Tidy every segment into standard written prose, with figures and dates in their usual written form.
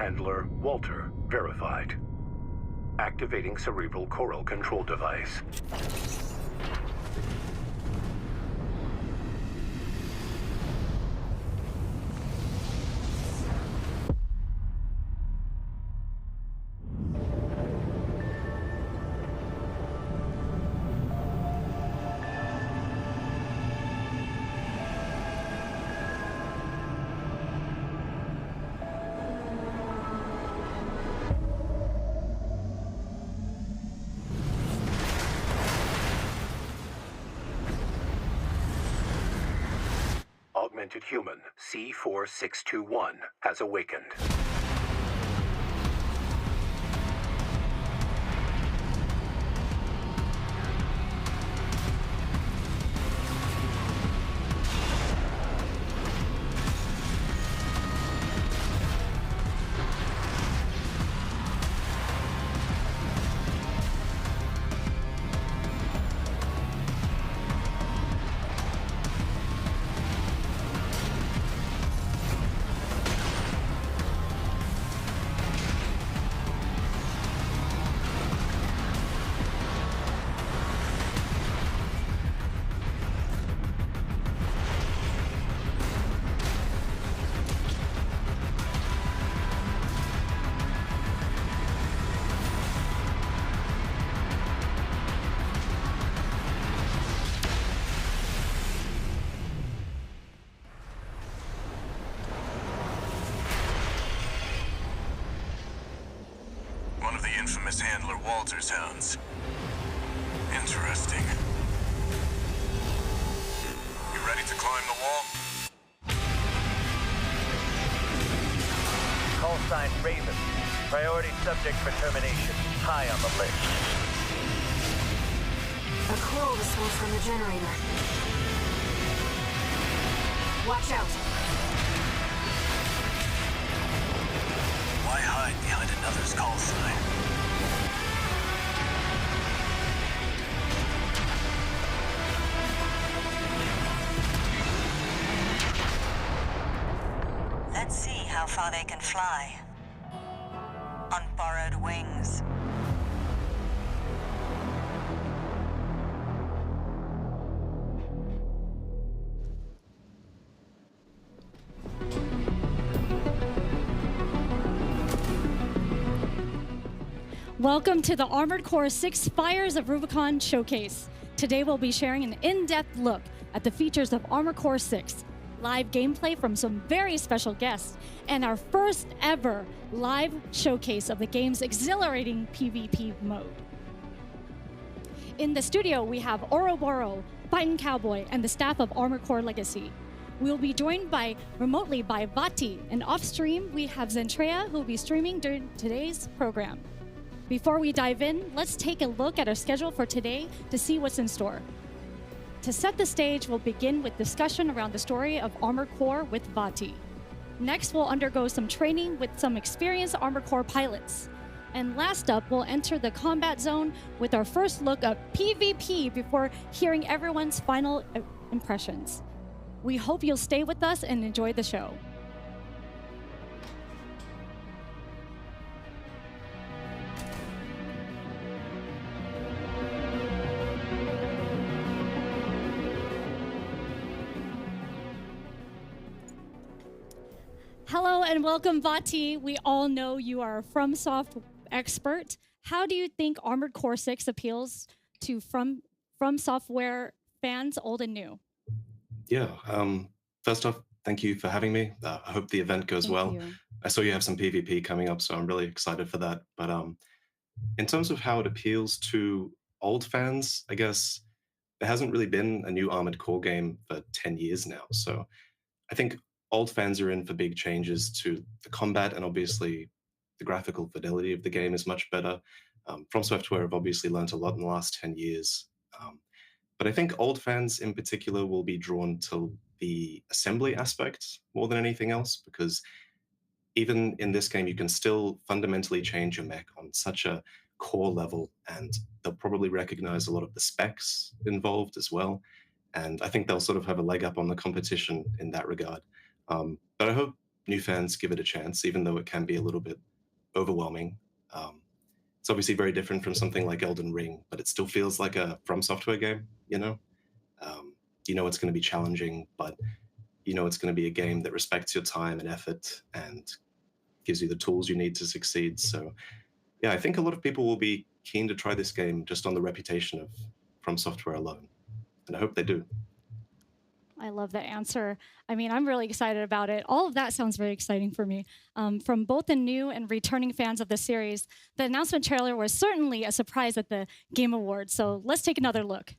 handler Walter verified. Activating cerebral coral control device. Augmented human C4621 has awakened. One of the infamous handler Walter's hounds. Interesting. You ready to climb the wall? Call sign Raven. Priority subject for termination. High on the list. A coral response from the generator. Watch out. Why hide behind another's call sign? Let's see how far they can fly. On borrowed wings. Welcome to the Armored Core 6 Fires of Rubicon Showcase. Today we'll be sharing an in-depth look at the features of Armored Core 6, live gameplay from some very special guests, and our first ever live showcase of the game's exhilarating PvP mode. In the studio, we have Oroboro, FightinCowboy, and the staff of Armored Core Legacy. We will be joined remotely by Vati, and off-stream we have Zentrea, who will be streaming during today's program. Before we dive in, let's take a look at our schedule for today to see what's in store. To set the stage, we'll begin with discussion around the story of Armored Core with Vati. Next, we'll undergo some training with some experienced Armored Core pilots. And last up, we'll enter the combat zone with our first look at PvP before hearing everyone's final impressions. We hope you'll stay with us and enjoy the show. Hello and welcome, Vati. We all know you are a FromSoft expert. How do you think Armored Core 6 appeals to From Software fans, old and new? Yeah, first off, thank you for having me. I hope the event goes well. Thank you. I saw you have some PvP coming up, so I'm really excited for that. But in terms of how it appeals to old fans, I guess there hasn't really been a new Armored Core game for 10 years now. So I think old fans are in for big changes to the combat, and obviously the graphical fidelity of the game is much better. From Software have obviously learned a lot in the last 10 years. But I think old fans in particular will be drawn to the assembly aspect more than anything else, because even in this game, you can still fundamentally change your mech on such a core level, and they'll probably recognize a lot of the specs involved as well. And I think they'll sort of have a leg up on the competition in that regard. But I hope new fans give it a chance, even though it can be a little bit overwhelming. Um, it's obviously very different from something like Elden Ring, but it still feels like a From Software game, you know? Um, you know it's going to be challenging, but you know it's going to be a game that respects your time and effort and gives you the tools you need to succeed. So, yeah, I think a lot of people will be keen to try this game just on the reputation of From Software alone, and I hope they do. I love that answer. I mean, I'm really excited about it. All of that sounds very exciting for me. From both the new and returning fans of the series, the announcement trailer was certainly a surprise at the Game Awards. So let's take another look.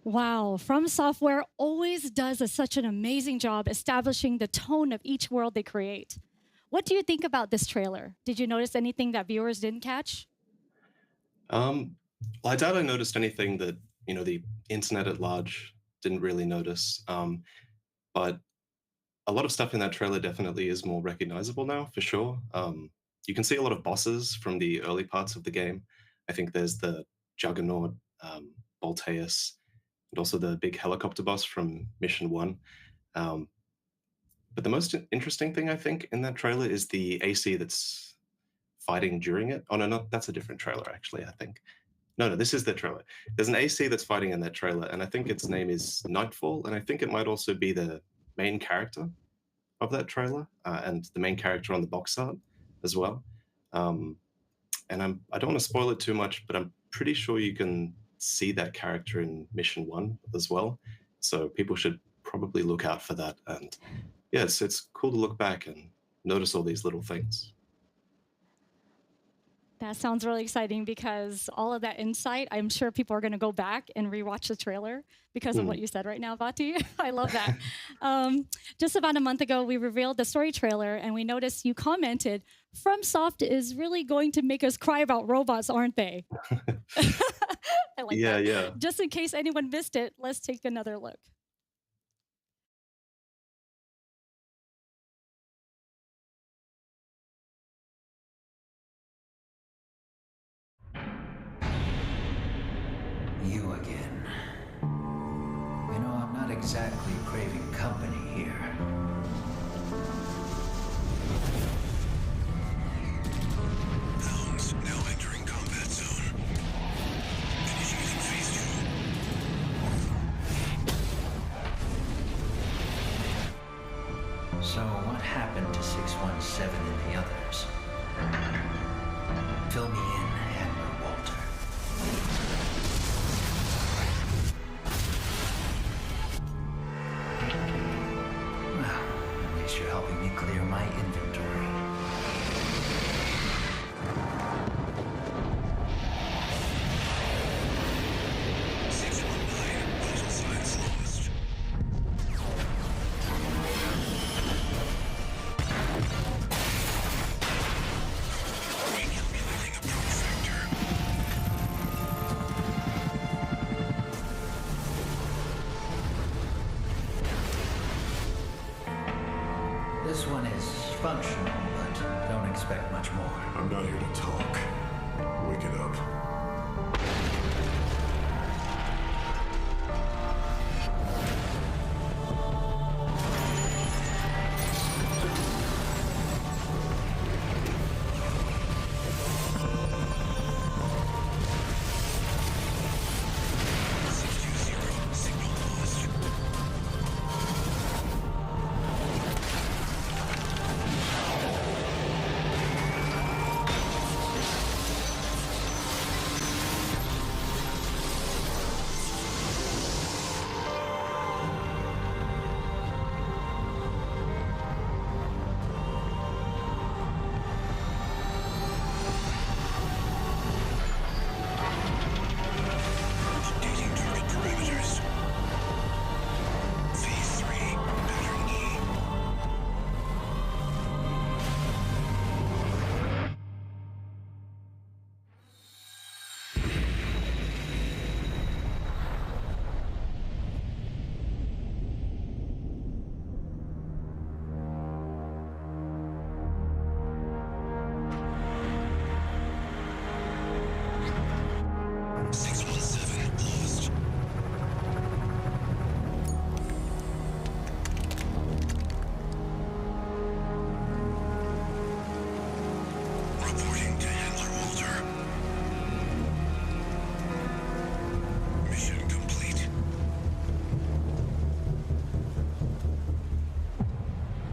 Wow, From Software always does such an amazing job establishing the tone of each world they create. What do you think about this trailer? Did you notice anything that viewers didn't catch? Um, well, I doubt I noticed anything that the internet at large didn't really notice. But a lot of stuff in that trailer definitely is more recognizable now, for sure. You can see a lot of bosses from the early parts of the game. I think there's the Juggernaut, Bolteus, and also the big helicopter boss from Mission One. Um, but the most interesting thing I think in that trailer is the AC that's fighting during it. Oh no, no, that's a different trailer actually. I think. No, no, this is the trailer. There's an AC that's fighting in that trailer, and I think its name is Nightfall, and I think it might also be the main character of that trailer and the main character on the box art as well. Um, and I don't want to spoil it too much, but I'm pretty sure you can see that character in Mission One as well. So people should probably look out for that. And yeah, it's cool to look back and notice all these little things. That sounds really exciting because all of that insight, I'm sure people are going to go back and rewatch the trailer because of what you said right now, Vati. I love that. Just about a month ago, we revealed the story trailer and we noticed you commented, FromSoft is really going to make us cry about robots, aren't they? I like Yeah, that. yeah. Just in case anyone missed it, let's take another look. You again. You know, I'm not exactly craving company here. Hounds now entering combat zone. Initiating phase 2. So, what happened to 617 and the others? Fill me in, Admiral Walter. Well, at least you're helping me clear my inventory. Vital signs lost. Recalculating approach vector. This one is functional, but don't expect much more. I'm not here to talk. Wake it up. Signal lost. Updating target parameters. Phase 3, pattern E. Six one seven lost. Reporting to Handler Walter. Mission complete.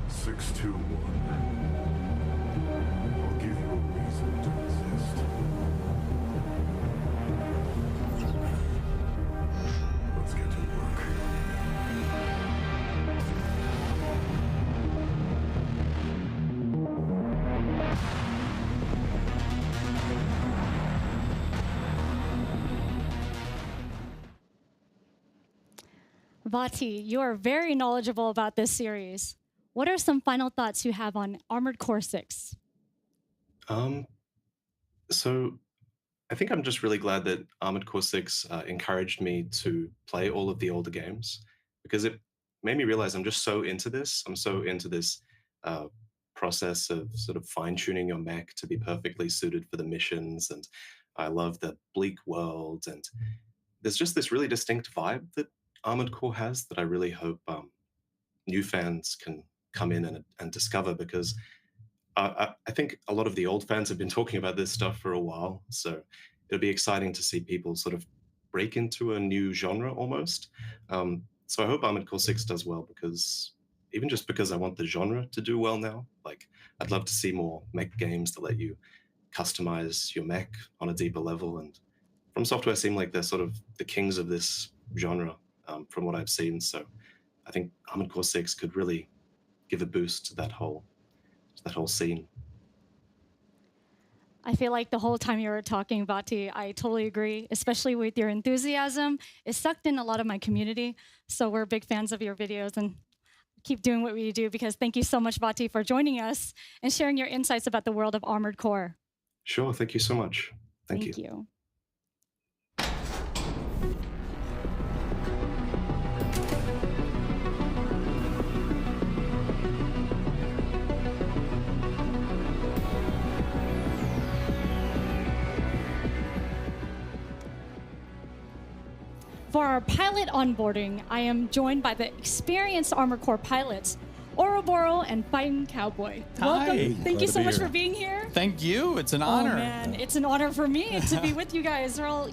621. I'll give you a reason to exist. Let's get to work. Vati, you are very knowledgeable about this series. What are some final thoughts you have on Armored Core 6? So I think I'm just really glad that Armored Core 6 encouraged me to play all of the older games because it made me realize I'm just so into this. I'm so into this process of sort of fine tuning your mech to be perfectly suited for the missions. And I love the bleak world. And there's just this really distinct vibe that Armored Core has that I really hope new fans can come in and discover because I think a lot of the old fans have been talking about this stuff for a while, so it'll be exciting to see people sort of break into a new genre almost. So I hope Armored Core 6 does well because even just because I want the genre to do well now, like I'd love to see more mech games that let you customize your mech on a deeper level. And From Software seem like they're sort of the kings of this genre from what I've seen. So I think Armored Core 6 could really give a boost to that whole scene. I feel like the whole time you were talking, Vati, I totally agree, especially with your enthusiasm. It sucked in a lot of my community. So we're big fans of your videos and keep doing what we do because thank you so much, Vati, for joining us and sharing your insights about the world of Armored Core. Sure, thank you so much. Thank you. you. For our pilot onboarding, I am joined by the experienced Armored Core pilots, Oroboro and FightinCowboy. Hi. Welcome. Thank you Glad to so be much here. for being here. Thank you. It's an honor. Oh man, it's an honor for me to be with you guys. Well,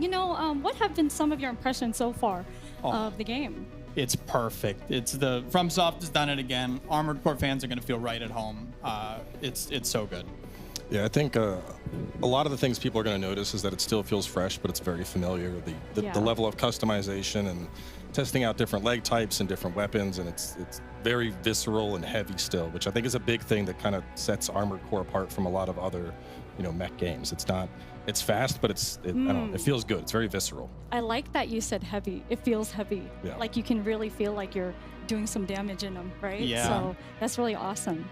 what have been some of your impressions so far of the game? It's perfect. It's the FromSoft has done it again. Armored Core fans are going to feel right at home. It's so good. Yeah, I think a lot of the things people are going to notice is that it still feels fresh, but it's very familiar. The level of customization and testing out different leg types and different weapons, and it's very visceral and heavy still, which I think is a big thing that kind of sets Armored Core apart from a lot of other, mech games. It's fast, but I don't know, it feels good. It's very visceral. I like that you said heavy. It feels heavy. Yeah. Like you can really feel like you're doing some damage in them, right? Yeah. So that's really awesome.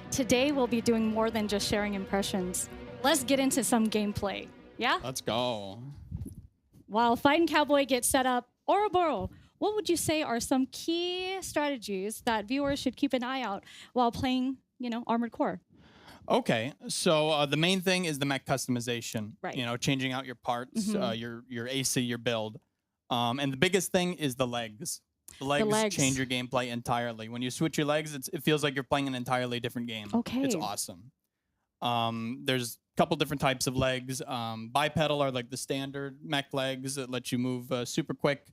Today we'll be doing more than just sharing impressions. Let's get into some gameplay. Yeah? Let's go. While FightinCowboy gets set up, Oroboro, what would you say are some key strategies that viewers should keep an eye out while playing, Armored Core? Okay, so the main thing is the mech customization. Right. Changing out your parts, your AC, your build. And the biggest thing is the legs. The legs change your gameplay entirely. When you switch your legs, it feels like you're playing an entirely different game. Okay. It's awesome. There's a couple different types of legs. Bipedal are like the standard mech legs that let you move super quick.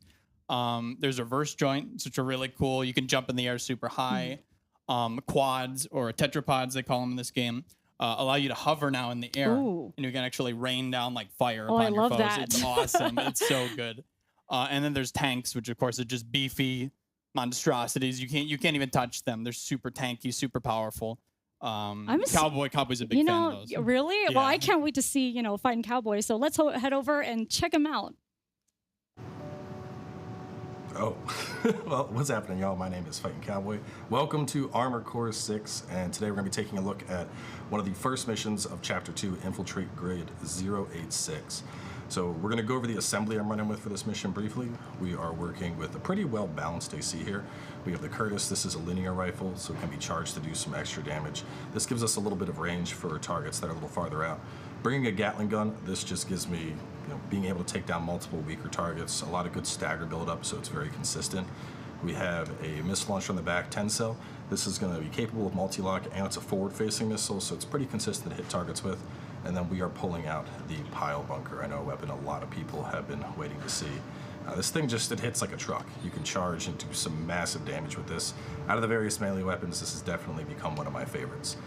There's reverse joints, which are really cool. You can jump in the air super high. Quads, or tetrapods they call them in this game, allow you to hover now in the air. Ooh. And you can actually rain down like fire Oh, upon I your love foes. that. It's awesome. It's so good. And then there's tanks, which of course are just beefy monstrosities. You can't even touch them. They're super tanky, super powerful. Cowboy's a big fan of those. Really? Yeah. Well, I can't wait to see, FightinCowboy. So let's head over and check him out. Oh, well, what's happening, y'all? My name is FightinCowboy. Welcome to Armored Core 6, and today we're going to be taking a look at one of the first missions of Chapter 2, Infiltrate Grid 086. So we're going to go over the assembly I'm running with for this mission briefly. We are working with a pretty well-balanced AC here. We have the Curtis. This is a linear rifle, so it can be charged to do some extra damage. This gives us a little bit of range for targets that are a little farther out. Bringing a Gatling gun, this just gives me being able to take down multiple weaker targets, a lot of good stagger buildup, so it's very consistent. We have a missile launcher on the back, 10 cell. This is going to be capable of multi-lock, and it's a forward-facing missile, so it's pretty consistent to hit targets with. And then we are pulling out the pile bunker. I know a weapon a lot of people have been waiting to see. This thing it hits like a truck. You can charge and do some massive damage with this. Out of the various melee weapons, this has definitely become one of my favorites.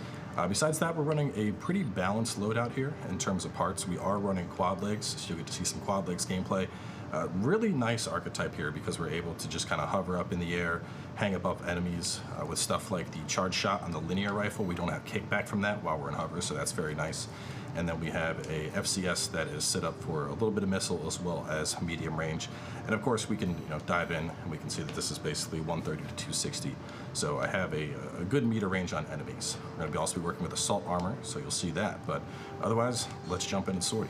Besides that, we're running a pretty balanced loadout here in terms of parts. We are running quad legs, so you'll get to see some quad legs gameplay. Really nice archetype here because we're able to just kind of hover up in the air, hang above enemies with stuff like the charge shot on the linear rifle. We don't have kickback from that while we're in hover, so that's very nice. And then we have a FCS that is set up for a little bit of missile as well as medium range. And of course we can dive in and we can see that this is basically 130 to 260. So I have a good meter range on enemies. We're going to also be working with assault armor, so you'll see that. But otherwise, let's jump in and sortie.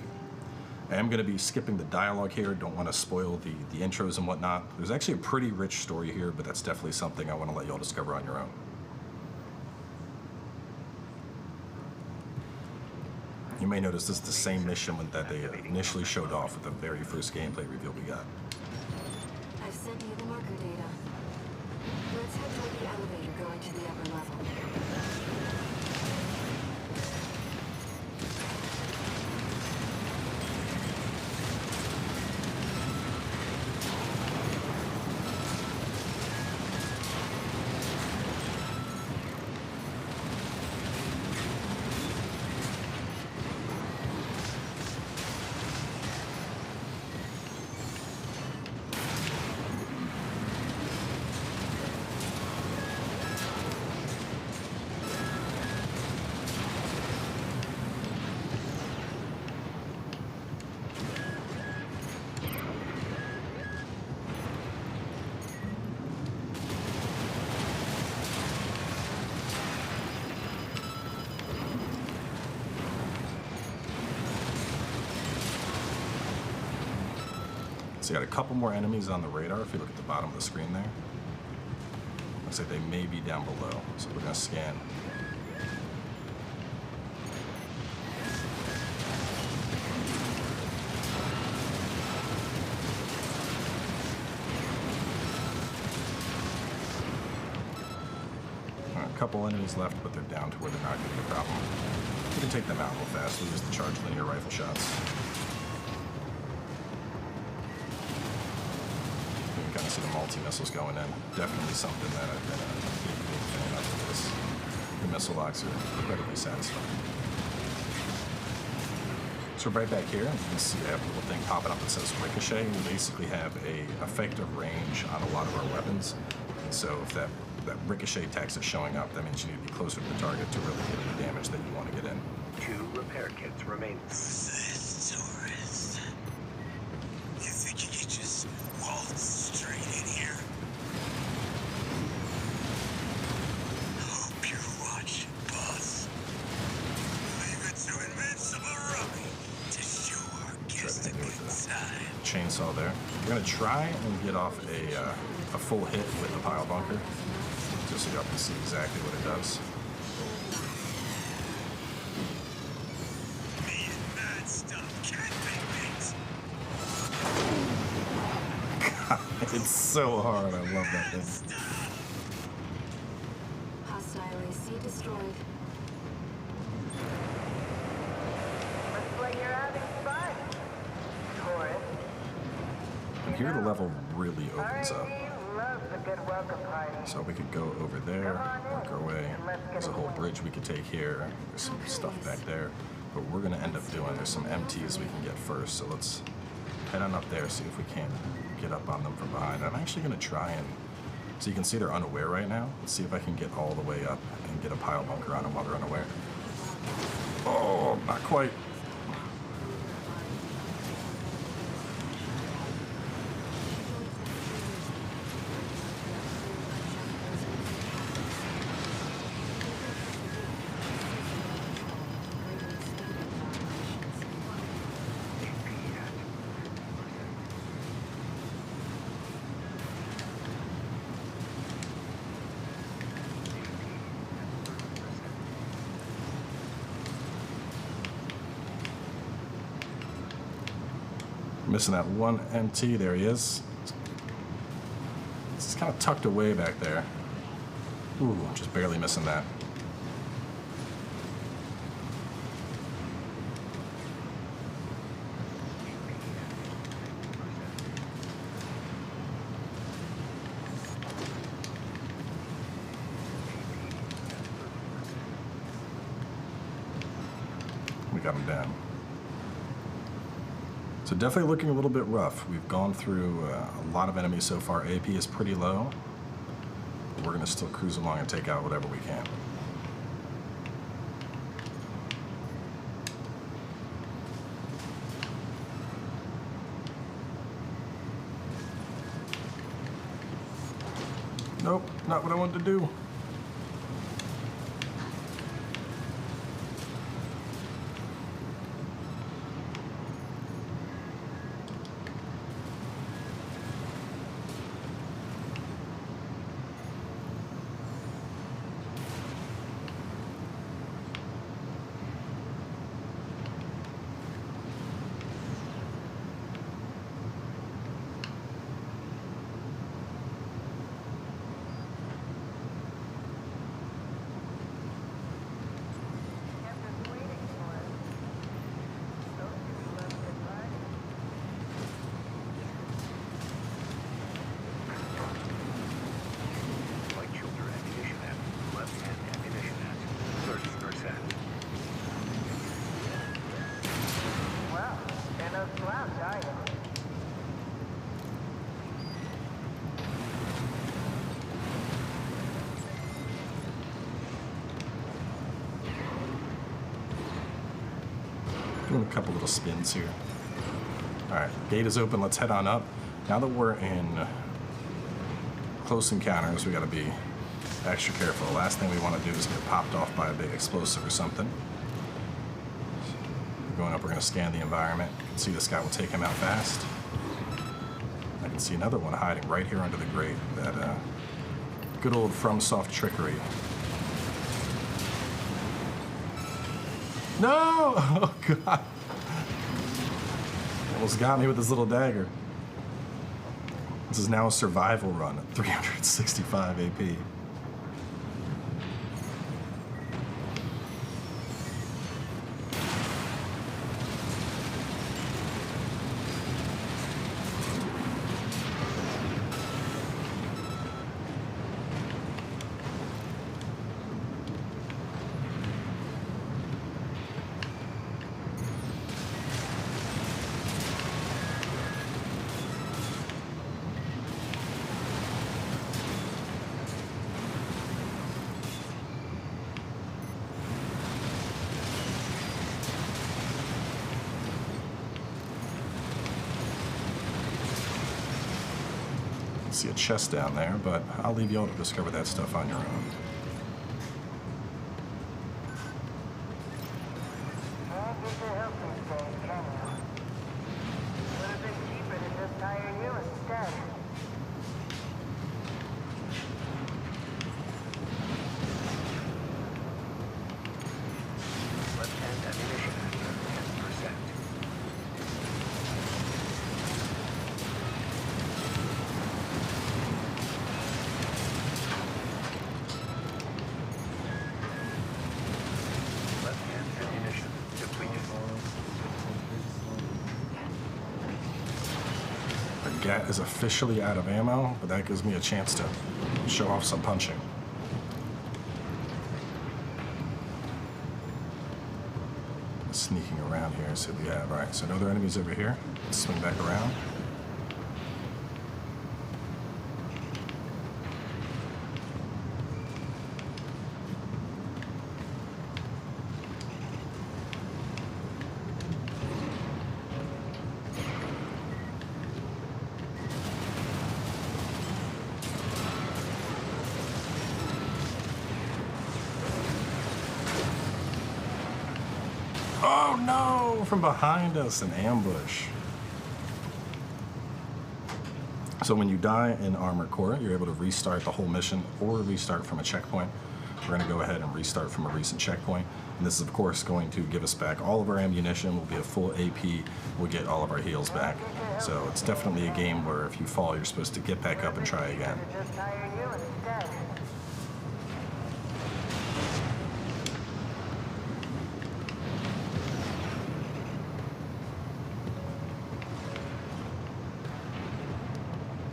I am going to be skipping the dialogue here. Don't want to spoil the intros and whatnot. There's actually a pretty rich story here, but that's definitely something I want to let y'all discover on your own. You may notice this is the same mission that they initially showed off with the very first gameplay reveal we got. I've sent you the marker data. Let's head toward the elevator going to the upper level. So you got a couple more enemies on the radar if you look at the bottom of the screen there. Looks like they may be down below, so we're gonna scan. couple enemies left, but they're down to where they're not going to be a problem. We can take them out real fast. We'll use the charged linear rifle shots. You can kind of see the multi-missiles going in. Definitely something that I've been a big fan of for this. The missile locks are incredibly satisfying. So right back here, you can see I have a little thing popping up that says Ricochet. We basically have a effective range on a lot of our weapons. And so if that Ricochet text is showing up, that means you need to be closer to the target to really get the damage that you want to get in. 2 repair kits remain. This tourist. You think you could just waltz straight in here? Hope you're watching, boss. Leave it to Invincible Rummy to show our guest the good side. Chainsaw there. We're gonna try and get off a full hit with the pile bunker, just so y'all can see exactly what it does. Me and Mad Stuff can't make it. God, it's so hard. I love that thing. Hostile AC destroyed. Looks like you're having fun, tourist. And here the level really opens up. Loves a good welcome party. So we could go over there, work our way. There's a whole bridge we could take here. There's some stuff back there. But we're gonna end up doing, there's some MTs we can get first. So let's head on up there, see if we can't get up on them from behind. I'm actually gonna try and, so you can see they're unaware right now. Let's see if I can get all the way up and get a pile bunker on them while they're unaware. Oh, not quite. Missing that one MT. There he is. It's kind of tucked away back there. Ooh, just barely missing that. We got him down. So definitely looking a little bit rough. We've gone through a lot of enemies so far. AP is pretty low. But we're gonna still cruise along and take out whatever we can. Nope, not what I wanted to do. Light shoulder ammunition at left hand ammunition at 30%. Well, they're no slouch, are you? Doing a couple little spins here. All right, gate is open. Let's head on up. Now that we're in close encounters, we got to be extra careful. The last thing we want to do is get popped off by a big explosive or something. Going up, we're going to scan the environment. You can see this guy will take him out fast. I can see another one hiding right here under the grate. That good old FromSoft trickery. No! Oh, God. Almost got me with his little dagger. This is now a survival run at 365 AP. See a chest down there, but I'll leave y'all to discover that stuff on your own. Can't get your help these days, can you? Would have been cheaper to just hire you instead. Left-hand ammunition at 10%. Left-hand ammunition depleted. The GAT is officially out of ammo, but that gives me a chance to show off some punching. Sneaking around here, see what we have. All right, so no other enemies over here. Let's swing back around. Oh no! From behind us, an ambush. So when you die in Armored Core, you're able to restart the whole mission or restart from a checkpoint. We're going to go ahead and restart from a recent checkpoint. And this is, of course, going to give us back all of our ammunition. We'll be at full AP. We'll get all of our heals back. So it's definitely a game where if you fall, you're supposed to get back up and try again. Just hire you instead.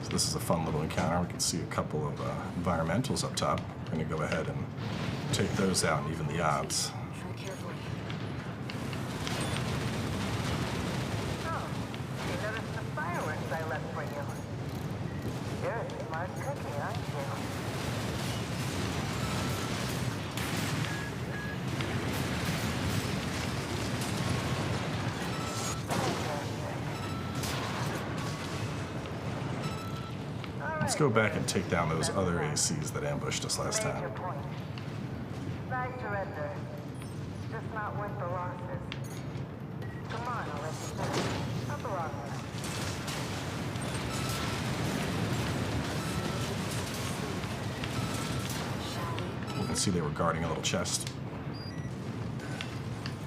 So this is a fun little encounter. We can see a couple of environmentals up top. We're going to go ahead and take those out and even the odds. Tread carefully. Oh, you noticed the fireworks I left for you. You're a smart cookie, aren't you? Let's go back and take down those other ACs that ambushed us last Major time. point. Side surrender. Just not worth the losses. Come on, I'll let you finish. Up along there. You can see they were guarding a little chest.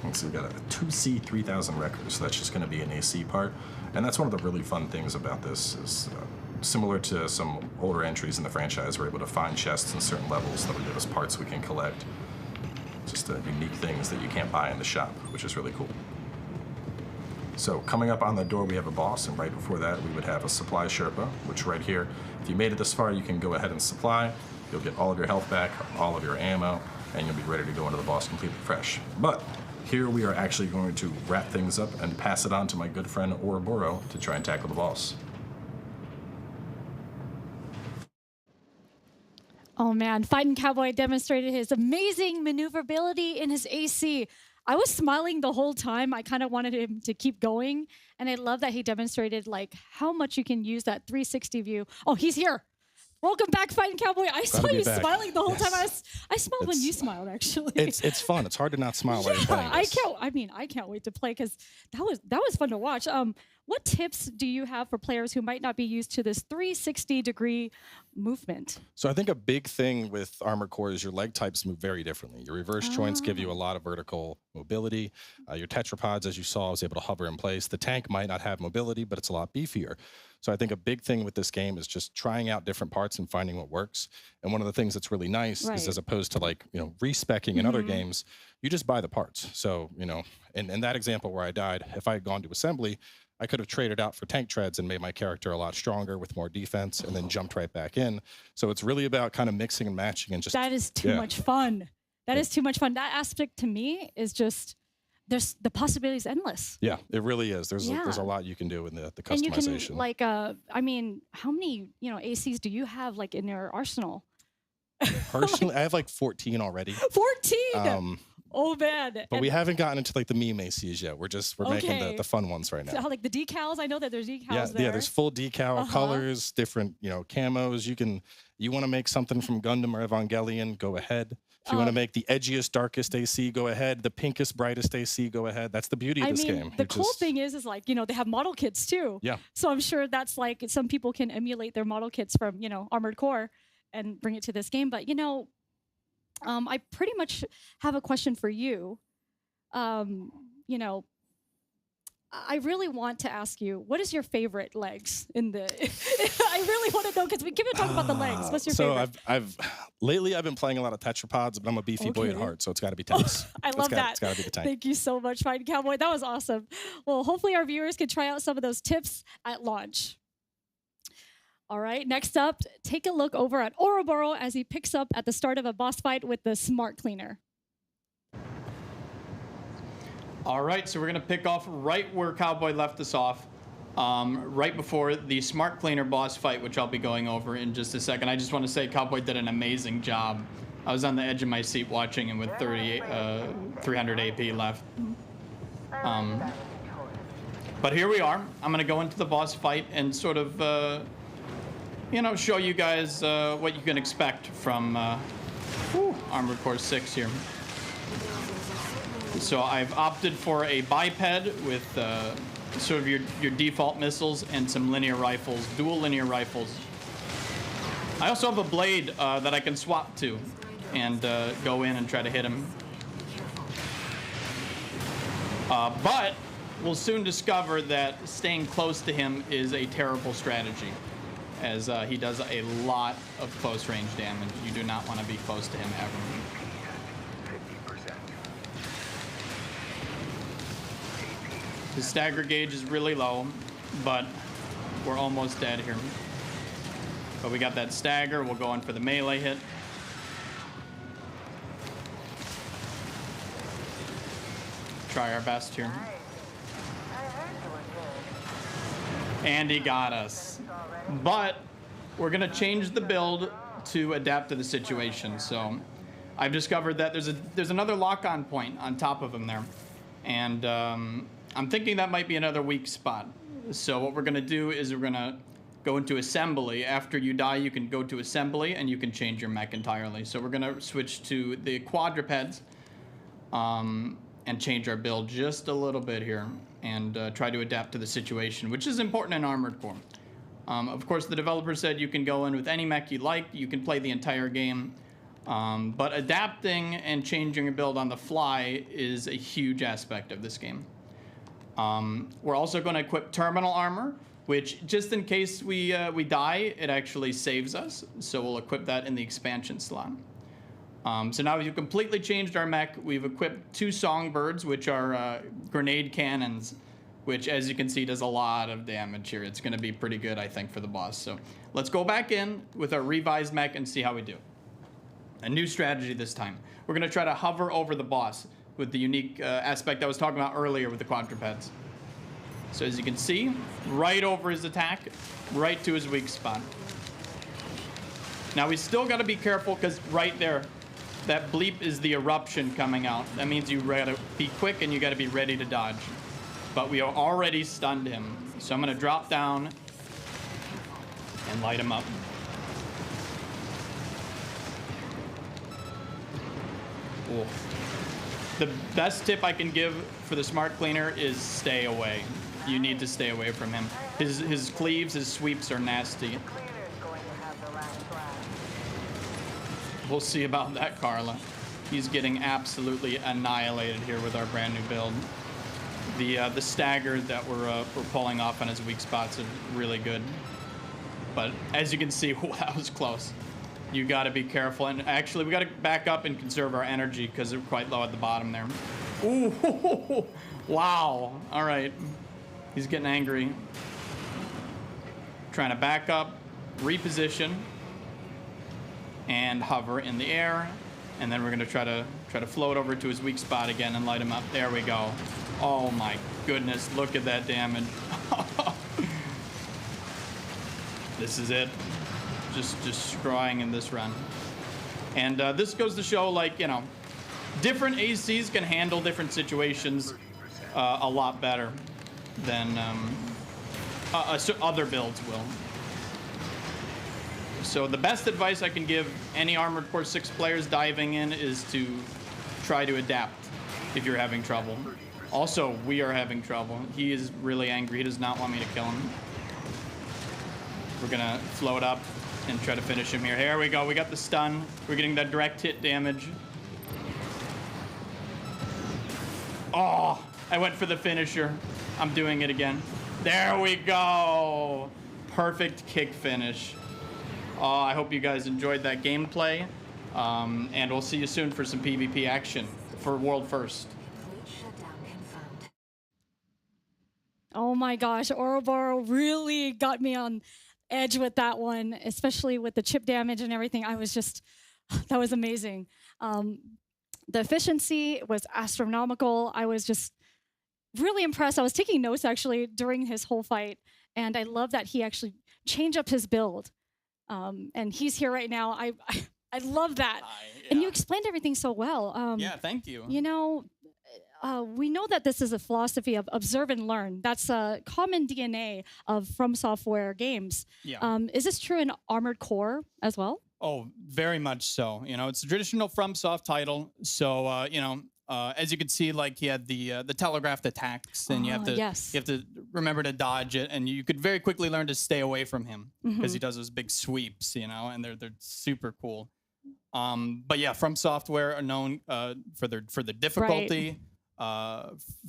And so we've got a 2C 3000 record, so that's just going to be an AC part. And that's one of the really fun things about this is similar to some older entries in the franchise, we're able to find chests in certain levels that will give us parts we can collect. Just unique things that you can't buy in the shop, which is really cool. So coming up on the door, we have a boss, and right before that, we would have a supply Sherpa, which right here, if you made it this far, you can go ahead and supply. You'll get all of your health back, all of your ammo, and you'll be ready to go into the boss completely fresh. But here we are actually going to wrap things up and pass it on to my good friend Oroboro to try and tackle the boss. Oh man, FightinCowboy demonstrated his amazing maneuverability in his AC. I was smiling the whole time. I kind of wanted him to keep going. And I love that he demonstrated like how much you can use that 360 view. Oh, he's here. Welcome back, FightinCowboy. I saw you back. smiling the whole Yes. time. I smiled when you smiled, actually. It's fun. It's hard to not smile while you're playing this. I can't wait to play because that was fun to watch. What tips do you have for players who might not be used to this 360-degree movement? So I think a big thing with Armored Core is your leg types move very differently. Your reverse joints give you a lot of vertical mobility. Your tetrapods, as you saw, is able to hover in place. The tank might not have mobility, but it's a lot beefier. So I think a big thing with this game is just trying out different parts and finding what works. And one of the things that's really nice is, as opposed to like, respecing in other games, you just buy the parts. So, in that example where I died, if I had gone to assembly, I could have traded out for tank treads and made my character a lot stronger with more defense and then jumped right back in. So it's really about kind of mixing and matching and just... That is too much fun. That is too much fun. That aspect to me is just, the possibilities endless. Yeah, it really is. There's a lot you can do in the customization. And you can, how many, ACs do you have like in your arsenal? Personally, I have like 14 already. 14? Oh man. But we haven't gotten into like the meme ACs yet. We're making the fun ones right now. So, like the decals, I know that there's decals Yeah, there's full decal colors, different, camos. You want to make something from Gundam or Evangelion, go ahead. If you want to make the edgiest, darkest AC, go ahead. The pinkest, brightest AC, go ahead. That's the beauty of this game. The cool thing is like, they have model kits too. Yeah. So I'm sure that's like some people can emulate their model kits from, Armored Core and bring it to this game. But, I pretty much have a question for you. I really want to ask you, what is your favorite legs in the? I really want to know because we keep talking about the legs. What's your favorite? So lately I've been playing a lot of tetrapods, but I'm a beefy boy at heart, so it's got to be tanks. I love that. It's got to be the tank. Thank you so much, FightinCowboy. That was awesome. Well, hopefully our viewers can try out some of those tips at launch. All right, next up, take a look over at Oroboro as he picks up at the start of a boss fight with the Smart Cleaner. All right, so we're going to pick off right where Cowboy left us off, right before the Smart Cleaner boss fight, which I'll be going over in just a second. I just want to say Cowboy did an amazing job. I was on the edge of my seat watching him with 300 AP left. But here we are. I'm going to go into the boss fight and sort of, show you guys what you can expect from Armored Core 6 here. So I've opted for a biped with sort of your default missiles and some linear rifles, dual linear rifles. I also have a blade that I can swap to and go in and try to hit him. But we'll soon discover that staying close to him is a terrible strategy, as he does a lot of close range damage. You do not want to be close to him ever. The stagger gauge is really low, but we're almost dead here. But we got that stagger. We'll go in for the melee hit. Try our best here. And he got us. But we're going to change the build to adapt to the situation. So I've discovered that there's another lock-on point on top of him there. And I'm thinking that might be another weak spot. So what we're going to do is we're going to go into assembly. After you die, you can go to assembly and you can change your mech entirely. So we're going to switch to the quadrupeds and change our build just a little bit here and try to adapt to the situation, which is important in Armored Core. Of course, the developer said you can go in with any mech you like. You can play the entire game. But adapting and changing your build on the fly is a huge aspect of this game. We're also going to equip terminal armor, which just in case we die, it actually saves us. So we'll equip that in the expansion slot. So now we've completely changed our mech. We've equipped 2 songbirds, which are grenade cannons, which, as you can see, does a lot of damage here. It's going to be pretty good, I think, for the boss. So let's go back in with our revised mech and see how we do. A new strategy this time. We're going to try to hover over the boss with the unique aspect I was talking about earlier with the quadrupeds. So as you can see, right over his attack, right to his weak spot. Now we still got to be careful because right there, that bleep is the eruption coming out. That means you got to be quick and you got to be ready to dodge. But we are already stunned him. So I'm going to drop down and light him up. Ooh. The best tip I can give for the Smart Cleaner is stay away. You need to stay away from him. His cleaves, his sweeps are nasty. We'll see about that, Carla. He's getting absolutely annihilated here with our brand new build. The stagger that we're pulling off on his weak spots is really good. But as you can see, that was close. You got to be careful. And actually, we got to back up and conserve our energy because we're quite low at the bottom there. Ooh, wow. All right. He's getting angry. Trying to back up, reposition, and hover in the air. And then we're going to try to float over to his weak spot again and light him up. There we go. Oh my goodness, look at that damage. This is it. Just destroying in this run. And this goes to show, like, different ACs can handle different situations a lot better than other builds will. So the best advice I can give any Armored Core 6 players diving in is to try to adapt if you're having trouble. Also, we are having trouble. He is really angry. He does not want me to kill him. We're gonna float up and try to finish him here. Here we go. We got the stun. We're getting that direct hit damage. Oh, I went for the finisher. I'm doing it again. There we go. Perfect kick finish. I hope you guys enjoyed that gameplay. And we'll see you soon for some PvP action for World First. Oh my gosh, Oroboro really got me on edge with that one, especially with the chip damage and everything. I was just, that was amazing. The efficiency was astronomical. I was just really impressed. I was taking notes actually during his whole fight, and I love that he actually changed up his build. And he's here right now. I love that. Yeah. And you explained everything so well. Yeah, thank you. You know, we know that this is a philosophy of observe and learn. That's a common DNA of From Software games. Yeah. Is this true in Armored Core as well? Oh, very much so. You know, it's a traditional FromSoft title. So, you know, as you can see, like he had the telegraphed attacks, and you have to remember to dodge it, and you could very quickly learn to stay away from him because he does those big sweeps, you know, and they're super cool. But yeah, From Software are known for the difficulty,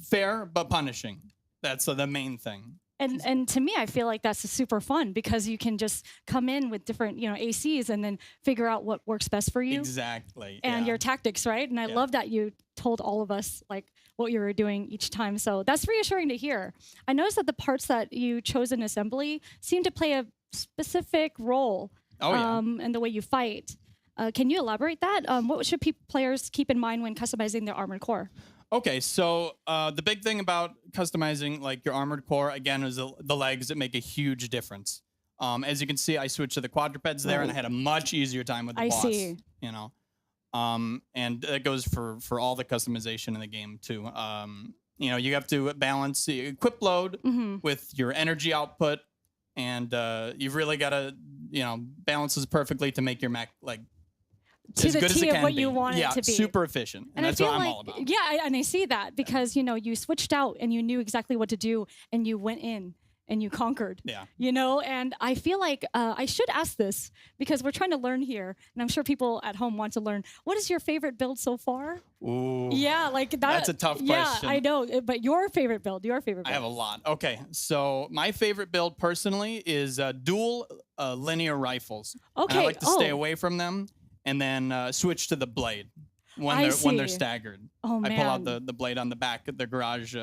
fair but punishing. That's the main thing. And to me, I feel like that's super fun because you can just come in with different, you know, ACs and then figure out what works best for you. Exactly. And your tactics, right? And I love that you told all of us like what you were doing each time. So that's reassuring to hear. I noticed that the parts that you chose in assembly seem to play a specific role in the way you fight. Can you elaborate that? What should players keep in mind when customizing their Armored Core? Okay, so the big thing about customizing like your Armored Core, again, is the legs that make a huge difference. As you can see, I switched to the quadrupeds there, and I had a much easier time with the boss. You know, and that goes for all the customization in the game too. You know, you have to balance the equip load with your energy output, and you've really got to, you know, balance this perfectly to make your mech like to the T of what you want it to be. Super efficient. And that's what I'm all about. Yeah, and I see that because, you know, you switched out and you knew exactly what to do and you went in and you conquered. Yeah. You know, and I feel like I should ask this because we're trying to learn here. And I'm sure people at home want to learn. What is your favorite build so far? Ooh. Yeah, like that. That's a tough question. Yeah, I know. But your favorite build, I have a lot. Okay, so my favorite build personally is dual linear rifles. Okay. And I like to stay away from them. And then switch to the blade when they're staggered. Oh, man. I pull out the blade on the back. The garage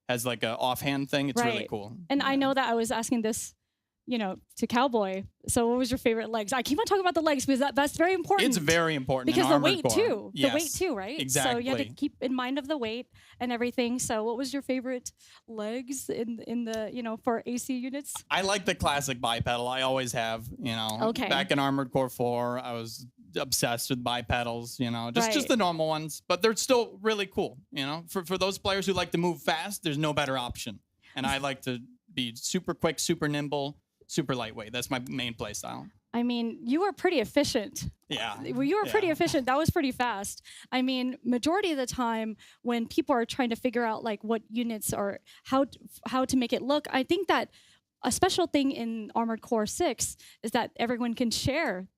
has like a offhand thing. It's really cool. And I know that I was asking this, you know, to Cowboy. So what was your favorite legs? I keep on talking about the legs because that's very important. It's very important because in the weight Core. too. Yes, the weight too, right? Exactly. So you had to keep in mind of the weight and everything. So what was your favorite legs in the, you know, for AC units? I like the classic bipedal. I always have, you know. Okay. Back in Armored Core 4, I was obsessed with bipedals, you know, just the normal ones, but they're still really cool, you know. For those players who like to move fast, there's no better option. And I like to be super quick, super nimble, super lightweight. That's my main play style. I mean, you were pretty efficient. Yeah. Well, you were pretty efficient. That was pretty fast. I mean, majority of the time when people are trying to figure out like what units or how to make it look, I think that a special thing in Armored Core 6 is that everyone can share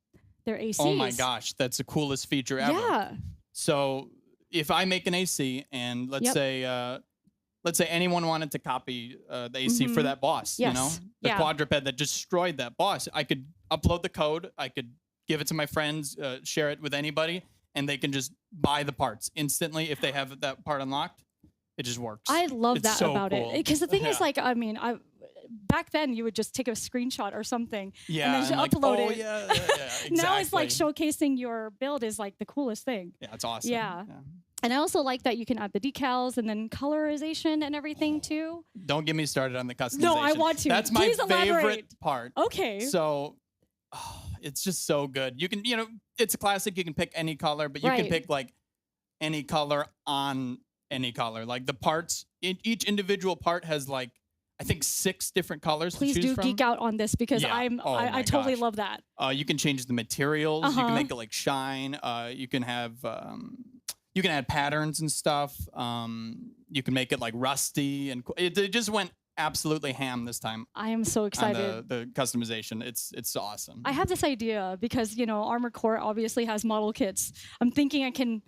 their ACs. Oh my gosh, that's the coolest feature ever. Yeah. So if I make an AC and let's say anyone wanted to copy the AC for that boss, you know, the quadruped that destroyed that boss, I could upload the code, I could give it to my friends, share it with anybody, and they can just buy the parts instantly if they have that part unlocked. It just works. I love that so about cool. it. Because the thing is, like, I mean, back then you would just take a screenshot or something and then just upload it. Yeah, exactly. Now it's like showcasing your build is like the coolest thing. Yeah, it's awesome. Yeah. And I also like that you can add the decals and then colorization and everything too. Don't get me started on the customization. No, I want to. That's Please my elaborate. favorite part. Okay. So it's just so good. You can, you know, it's a classic. You can pick any color, but you can pick like any color on any color. Like the parts, each individual part has like, I think 6 different colors Please to choose do from. geek out on this because Yeah. I totally love that. You can change the materials. You can make it like shine. You can have you can add patterns and stuff. You can make it like rusty, and it just went absolutely ham this time. I am so excited. On the customization. It's awesome. I have this idea because, you know, Armored Core obviously has model kits. I'm thinking I can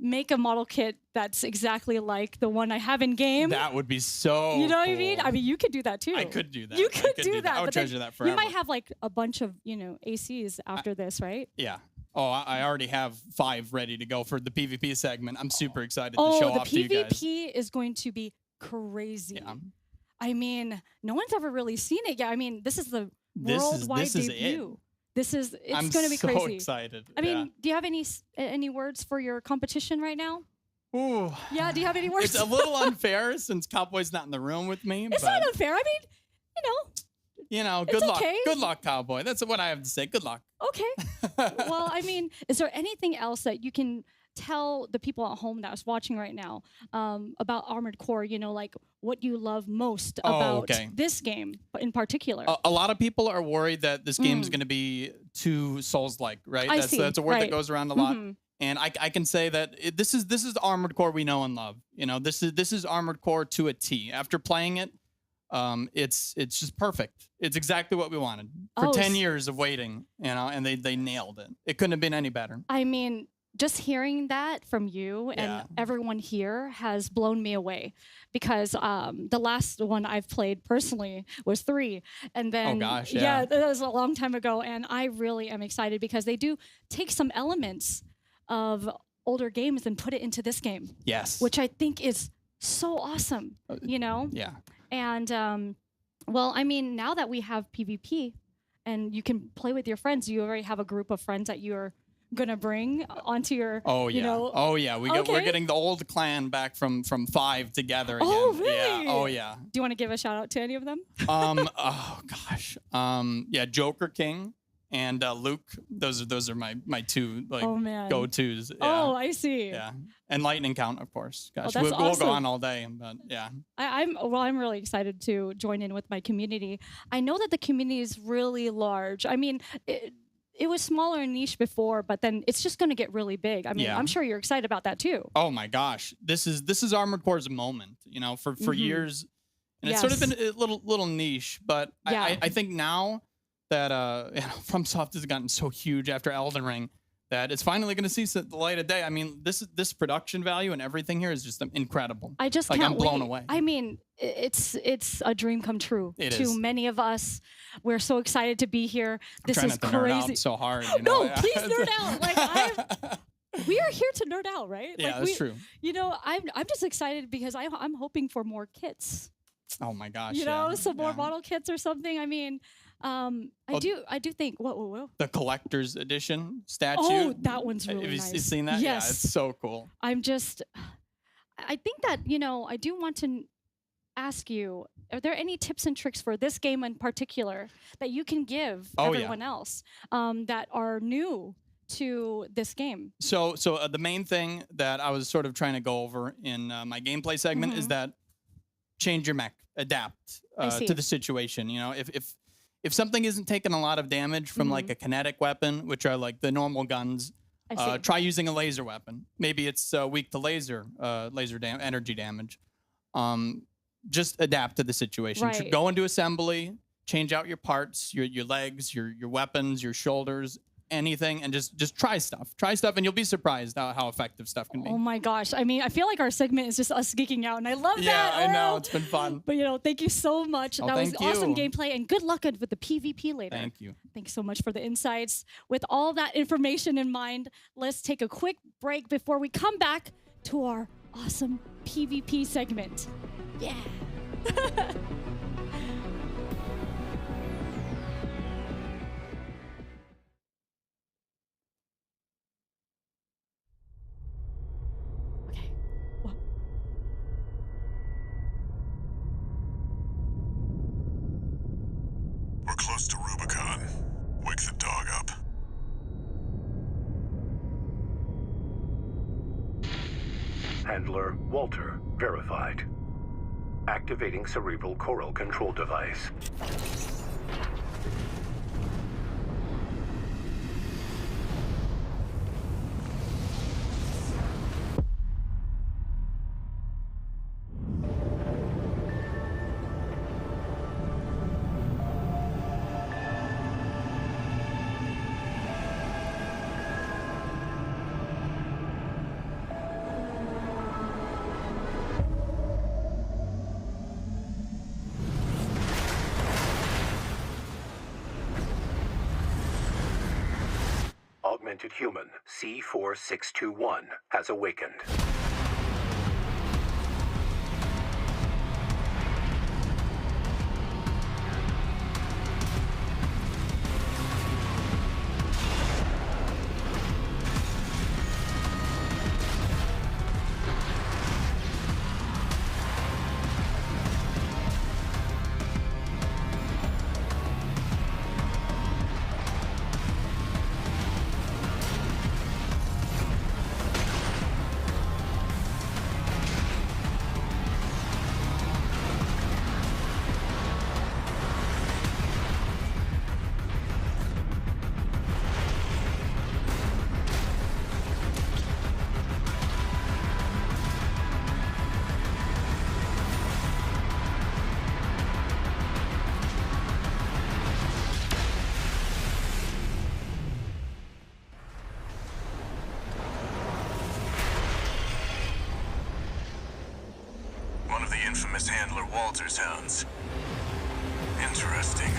make a model kit that's exactly like the one I have in game. That would be so You know what I cool. mean? I mean, you could do that too. I could do that. You I could do that. I would but then treasure that forever. You might have like a bunch of, you know, ACs after this, right? Yeah. Oh, I already have 5 ready to go for the PvP segment. I'm super excited to show Oh, the off to you guys. PvP is going to be crazy. Yeah. I mean, no one's ever really seen it yet. I mean, this is the This worldwide is debut. It's I'm going to be so crazy. excited. I mean, do you have any words for your competition right now? Ooh. Yeah, do you have any words? It's a little unfair since Cowboy's not in the room with me. It's not unfair. I mean, you know, it's good luck. okay. Good luck, Cowboy. That's what I have to say. Good luck. Okay. Well, I mean, is there anything else that you can tell the people at home that's watching right now about Armored Core? You know, like what you love most about this game in particular? A lot of people are worried that this game is going to be too Souls-like, right? I see. That's a word Right. that goes around a lot. And I can say that this is the Armored Core we know and love. You know, this is Armored Core to a T. After playing it, it's just perfect. It's exactly what we wanted for 10 years of waiting. You know, and they nailed it. It couldn't have been any better. I mean, just hearing that from you and everyone here has blown me away because the last one I've played personally was 3. And then, that was a long time ago. And I really am excited because they do take some elements of older games and put it into this game. Yes. Which I think is so awesome, you know? Yeah. And, well, I mean, now that we have PvP and you can play with your friends, you already have a group of friends that you're gonna bring onto your you know we're getting the old clan back from 5 together again. Oh really? Yeah. Oh yeah. Do you want to give a shout out to any of them? Oh gosh. Joker King and Luke. Those are my 2 like go-tos. Yeah. Oh, I see. Yeah. And Lightning Count, of course. Gosh, that's we'll awesome. go on all day, but yeah. I'm really excited to join in with my community. I know that the community is really large. I mean, it was smaller and niche before, but then it's just going to get really big. I mean, I'm sure you're excited about that too. Oh my gosh, this is Armored Core's moment. You know, for years, and it's sort of been a little niche. But I think now that FromSoft has gotten so huge after Elden Ring that it's finally going to see the light of day. I mean, this production value and everything here is just incredible. I just can't I'm blown wait. Away. I mean, it's a dream come true to many of us. We're so excited to be here. This I'm is trying not to crazy. nerd out so hard. You know? No, please nerd out. Like we are here to nerd out, right? Yeah, like, that's true. You know, I'm just excited because I'm hoping for more kits. Oh my gosh! You know, some more model kits or something. I mean, I do think whoa. The collector's edition statue. Oh, that one's really nice. nice. Have you seen that? Yes. Yeah, it's so cool. I think that, you know, I do want to ask you, are there any tips and tricks for this game in particular that you can give everyone else that are new to this game? So the main thing that I was sort of trying to go over in my gameplay segment is that change your mech, adapt to the situation. You know, if something isn't taking a lot of damage from like a kinetic weapon, which are like the normal guns, try using a laser weapon. Maybe it's weak to laser energy damage. Just adapt to the situation. Right. Go into assembly, change out your parts, your legs, your weapons, your shoulders, anything, and just try stuff, and you'll be surprised how effective stuff can be. Oh my gosh. I mean, I feel like our segment is just us geeking out, and I love that. Yeah, I know. It's been fun. But, you know, thank you so much. Oh, that was thank you. awesome gameplay, and good luck with the PvP later. Thank you. Thanks so much for the insights. With all that information in mind, let's take a quick break before we come back to our awesome PvP segment. Yeah. We're close to Rubicon. Wake the dog up. Handler Walter verified. Activating cerebral coral control device. Augmented human C4621 has awakened. One of the infamous Handler Walter's hounds. Interesting.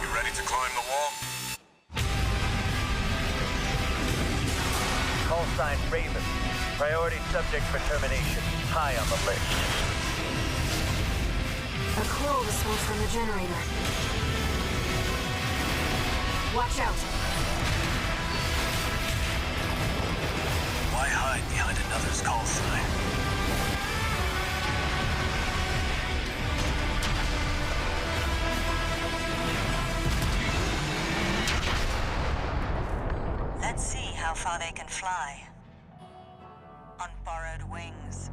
You ready to climb the wall? Call sign Raven. Priority subject for termination. High on the list. A coral response from the generator. Watch out! Why hide behind another's call sign? Let's see how far they can fly. On borrowed wings.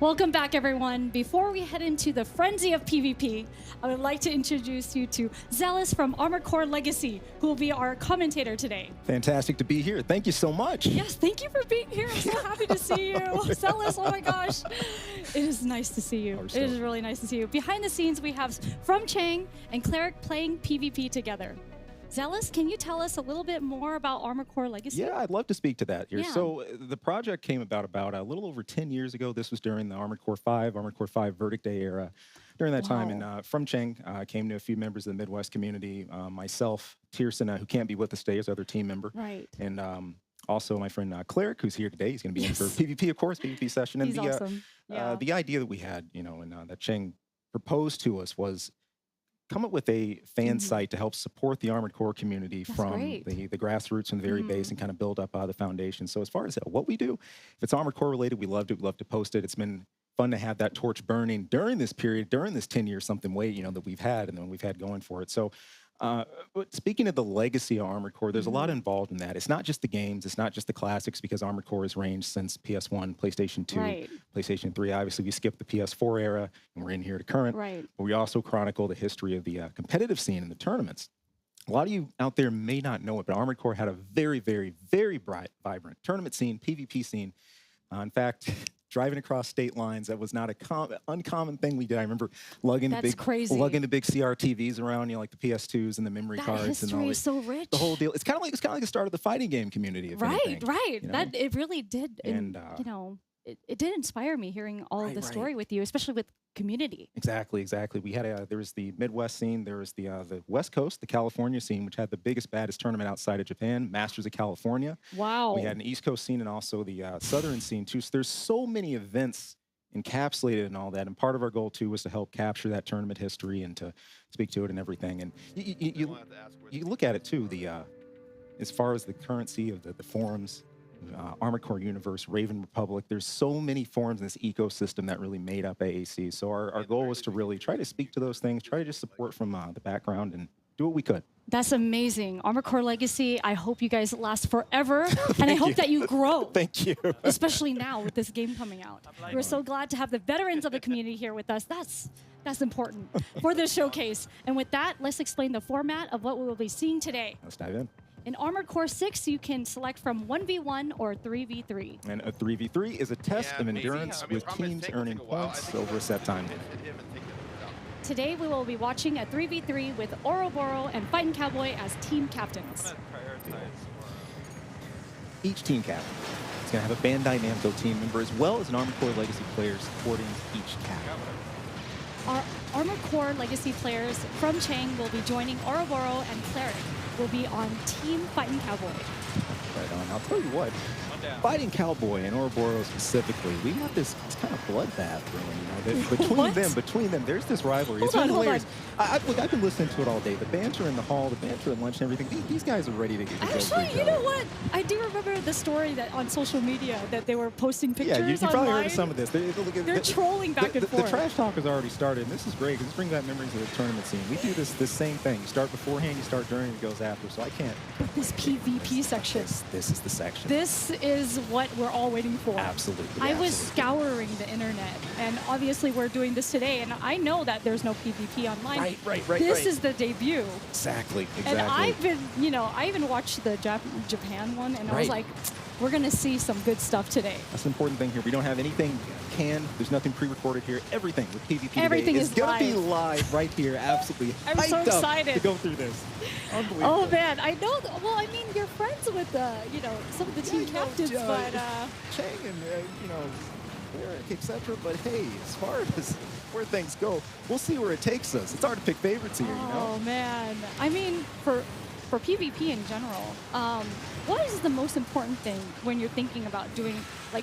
Welcome back, everyone. Before we head into the frenzy of PvP, I would like to introduce you to Zealous from Armored Core Legacy, who will be our commentator today. Fantastic to be here. Thank you so much. Yes, thank you for being here. I'm so happy to see you. Zealous, oh my gosh. It is nice to see you. It is really nice to see you. Behind the scenes, we have From Chang and Cleric playing PvP together. Zealous, can you tell us a little bit more about Armored Core Legacy? Yeah, I'd love to speak to that here. Yeah. So the project came about a little over 10 years ago. This was during the Armored Core 5 Verdict Day era. During that time, and From Cheng came to a few members of the Midwest community, myself, Tierson, who can't be with us today, as other team member. Right. And also my friend Cleric, who's here today. He's going to be in for PvP, of course, PvP session. And He's awesome. The idea that we had, and that Cheng proposed to us was come up with a fan site to help support the Armored Core community from the grassroots and the very base and kind of build up the foundation. So as far as what we do, if it's Armored Core related, we loved it. We love to post it. It's been fun to have that torch burning during this period, during this 10-year something way, that we've had and then we've had going for it. So but speaking of the legacy of Armored Core, there's a lot involved in that. It's not just the games, it's not just the classics, because Armored Core has ranged since PS1, PlayStation 2, PlayStation 3. Obviously, we skipped the PS4 era, and we're in here to current. But we also chronicle the history of the competitive scene in the tournaments. A lot of you out there may not know it, but Armored Core had a very, very, very bright, vibrant tournament scene, PvP scene. In fact, driving across state lines, that was not a uncommon thing we did. I remember lugging the big CRTVs around, like the PS2s and the memory cards and all history is so rich. The whole deal. It's kind of like the start of the fighting game community. If anything, That it really did. And it did inspire me hearing all of the story with you, especially with community. Exactly. We had there was the Midwest scene, there was the West Coast, the California scene, which had the biggest, baddest tournament outside of Japan, Masters of California. Wow. We had an East Coast scene and also the Southern scene too. So there's so many events encapsulated in all that, and part of our goal too was to help capture that tournament history and to speak to it and everything. And you look at it too, as far as the currency of the forums. Armored Core Universe, Raven Republic. There's so many forms in this ecosystem that really made up AAC. So our goal was to really try to speak to those things, try to just support from the background and do what we could. That's amazing. Armored Core Legacy, I hope you guys last forever. And I hope that you grow. Thank you. Especially now with this game coming out. We're so glad to have the veterans of the community here with us. That's important for this showcase. And with that, let's explain the format of what we will be seeing today. Let's dive in. In Armored Core 6, you can select from 1v1 or 3v3. And a 3v3 is a test of endurance with teams earning points over a set time. Today, we will be watching a 3v3 with Oroboro and FightinCowboy as team captains. Each team captain is going to have a Bandai Namco team member as well as an Armored Core Legacy player supporting each captain. Our Armored Core Legacy players from Chang will be joining Oroboro, and Cleric will be on Team FightinCowboy. Right on. I'll tell you what, FightinCowboy and Oroboro specifically, we got this kind of bloodbath going. Between them, there's this rivalry. It's been hilarious. I've been listening to it all day. The banter in the hall, the banter at lunch and everything. These guys are ready to get Actually, you know what? I do remember the story that on social media that they were posting pictures. Yeah, you probably heard of some of this. They're trolling back and forth. The trash talk has already started, and this is great because it's bringing back memories of the tournament scene. We do this same thing. You start beforehand, you start during, it goes after. So I can't. But this PvP section. This is the section. This is what we're all waiting for. Absolutely. I was scouring the internet, and obviously we're doing this today, and I know that there's no PvP online. Right. This is the debut. Exactly. And I've been, I even watched the Japan one, and I was like, we're going to see some good stuff today. That's an important thing here. We don't have anything canned. There's nothing pre-recorded here. Everything with PvP Everything today is going to be live right here. Absolutely. I'm so excited to go through this. Unbelievable. Oh, man. I know. Well, I mean, you're friends with, some of the team captains, but... Chang and, Eric, etc. But hey, as far as where things go, we'll see where it takes us. It's hard to pick favorites here, Oh, man. I mean, for PvP in general, what is the most important thing when you're thinking about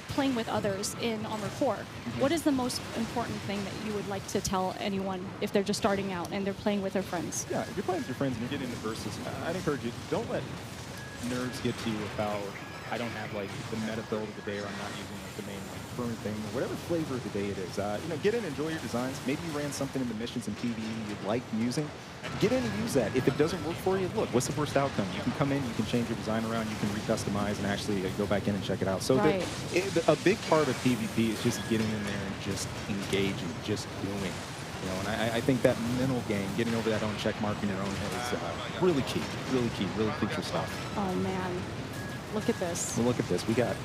playing with others in Armored Core? What is the most important thing that you would like to tell anyone if they're just starting out and they're playing with their friends? Yeah, if you're playing with your friends and you're getting into versus, I'd encourage you, don't let nerves get to you about I don't have like the meta build of the day, or I'm not using like the main like current thing, or whatever flavor of the day it is. You know, get in, enjoy your designs. Maybe you ran something in the missions and PvE you'd like using. Get in and use that. If it doesn't work for you, look, what's the worst outcome? You can come in, you can change your design around, you can recustomize and actually go back in and check it out. So a big part of PvP is just getting in there and just engaging, just doing. You know, and I think that mental game, getting over that own check mark in your own head is really key, really crucial stuff. Oh man, look at this. Well, look at this. We got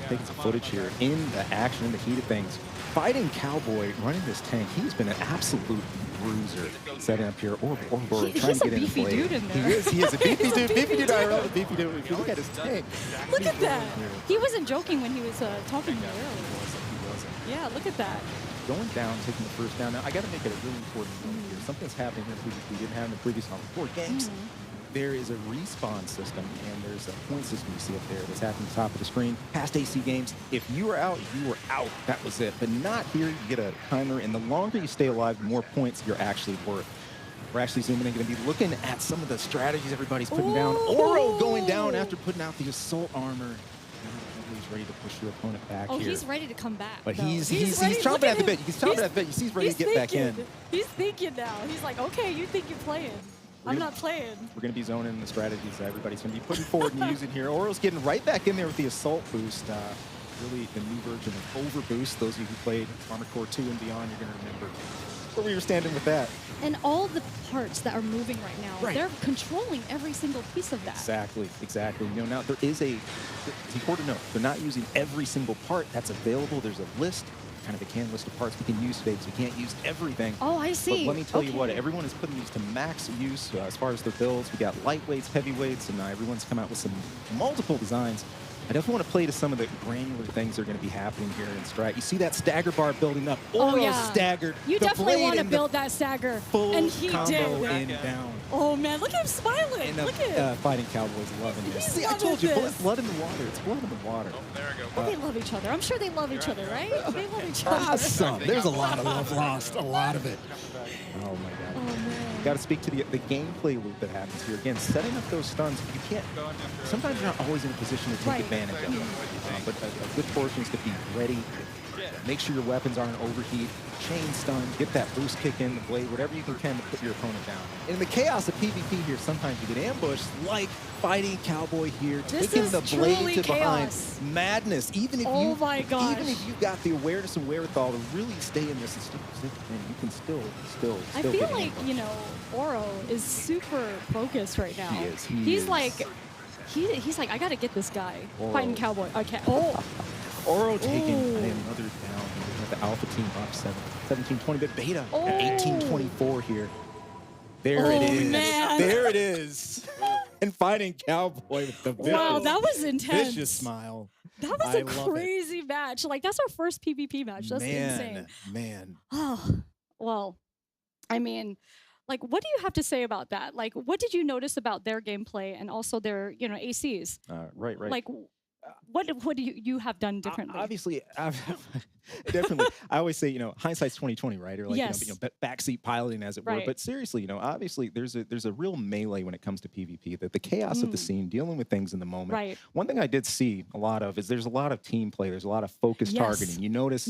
taking some footage here in the action, in the heat of things. FightinCowboy running this tank. He's been an absolute bruiser setting up here. Oroboro trying to get in play. Dude in there. He is a beefy dude. Beefy dude. I love the beefy dude. If you look at his tank. Look at that. He wasn't joking when he was talking to me earlier. He wasn't. Yeah, look at that. Going down, taking the first down. Now, I got to make it a really important point here. Something's happening here we didn't have in the previous Oroboro games. There is a respawn system, and there's a point system you see up there that's happening at the top of the screen. Past AC games, if you were out, you were out. That was it. But not here. You get a timer, and the longer you stay alive, the more points you're actually worth. We're actually zooming in, going to be looking at some of the strategies everybody's putting down. Oro going down after putting out the assault armor. He's ready to push your opponent back here. Oh, he's ready to come back. But he's chomping at the bit. He's chomping at the bit. He's ready to get back in. He's thinking now. He's like, okay, you think you're playing. I'm not playing. We're going to be zoning the strategies that everybody's going to be putting forward and using here. Oro's getting right back in there with the assault boost. Really the new version of overboost. Those of you who played Armored Core 2 and beyond, you're going to remember where we were standing with that. And all the parts that are moving right now, they're controlling every single piece of that. Exactly. You know, now there is it's important to note, they're not using every single part that's available. There's a list, kind of a can list of parts we can use today, because we can't use everything. Oh, I see. But let me tell you what, everyone is putting these to max use as far as their builds. We got lightweights, heavyweights, and everyone's come out with some multiple designs. I definitely want to play to some of the granular things that are going to be happening here in Strat. You see that stagger bar building up. Oro's staggered. You definitely want to build that stagger. And he did. In down. Oh, man. Look at him smiling. And look at FightinCowboy's loving this. See, I loving told you, this. blood in the water. It's blood in the water. Oh, there we go. They love each other. I'm sure they love each other, right? They love each other. Some. There's a lot of love lost. A lot of it. Oh, my God. Oh, man. Got to speak to the gameplay loop that happens here. Again, setting up those stuns, you can't, sometimes you're not always in a position to take advantage of them. But a good portion is to be ready, make sure your weapons aren't overheat, chain stun, get that boost kick in, the blade, whatever you can to put your opponent down. In the chaos of PvP here, sometimes you get ambushed, like FightinCowboy here, taking the blade to behind. Madness. Even if even if you've got the awareness and wherewithal to really stay in this and stick, you can still I feel like, you know, Oro is super focused right now. He is. He's like, I gotta get this guy. FightinCowboy. Okay. Oro taking another down with the Alpha team up 17-20, but Beta at 18-24 here. There it is. Man. There it is. And FightinCowboy with the wow, that was intense. Vicious smile. That was a crazy match. Like, that's our first PvP match. That's insane. Man. Oh, well, I mean, like, what do you have to say about that? Like, what did you notice about their gameplay and also their, you know, ACs? Right. Like, what do you have done differently? Obviously, definitely. I always say, you know, hindsight's 20/20, right? Or like, you know, backseat piloting, as it were. But seriously, you know, obviously, there's a real melee when it comes to PvP. That the chaos of the scene, dealing with things in the moment. Right. One thing I did see a lot of is there's a lot of team play. There's a lot of focused targeting. You notice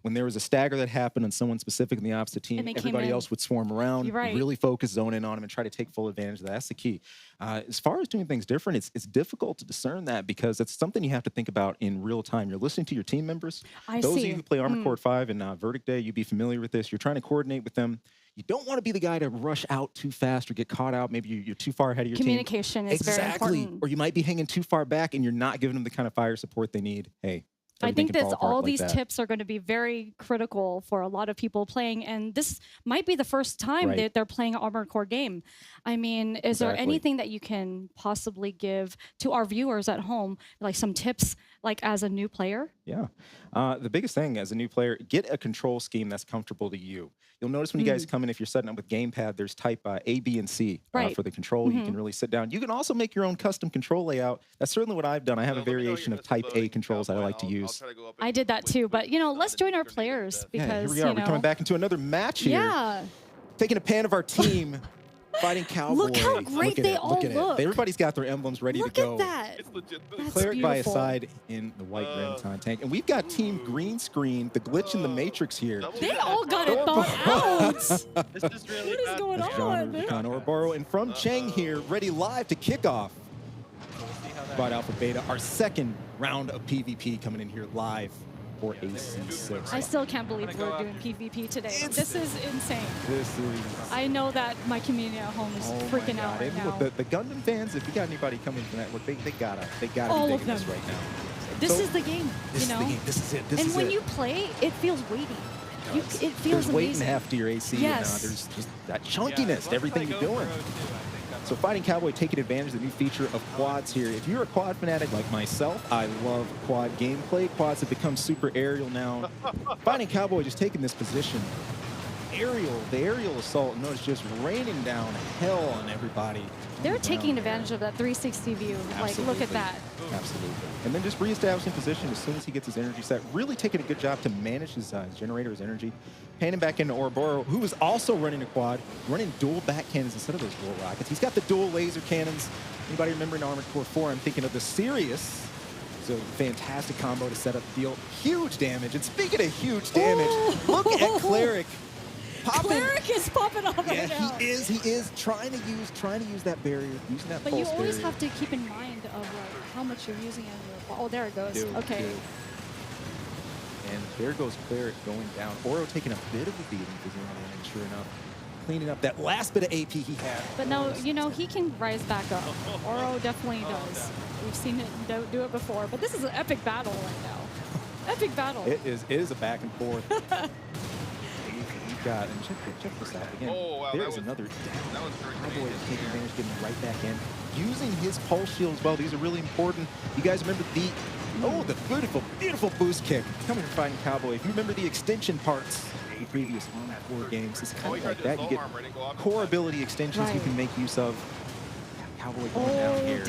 when there was a stagger that happened on someone specific in the opposite team, everybody else would swarm around, really focus, zone in on them, and try to take full advantage of that. That's the key. As far as doing things different, it's difficult to discern that because it's something you have to think about in real time. You're listening to your team members. Those of you who play Armored Core 5 and Verdict Day, you'd be familiar with this. You're trying to coordinate with them. You don't want to be the guy to rush out too fast or get caught out. Maybe you're too far ahead of your Communication team. is very important. Or you might be hanging too far back and you're not giving them the kind of fire support they need. Hey, I think that all these tips are going to be very critical for a lot of people playing, and this might be the first time that they're playing an Armored Core game. I mean, is there anything that you can possibly give to our viewers at home, like some tips, like as a new player? Yeah. The biggest thing as a new player, get a control scheme that's comfortable to you. You'll notice when you guys come in, if you're setting up with gamepad, there's type A, B, and C for the control. You can really sit down. You can also make your own custom control layout. That's certainly what I've done. I have a variation of type A controls that I like to use. I did that too, but you know, let's join our players because here we are. We're coming back into another match here. Yeah. Taking a pan of our team. Fighting Cowboy. Look how great they all look. Everybody's got their emblems ready to go. Look at that. That's Cleric by his beautiful. side in the white Rubicon tank. And we've got Team Green Screen, the glitch in the Matrix here. They all got it thought out. This is really What is going on? Rubicon Oroboro. And from Cheng here, ready live to kick off. Squad Alpha Beta, our second round of PvP coming in here live for AC6. I still can't believe we're doing PvP today. This is insane. This is... I know that my community at home is freaking out right And now. look, the Gundam fans, if you got anybody coming from that work, they gotta All be of digging this them. right now. This So, is the game, This you is know? the game. This is it. This And is when it. you play, it feels weighty. It feels There's weight and amazing. heft to your AC, Yes. and there's just that chunkiness to everything you're doing. So Fighting Cowboy taking advantage of the new feature of quads here. If you're a quad fanatic like myself, I love quad gameplay. Quads have become super aerial now. Fighting Cowboy just taking this position. The aerial assault, and it's just raining down hell on everybody. They're taking advantage of that 360 view. Like, look at that. Absolutely. And then just reestablishing position as soon as he gets his energy set. Really taking a good job to manage his generator, his energy. Handing back into Oroboro, who is also running a quad, running dual back cannons instead of those dual rockets. He's got the dual laser cannons. Anybody remember in Armored Core 4? I'm thinking of the Sirius. It's a fantastic combo to set up the deal. Huge damage. And speaking of huge damage, look at Cleric. Cleric is popping off right now. He is trying to use that barrier, using that But pulse you always barrier. have to keep in mind of like how much you're using it. Oh, there it goes. Okay. And there goes Cleric going down. Oro taking a bit of a beating because and sure enough, cleaning up that last bit of AP he had. But no, you know, he can rise back up. Oro definitely does. We've seen it do it before. But this is an epic battle right now. Epic battle. It is a back and forth. You've got, and check this out again. There's another down. Cowboy taking advantage, getting right back in. Using his pulse shield as well. These are really important. You guys remember the beautiful boost kick coming from Fighting Cowboy. If you remember the extension parts in previous Armored Core games, it's kind of like that. You get core ability extensions you can make use of. Cowboy going down here.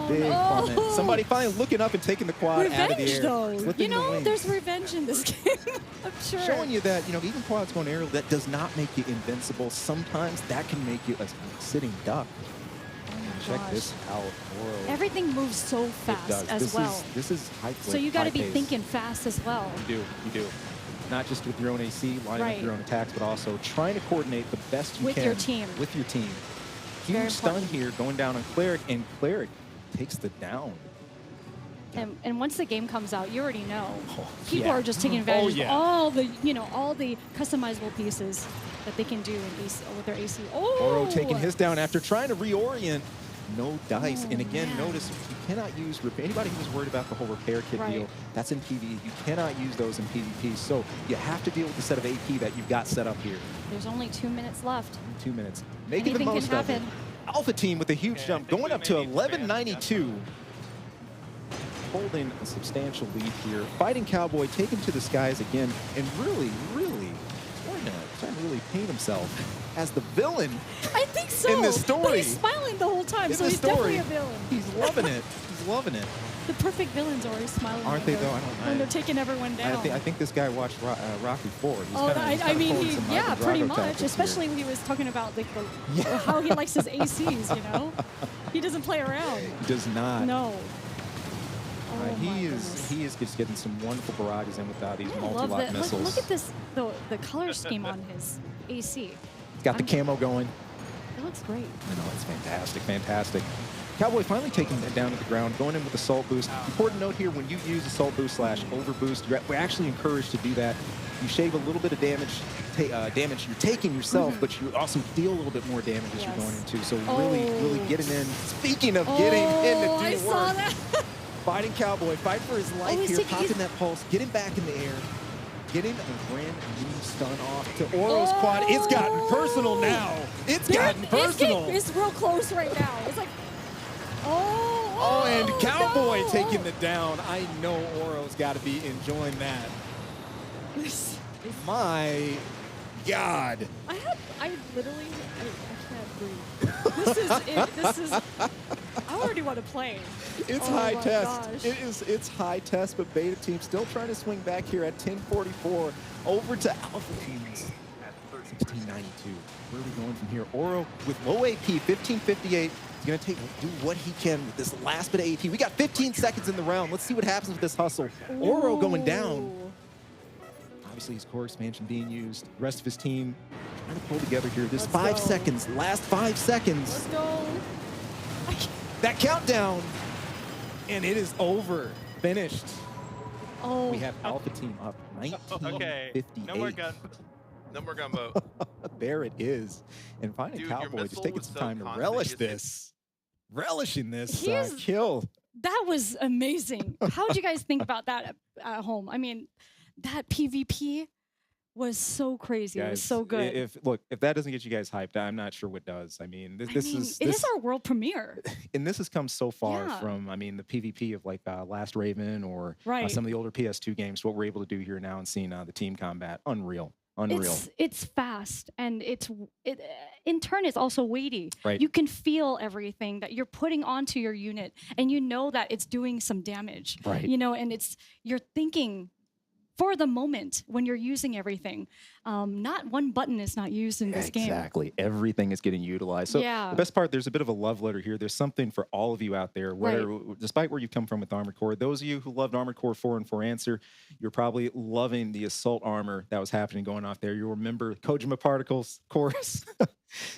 Big plummet. Somebody finally looking up and taking the quad out of the air. Though. You know, the wings. there's revenge in this game. I'm sure. Showing you that, you know, even quads going aerial, that does not make you invincible. Sometimes that can make you a sitting duck. Check this out, Oro. Everything moves so fast as well. This is high So you got to be thinking fast as well. You do. Not just with your own AC, lining up your own attacks, but also trying to coordinate the best you with can. Your team. With your team. Huge stun here going down on Cleric, and Cleric takes the down. And once the game comes out, you already know. People are just taking advantage of all the customizable pieces that they can do with their AC. Oro taking his down after trying to reorient. No dice. And again, notice you cannot use anybody who was worried about the whole repair kit deal. That's in PvE. You cannot use those in PvP. So you have to deal with the set of AP that you've got set up here. There's only 2 minutes left. 2 minutes. Making the most of it. Alpha team with a huge jump, going up to 1192. Holding a substantial lead here. Fighting Cowboy taken to the skies again, and really trying to really paint himself as the villain. I think so. In this story. But he's smiling the whole time, so he's definitely a villain. He's loving it. He's loving it. The perfect villains are always smiling. Aren't they though? I don't know. When they're taking everyone down. I think this guy watched Rocky 4. I mean, yeah, pretty much. Especially when he was talking about like how he likes his ACs. You know, he doesn't play around. He does not. No. He is just getting some wonderful barrages in without these multi-lock missiles. Look at this, the color scheme on his AC. He's got the camo going. It looks great. I know, it's fantastic, fantastic. Cowboy finally taking it down to the ground, going in with Assault Boost. Important note here, when you use Assault Boost / Overboost, we're actually encouraged to do that. You shave a little bit of damage you're taking yourself, but you also deal a little bit more damage as you're going into. So really getting in. Speaking of getting in to do I work. saw that. Fighting Cowboy, fight for his life here, popping that pulse, getting back in the air, getting a brand new stun off to Oro's quad. It's gotten personal now. It's gotten personal. It's real close right now. It's like, and Cowboy taking the down. I know Oro's got to be enjoying that. My God. I literally, I can't breathe. This is, I already want to play. It's high test. It's high test, but Beta Team still trying to swing back here at 10:44 over to Alpha Teams. 1692. Where are we going from here? Oro with low AP, 1558. He's going to do what he can with this last bit of AP. We got 15 seconds in the round. Let's see what happens with this hustle. Oro going down. Obviously, his core expansion being used. The rest of his team trying to pull together here. There's 5 seconds. Last 5 seconds. Let's go. That countdown. And it is over. Finished. Oh. We have Alpha Team up 1958. No more gun. No more gunboat. There it is. And FightinCowboy just taking some time to relish this. Relishing this kill. That was amazing. How did you guys think about that at home? I mean, that PvP was so crazy. Guys, it was so good. If that doesn't get you guys hyped, I'm not sure what does. I mean, it is our world premiere. And this has come so far from, I mean, the PvP of like Last Raven or some of the older PS2 games. What we're able to do here now and seeing the team combat, unreal. It's fast, and it in turn is also weighty. Right. You can feel everything that you're putting onto your unit, and you know that it's doing some damage. Right. You know, and you're thinking for the moment when you're using everything. Not one button is not used in this game. Exactly. Everything is getting utilized. So the best part, there's a bit of a love letter here. There's something for all of you out there, despite where you've come from with Armored Core. Those of you who loved Armored Core 4 and 4 Answer, you're probably loving the assault armor that was happening going off there. You'll remember Kojima particles, of course,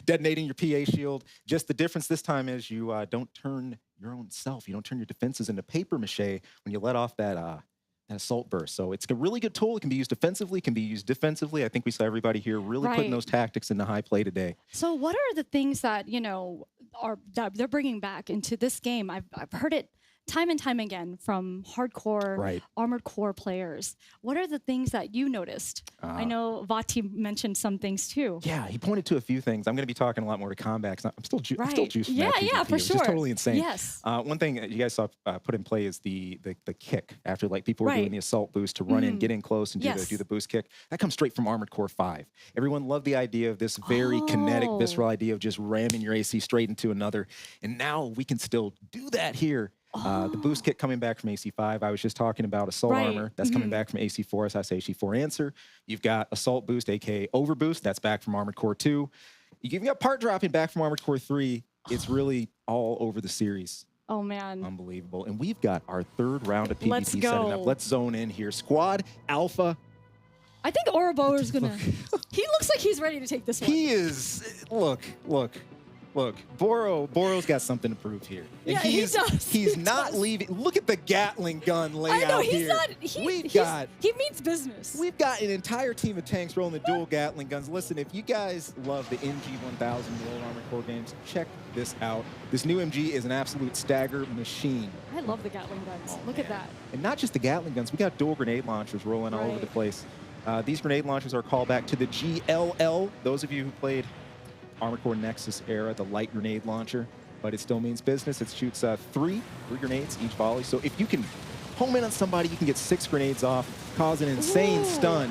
detonating your PA shield. Just the difference this time is you don't turn your own self. You don't turn your defenses into paper mache when you let off that an assault burst. So it's a really good tool. It can be used defensively, can be used defensively. I think we saw everybody here really putting those tactics into high play today. So what are the things that, you know, that they're bringing back into this game? I've heard it time and time again from hardcore Armored Core players. What are the things that you noticed? I know Vati mentioned some things too. Yeah, he pointed to a few things. I'm going to be talking a lot more to combat. I'm still juiced from that PvP, for which sure. is totally insane. Yes. One thing you guys saw put in play is the kick. After like people were doing the assault boost to run in, get in close, and do the boost kick. That comes straight from Armored Core 5. Everyone loved the idea of this very kinetic, visceral idea of just ramming your AC straight into another. And now we can still do that here. The boost kick coming back from AC5. I was just talking about assault armor. That's coming back from AC4, as I say, AC4 Answer. You've got assault boost, aka overboost. That's back from Armored Core 2. You even got part dropping back from Armored Core 3. It's really all over the series. Oh, man. Unbelievable. And we've got our third round of PvP setting up. Let's zone in here. Squad, Alpha. I think Oroboro is going to... He looks like he's ready to take this one. He is... Look, Boro's got something to prove here. And he does. He's not leaving. Look at the Gatling gun layout here. I know, he's not. He means business. We've got an entire team of tanks rolling the dual Gatling guns. Listen, if you guys love the MG-1000, the old Armored Core games, check this out. This new MG is an absolute stagger machine. I love the Gatling guns. Look at that. And not just the Gatling guns. We got dual grenade launchers rolling all over the place. These grenade launchers are a callback to the GLL. Those of you who played Armored Core Nexus era, the light grenade launcher, but it still means business. It shoots three grenades each volley. So if you can home in on somebody, you can get 6 grenades off, cause an insane stun.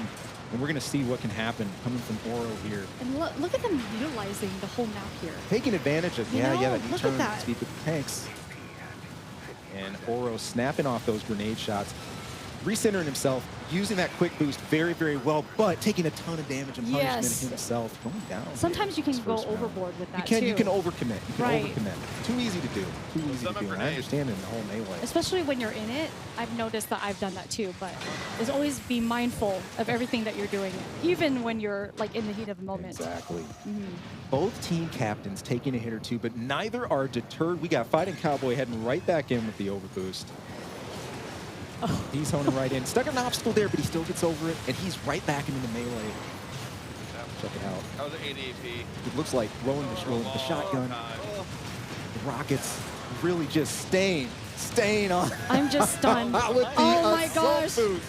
And we're going to see what can happen coming from Oro here. And look at them utilizing the whole map here. Taking advantage of, that new turn speed with the tanks. And Oro snapping off those grenade shots, recentering himself, using that quick boost very, very well, but taking a ton of damage and punishment himself. Going down. Sometimes you can go overboard with that, You can overcommit. You can overcommit. Too easy to do. Too easy to do. And I understand it in the whole melee. Especially when you're in it. I've noticed that I've done that too, but is always be mindful of everything that you're doing, even when you're like in the heat of the moment. Exactly. Both team captains taking a hit or two, but neither are deterred. We got FightinCowboy heading right back in with the overboost. He's honing right in. Stuck an obstacle there, but he still gets over it, and he's right back into the melee. Check it out. That was an 80 AP. It looks like rolling the shotgun. The rockets really just staying on. I'm just stunned. Oh my gosh. Boost.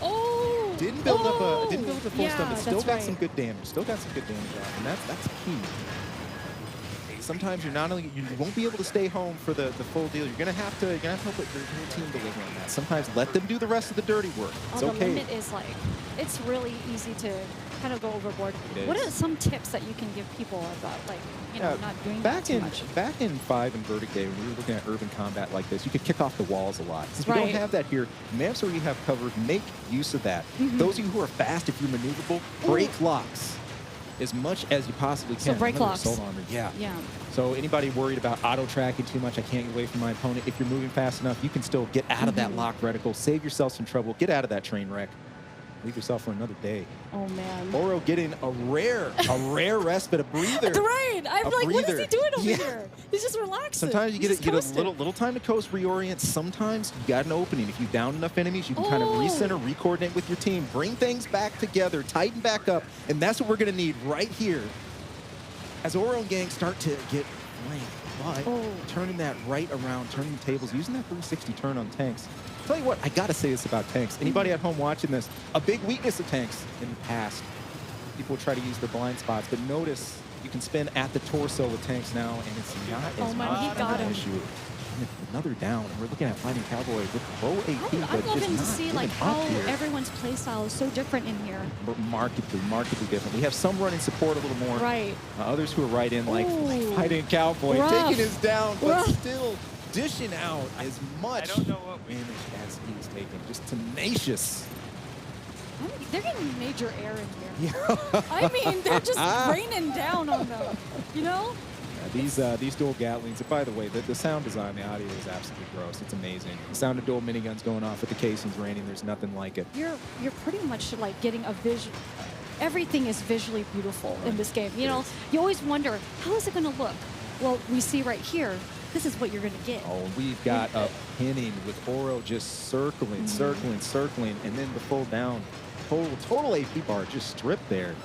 Oh. Didn't build up a full stun, but still got some good damage. Still got some good damage off, and that's key. Sometimes you won't be able to stay home for the full deal. You're gonna have to help your team deliver on that. Sometimes let them do the rest of the dirty work. It's okay. The limit is like, it's really easy to kind of go overboard. What are some tips that you can give people about, like, not doing that too much? Back in 5 and Verdict Day, when we were looking at urban combat like this, you could kick off the walls a lot. Since we don't have that here, maps where you have covered, make use of that. Those of you who are fast, if you're maneuverable, break locks. as much as you possibly can. So break Another locks. assault armor, yeah. Yeah. So anybody worried about auto tracking too much, I can't get away from my opponent. If you're moving fast enough, you can still get out of that lock reticle, save yourself some trouble, get out of that train wreck. Leave yourself for another day. Oh man. Oro getting a rare respite, a breather. Right. I'm like, what is he doing over Yeah. here? He's just relaxing. Sometimes you He's get a just coasting. little time to coast, reorient. Sometimes you got an opening. If you down enough enemies, you can kind of recenter, re-coordinate with your team, bring things back together, tighten back up, and that's what we're going to need right here as Oro and gang start to get flanked. But turning that right around, turning the tables, using that 360 turn on tanks. Tell you what, I gotta say this about tanks. Anybody at home watching this, a big weakness of tanks in the past, people try to use their blind spots, but notice you can spin at the torso with tanks now, and it's not as much of an issue. And another down, and we're looking at FightinCowboy with low AP, I'm but loving just to not see like giving how up here. everyone's playstyle is so different in here. Markedly different. We have some running support a little more. Right. Others who are right in, like FightinCowboy, Rough. taking us down, but Rough. still dishing out as much damage as he's taking. Just tenacious. They're getting major air in here. Yeah. I mean, they're just raining down on them. You know? These dual Gatlings, and by the way, the sound design, the audio is absolutely gross. It's amazing. The sound of dual miniguns going off with the casings raining, there's nothing like it. You're pretty much like getting a vision. Everything is visually beautiful in this game. You know, you always wonder, how is it going to look? Well, we see right here, this is what you're going to get. Oh, we've got a pinning with Oro just circling, circling, and then the full down. Total AP bar just stripped there.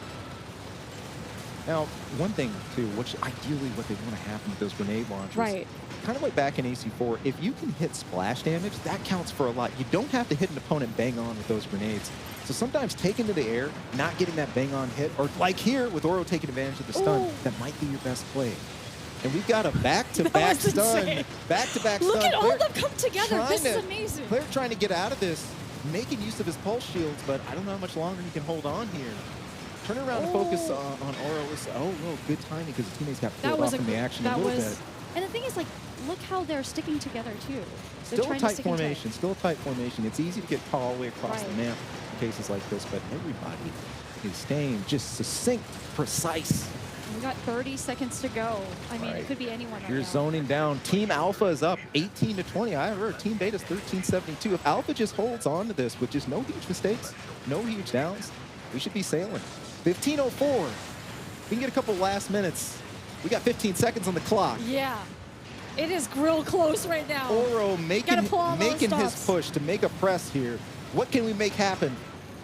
Now, one thing, too, which ideally what they want to happen with those grenade launchers. Right. Kind of like back in AC4, if you can hit splash damage, that counts for a lot. You don't have to hit an opponent bang on with those grenades. So sometimes taking to the air, not getting that bang on hit, or like here with Oro taking advantage of the stun, that might be your best play. And we've got a back-to-back stun. Back-to-back stun. Look at all Claire of them come together. This is amazing. Claire trying to get out of this, making use of his pulse shields, but I don't know how much longer he can hold on here. Turn around and focus on Oro. Oh, good timing because his teammates got pulled off in the action a little bit. And the thing is, like, look how they're sticking together, too. Still a tight formation. It's easy to get caught all the way across the map in cases like this, but everybody is staying just succinct, precise. We got 30 seconds to go. I mean, it could be anyone right You're now. zoning down. Team Alpha is up 18-20. I heard Team Beta's 13-72. If Alpha just holds on to this with just no huge mistakes, no huge downs, we should be sailing. 15:04. We can get a couple last minutes. We got 15 seconds on the clock. Yeah. It is real close right now. Oro making his push to make a press here. What can we make happen?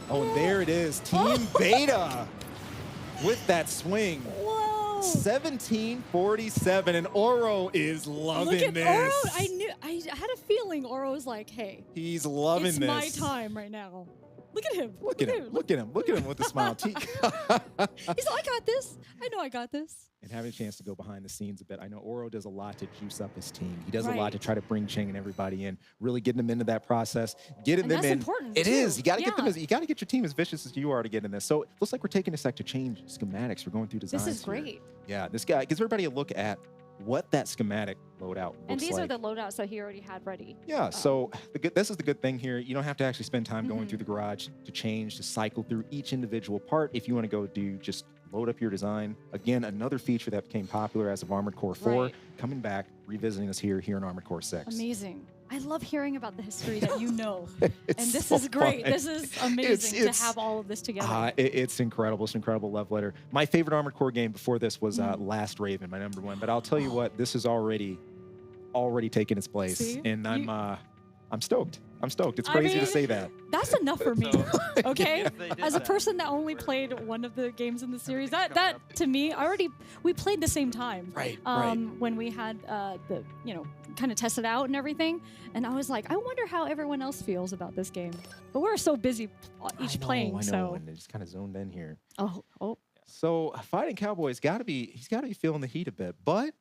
Oh, and there it is. Team Beta with that swing. Whoa. 17-47, and Oro is loving Look at this. Oro. I had a feeling Oro was like, hey. He's loving it's this. my time right now. Look at him. Look at him with a smile. He's like, I got this. I know I got this. And having a chance to go behind the scenes a bit. I know Oro does a lot to juice up his team. He does a lot to try to bring Cheng and everybody in, really getting them into that process, getting them in. Important It too. is. You got to get them. You got to get your team as vicious as you are to get in this. So it looks like we're taking a sec to change schematics. We're going through designs. This is great. Yeah, this guy gives everybody a look at what that schematic loadout looks like. And these are the loadouts that he already had ready. Yeah, so this is the good thing here. You don't have to actually spend time going through the garage to change, to cycle through each individual part. If you want to go do just load up your design. Again, another feature that became popular as of Armored Core 4, coming back, revisiting us here in Armored Core 6. Amazing. I love hearing about the history that you know. And this so is great. fun. This is amazing to have all of this together. It's incredible. It's an incredible love letter. My favorite Armored Core game before this was Last Raven, my #1. But I'll tell you what, this is already taken its place. See? And I'm stoked. I'm stoked. It's crazy to say that. That's enough for me. Okay? As a person that only played one of the games in the series, that to me, we played the same time. Right. When we had kind of tested out and everything. And I was like, I wonder how everyone else feels about this game. But we're so busy playing. I know. So And just kind of zoned in here. Oh. So FightinCowboy's got to be feeling the heat a bit, but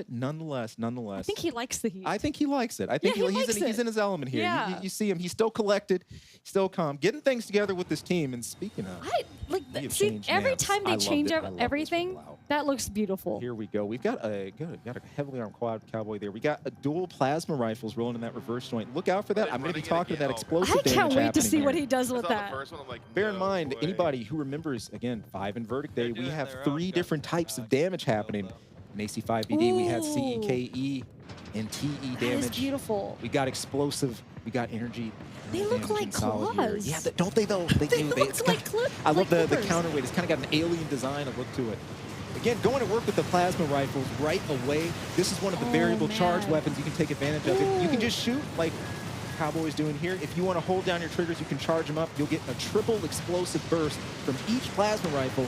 nonetheless, I think he likes the heat. I think he likes it. I think he's in his element here. Yeah. You see him. He's still collected, still calm, getting things together with this team. And speaking of, every time they change up everything, That looks beautiful. Here we go. We've got a heavily armed quad cowboy there. We got a dual plasma rifles rolling in that reverse joint. Look out for that. I'm going to be talking to that explosive damage. I can't wait to see here. what he does with that. Bear in mind, anybody who remembers, again, 5 in Verdict Day, we have 3 different types of damage happening. In AC5BD, we had CEKE and TE damage. That is beautiful. We got explosive. We got energy. They look like claws. Yeah, don't they though? They look like clippers. I love the counterweight. It's kind of got an alien design, a look to it. Again, going to work with the plasma rifles right away. This is one of the variable charge weapons you can take advantage of. You can just shoot like Cowboy's doing here. If you want to hold down your triggers, you can charge them up. You'll get a triple explosive burst from each plasma rifle.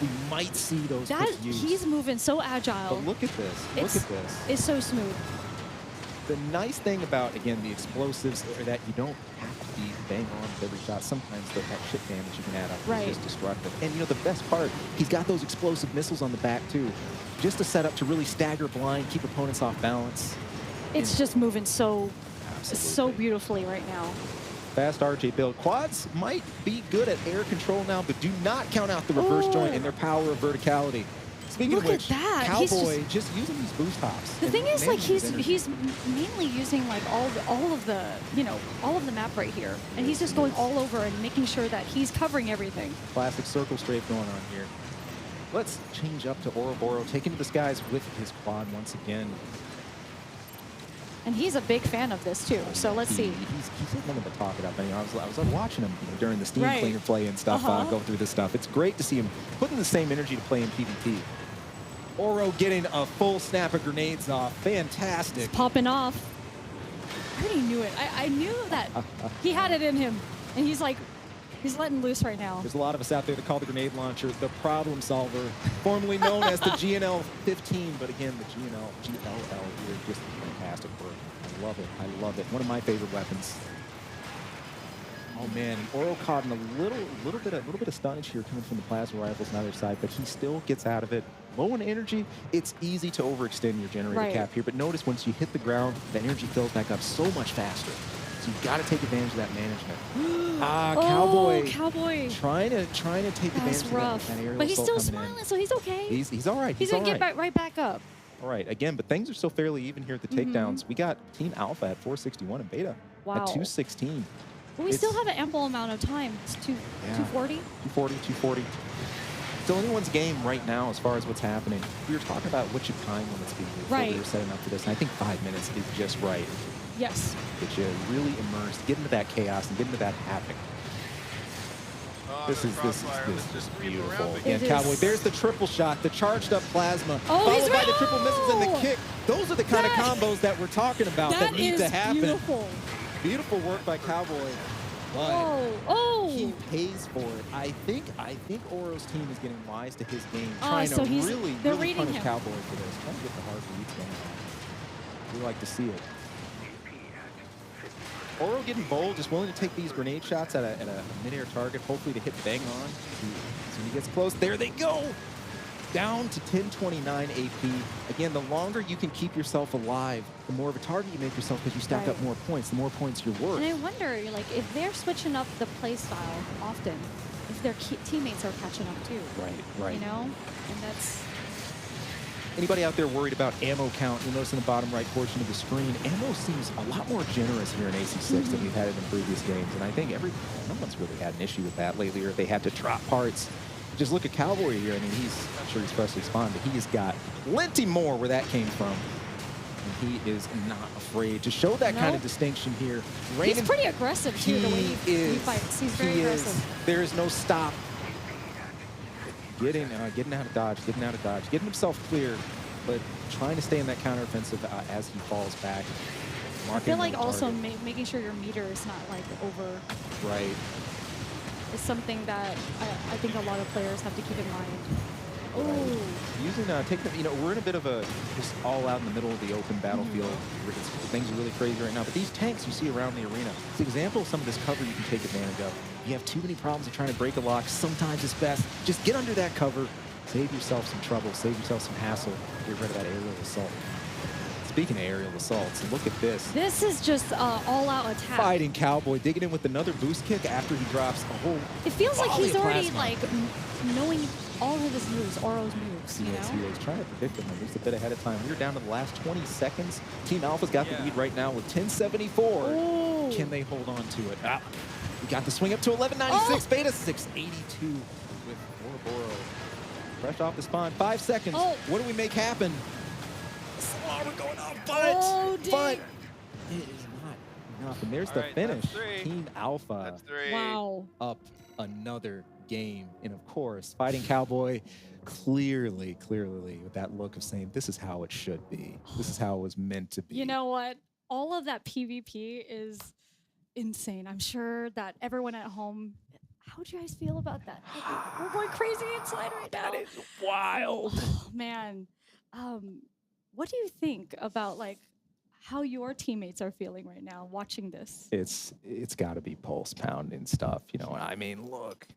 We might see those used. He's moving so agile. But look at this. Look at this. It's so smooth. The nice thing about, again, the explosives are that you don't have to be bang on with every shot. Sometimes that shit damage you can add up is just destructive. And, you know, the best part, he's got those explosive missiles on the back, too. Just a setup to really stagger blind, keep opponents off balance. It's just moving so beautifully right now. Fast RJ build. Quads might be good at air control now, but do not count out the reverse joint and their power of verticality. Speaking of which, Cowboy just using these boost hops. The thing is, like, he's mainly using like all of the map right here, and he's just going all over and making sure that he's covering everything. Classic circle strafe going on here. Let's change up to Oroboro, taking to the skies with his quad once again. And he's a big fan of this too. So let's see. He's nothing but talk it up. I mean, I was watching him during the Steam Cleaner play and stuff, go through this stuff. It's great to see him putting the same energy to play in PvP. Oro getting a full snap of grenades off. Fantastic. It's popping off. I already knew it. I knew that he had it in him. And he's like, he's letting loose right now. There's a lot of us out there that call the grenade launcher the problem solver, formerly known as the GNL-15. But again, the GLL here, just fantastic work. I love it. I love it. One of my favorite weapons. Oh man, Oro caught in a little bit of stunnage here coming from the plasma rifles on the other side, but he still gets out of it. Low in energy, it's easy to overextend your generator cap here, but notice once you hit the ground, the energy fills back up so much faster. So you've got to take advantage of that management. Cowboy. Trying to take advantage of that aerial but he's assault still smiling, so he's okay. He's all right. He's gonna get right back up. All right, again, but things are still fairly even here at the takedowns. We got Team Alpha at 461 and Beta at 216. But we still have an ample amount of time. It's 240? 240. Still anyone's game right now as far as what's happening. We were talking about what your time limits be before we were setting up for this. And I think 5 minutes is just right. Yes. Get you really immersed, get into that chaos, and get into that havoc. This is beautiful. Again, Cowboy, there's the triple shot, the charged up plasma, followed by the triple missiles and the kick. Those are the kind of combos that we're talking about that need to happen. Beautiful. Beautiful work by Cowboy. But he pays for it. I think Oro's team is getting wise to his game, trying to really punish Cowboy for this. Trying to get the hard reads going on. We like to see it. Oro getting bold, just willing to take these grenade shots at a mid-air target, hopefully to hit bang on. So he gets close. There they go! Down to 1029 AP. Again, the longer you can keep yourself alive, the more of a target you make yourself because you stack up more points, the more points you're worth. And I wonder, like, if they're switching up the play style often, if their teammates are catching up too. Right. You know? And that's... Anybody out there worried about ammo count, you'll notice in the bottom right portion of the screen, ammo seems a lot more generous here in AC6 than we've had it in previous games. And I think no one's really had an issue with that lately, or if they had to drop parts. Just look at Cowboy here. I mean, I'm sure he's freshly spawned, but he's got plenty more where that came from. And he is not afraid to show that kind of distinction here. He's pretty aggressive, too, the way he fights. He's very aggressive. There is no stop. Getting out of dodge, getting himself clear, but trying to stay in that counteroffensive as he falls back. I feel like also making sure your meter is not, like, over. Right. Is something that I think a lot of players have to keep in mind. Oh, using we're in a bit of a just all out in the middle of the open battlefield. Things are really crazy right now. But these tanks you see around the arena, it's an example of some of this cover you can take advantage of. You have too many problems of trying to break a lock. Sometimes it's best just get under that cover, save yourself some trouble, save yourself some hassle, get rid of that aerial assault. Speaking of aerial assaults, look at this. This is just all-out attack. Fighting Cowboy, digging in with another boost kick after he drops a whole It feels like he's already, like, knowing all of his moves, Oro's moves. CN's Heroes trying to predict them at least a bit ahead of time. We're down to the last 20 seconds. Team Alpha's got the lead right now with 1074. Ooh. Can they hold on to it? We got the swing up to 1196. Beta 682 with Oroboro. Fresh off the spawn. 5 seconds. What do we make happen? We're going off, but it is not enough. And there's the finish. Team Alpha up another game. And of course, FightinCowboy clearly with that look of saying, this is how it should be. This is how it was meant to be. You know what? All of that PvP is insane. I'm sure that everyone at home, how do you guys feel about that? We're going crazy inside right now. That is wild. Oh, man. What do you think about like how your teammates are feeling right now watching this? It's got to be pulse pounding stuff, you know. I mean, look,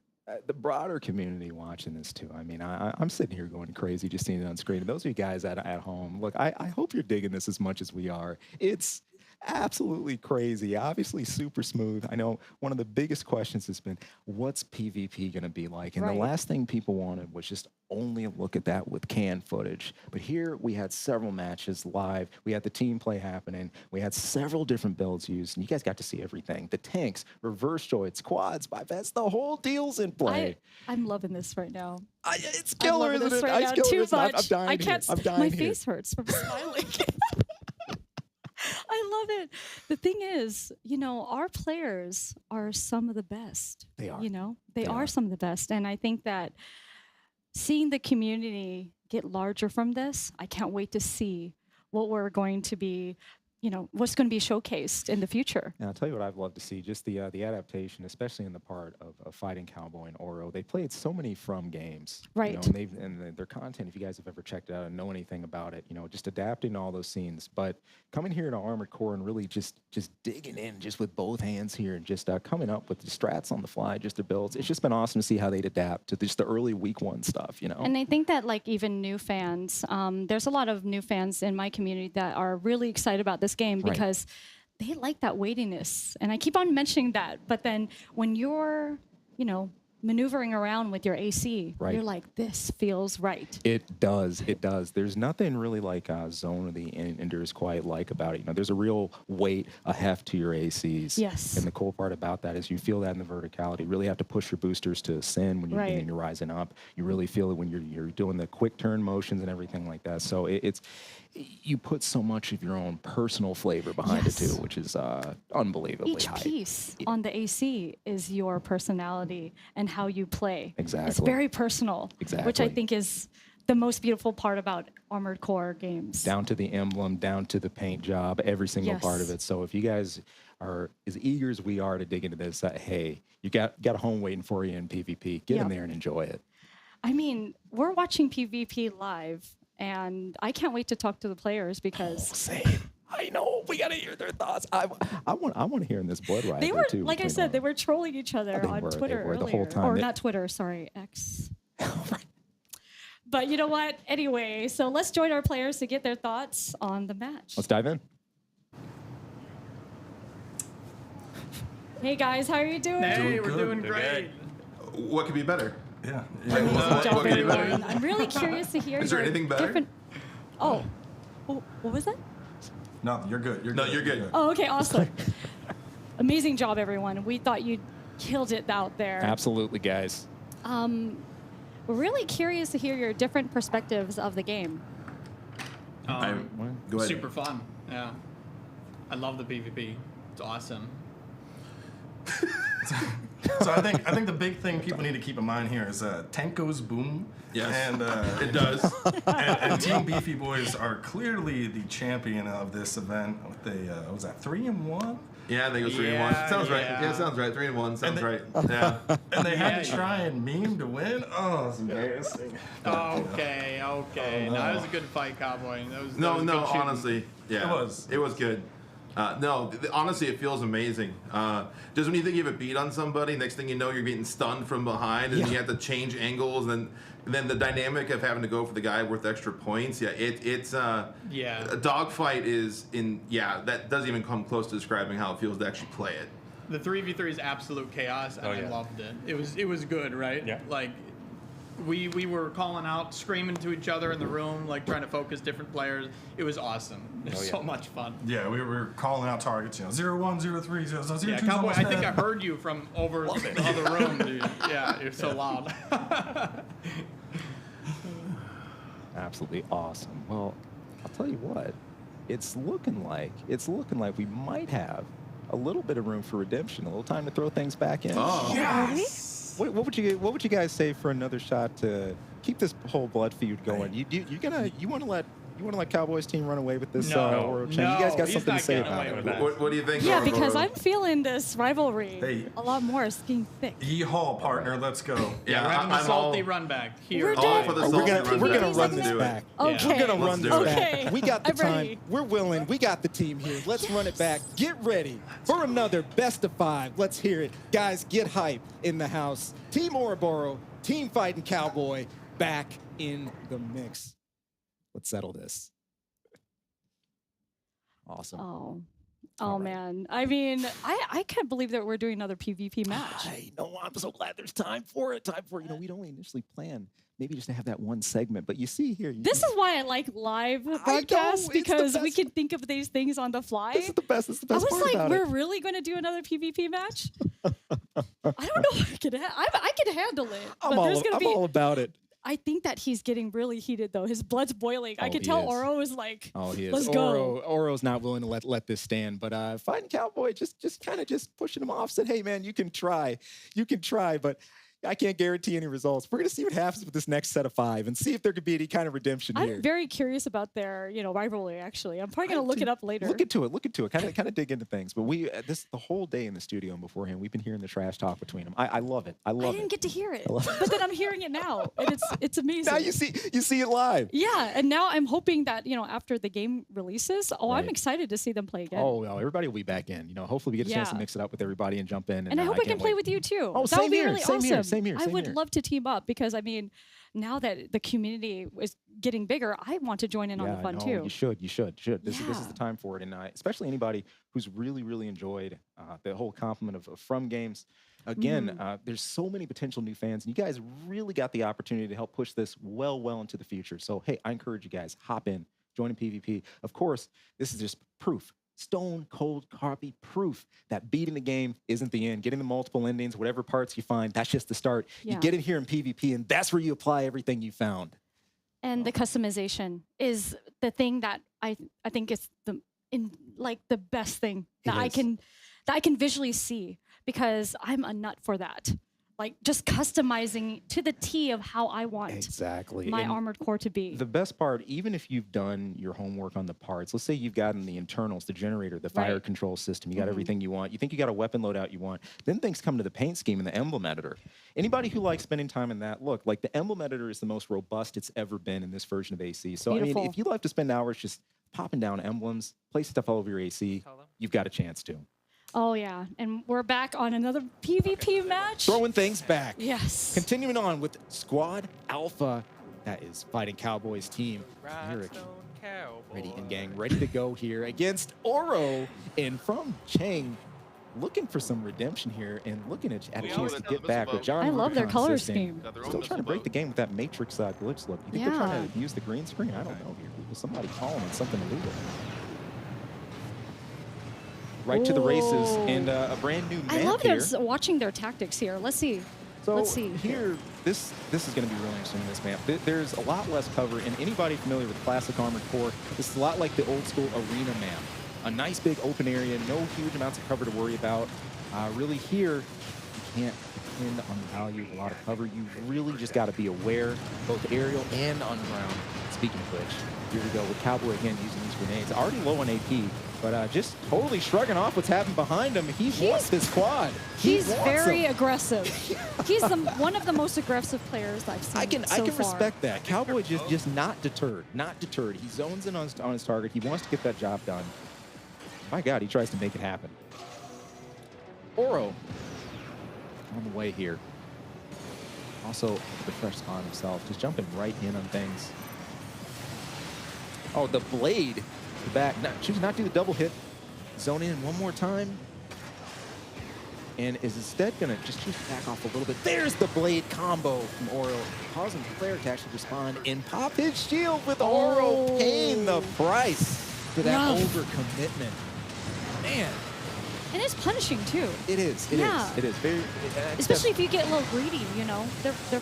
the broader community watching this too. I mean, I'm sitting here going crazy just seeing it on screen. And those of you guys at home, look, I hope you're digging this as much as we are. It's absolutely crazy, obviously super smooth. I know one of the biggest questions has been, what's PvP going to be like? And the last thing people wanted was just only look at that with canned footage. But here we had several matches live. We had the team play happening. We had several different builds used, and you guys got to see everything. The tanks, reverse joints, quads, bypass, the whole deal's in play. I'm loving this right now. It's killer, isn't it? Right now. Too much. I'm dying. I can't. I'm dying my here. face hurts from smiling. I love it. The thing is, you know, our players are some of the best. They are. You know, they are some of the best. And I think that seeing the community get larger from this, I can't wait to see what we're going to be, you know, what's going to be showcased in the future. And I'll tell you what I'd love to see, just the adaptation, especially in the part of FightinCowboy and Oro. They played so many From games. Right. You know, and their content, if you guys have ever checked it out and know anything about it, you know, just adapting all those scenes. But coming here to Armored Core and really just digging in just with both hands here and just coming up with the strats on the fly, just their builds. It's just been awesome to see how they'd adapt to just the early week one stuff, you know. And I think that like even new fans, there's a lot of new fans in my community that are really excited about this game because they like that weightiness. And I keep on mentioning that. But then when you're, you know, maneuvering around with your AC, you're like, this feels right. It does. It does. There's nothing really like Zone of the Enders quite like about it. You know, there's a real weight, a heft to your ACs. Yes. And the cool part about that is you feel that in the verticality. You really have to push your boosters to ascend when you're rising up. You really feel it when you're doing the quick turn motions and everything like that. So you put so much of your own personal flavor behind it too, which is unbelievably high. Each piece on the AC is your personality and how you play. Exactly. It's very personal, which I think is the most beautiful part about Armored Core games. Down to the emblem, down to the paint job, every single part of it. So if you guys are as eager as we are to dig into this, hey, you got a home waiting for you in PvP. Get in there and enjoy it. I mean, we're watching PvP live, and I can't wait to talk to the players because same. I know. We gotta hear their thoughts. I want to hear in this blood rivalry they were, too. like I said, they were trolling each other on Twitter they were earlier. the whole time. Or not Twitter, sorry, X. But you know what? Anyway, so let's join our players to get their thoughts on the match. Let's dive in. Hey guys, how are you doing? Hey, we're doing great. What could be better? Yeah. Amazing job, what could be better? everyone. I'm really curious to hear. Is there your anything better? different- Oh, what was that? No, you're good. No, you're good. Oh, okay, awesome. Amazing job, everyone. We thought you killed it out there. Absolutely, guys. We're really curious to hear your different perspectives of the game. Go ahead. Super fun. Yeah. I love the PvP. It's awesome. So I think the big thing people need to keep in mind here is tank goes boom. Yes. And it does. and Team Beefy Boys are clearly the champion of this event. What was that 3-1? Yeah, I think it was 3-1. Sounds right. Yeah, sounds right. 3-1 sounds right. Yeah. And they had to try and meme to win. Oh, it's embarrassing. Okay. Oh, No, that was a good fight, Cowboy. That was No, good shooting. honestly, yeah. It was good. Honestly, it feels amazing. Just when you think you have a beat on somebody, next thing you know, you're getting stunned from behind, and you have to change angles, and then the dynamic of having to go for the guy worth extra points. Yeah, it's a dogfight is that doesn't even come close to describing how it feels to actually play it. The 3v3 is absolute chaos, and I loved it. It was good, right? Yeah. Like, We were calling out, screaming to each other in the room, like trying to focus different players. It was awesome. It was so much fun. Yeah, we were calling out targets, 01, 03, 02. Yeah, Cowboy, I think I heard you from over the other room, dude. Yeah, you're so loud. Absolutely awesome. Well, I'll tell you what, it's looking like we might have a little bit of room for redemption, a little time to throw things back in. Oh. Yes. What would you guys say for another shot to keep this whole blood feud going? You want to let Cowboys team run away with this Oro chain? You guys got something to say about it? What do you think? Yeah, Oroboro? because I'm feeling this rivalry Hey. a lot more. It's getting thick. Yeehaw, partner, let's go. Yeah, we're having the salty run back here. We're all for the salty We're run gonna back. run Let's this do back. it. Okay. We're gonna run this Okay. back. We got the I'm time. ready. We're willing. We got the team here. Let's run it back. Get ready for another best of 5. Let's hear it, guys. Get hype in the house. Team Oroboro, Team Fighting Cowboy, back in the mix. Let's settle this. Awesome. Oh man. I mean, I can't believe that we're doing another PvP match. I know. I'm so glad there's time for it. We'd only initially planned maybe just to have that one segment, but you see here. This is why I like live broadcasts, because we can think of these things on the fly. This is the best. This is the best I was part like, about we're it. really going to do another PvP match? I don't know if I can. I can handle it. I'm all about it. I think that he's getting really heated though. His blood's boiling. I can he tell is. Oro is like, He is. let's go. Oro's not willing to let this stand, but Fighting Cowboy just kind of pushing him off. Said, "Hey man, you can try, but I can't guarantee any results. We're gonna see what happens with this next set of 5 and see if there could be any kind of redemption here." I'm very curious about their, rivalry. Actually, I'm probably gonna look it up later. Look into it. Kind of dig into things. But we the whole day in the studio and beforehand, we've been hearing the trash talk between them. I love it. I didn't get to hear it, but then I'm hearing it now, and it's amazing. Now you see it live. Yeah, and now I'm hoping that after the game releases, I'm Right. excited to see them play again. Oh, well, everybody will be back in. Hopefully we get a chance to mix it up with everybody and jump in. And I hope I can can't play wait. with you too. Oh, that would same be here, really same awesome. here, same here, I same would here. love to team up because now that the community is getting bigger, I want to join in on the fun too. You should. This is the time for it, and especially anybody who's really enjoyed the whole complement of From games. Again, there's so many potential new fans, and you guys really got the opportunity to help push this well into the future. So hey, I encourage you guys, hop in, join in PvP. Of course, this is just proof. Stone cold copy proof that beating the game isn't the end. Getting the multiple endings, whatever parts you find, that's just the start. Yeah. You get in here in PvP, and that's where you apply everything you found. And the customization is the thing that I think is the best thing that I can visually see, because I'm a nut for that. Like just customizing to the T of how I want my Armored Core to be. The best part, even if you've done your homework on the parts, let's say you've gotten the internals, the generator, the fire control system, you got everything you want, you think you got a weapon loadout you want, then things come to the paint scheme and the emblem editor. Anybody who likes spending time in that, look, like the emblem editor is the most robust it's ever been in this version of AC. So, Beautiful. I mean, if you like to spend hours just popping down emblems, place stuff all over your AC, you've got a chance to. Oh yeah, and we're back on another PvP match. Throwing things back. Yes. Continuing on with Squad Alpha. That is Fighting Cowboys team. Eric, ready and gang, ready to go here against Oro. And from Chang, looking for some redemption here and looking at a chance to get back with John. I love their Rubicon color assisting. scheme. Still trying to break the game with that Matrix glitch look. You think they're trying to use the green screen? I don't know here. Will somebody call them on something illegal? Right to the races and a brand new map I love here. watching their tactics here. Let's see. So Let's see. Here, this is going to be really interesting in this map. There's a lot less cover, and anybody familiar with classic Armored Core, this is a lot like the old school arena map. A nice big open area, no huge amounts of cover to worry about. Really here, you can't depend on the value of a lot of cover. You really just got to be aware, both aerial and on ground. Speaking of which, here we go with Cowboy again using these grenades. Already low on AP, but just totally shrugging off what's happening behind him. He wants this quad. He's very aggressive. He's one of the most aggressive players I've seen. I can far. respect that. Cowboy just not deterred. Not deterred. He zones in on his target. He wants to get that job done. My God, he tries to make it happen. Oro on the way here. Also, the fresh spawn himself, just jumping right in on things. Oh, the blade, the back, choosing not to do the double hit. Zone in one more time. and is instead going to just choose to back off a little bit. There's the blade combo from Oro, causing Claire to actually respond and pop his shield with Oro paying the price for that overcommitment. Man. And it's punishing too. It is. It is. Very, especially if you get a little greedy, you know. They're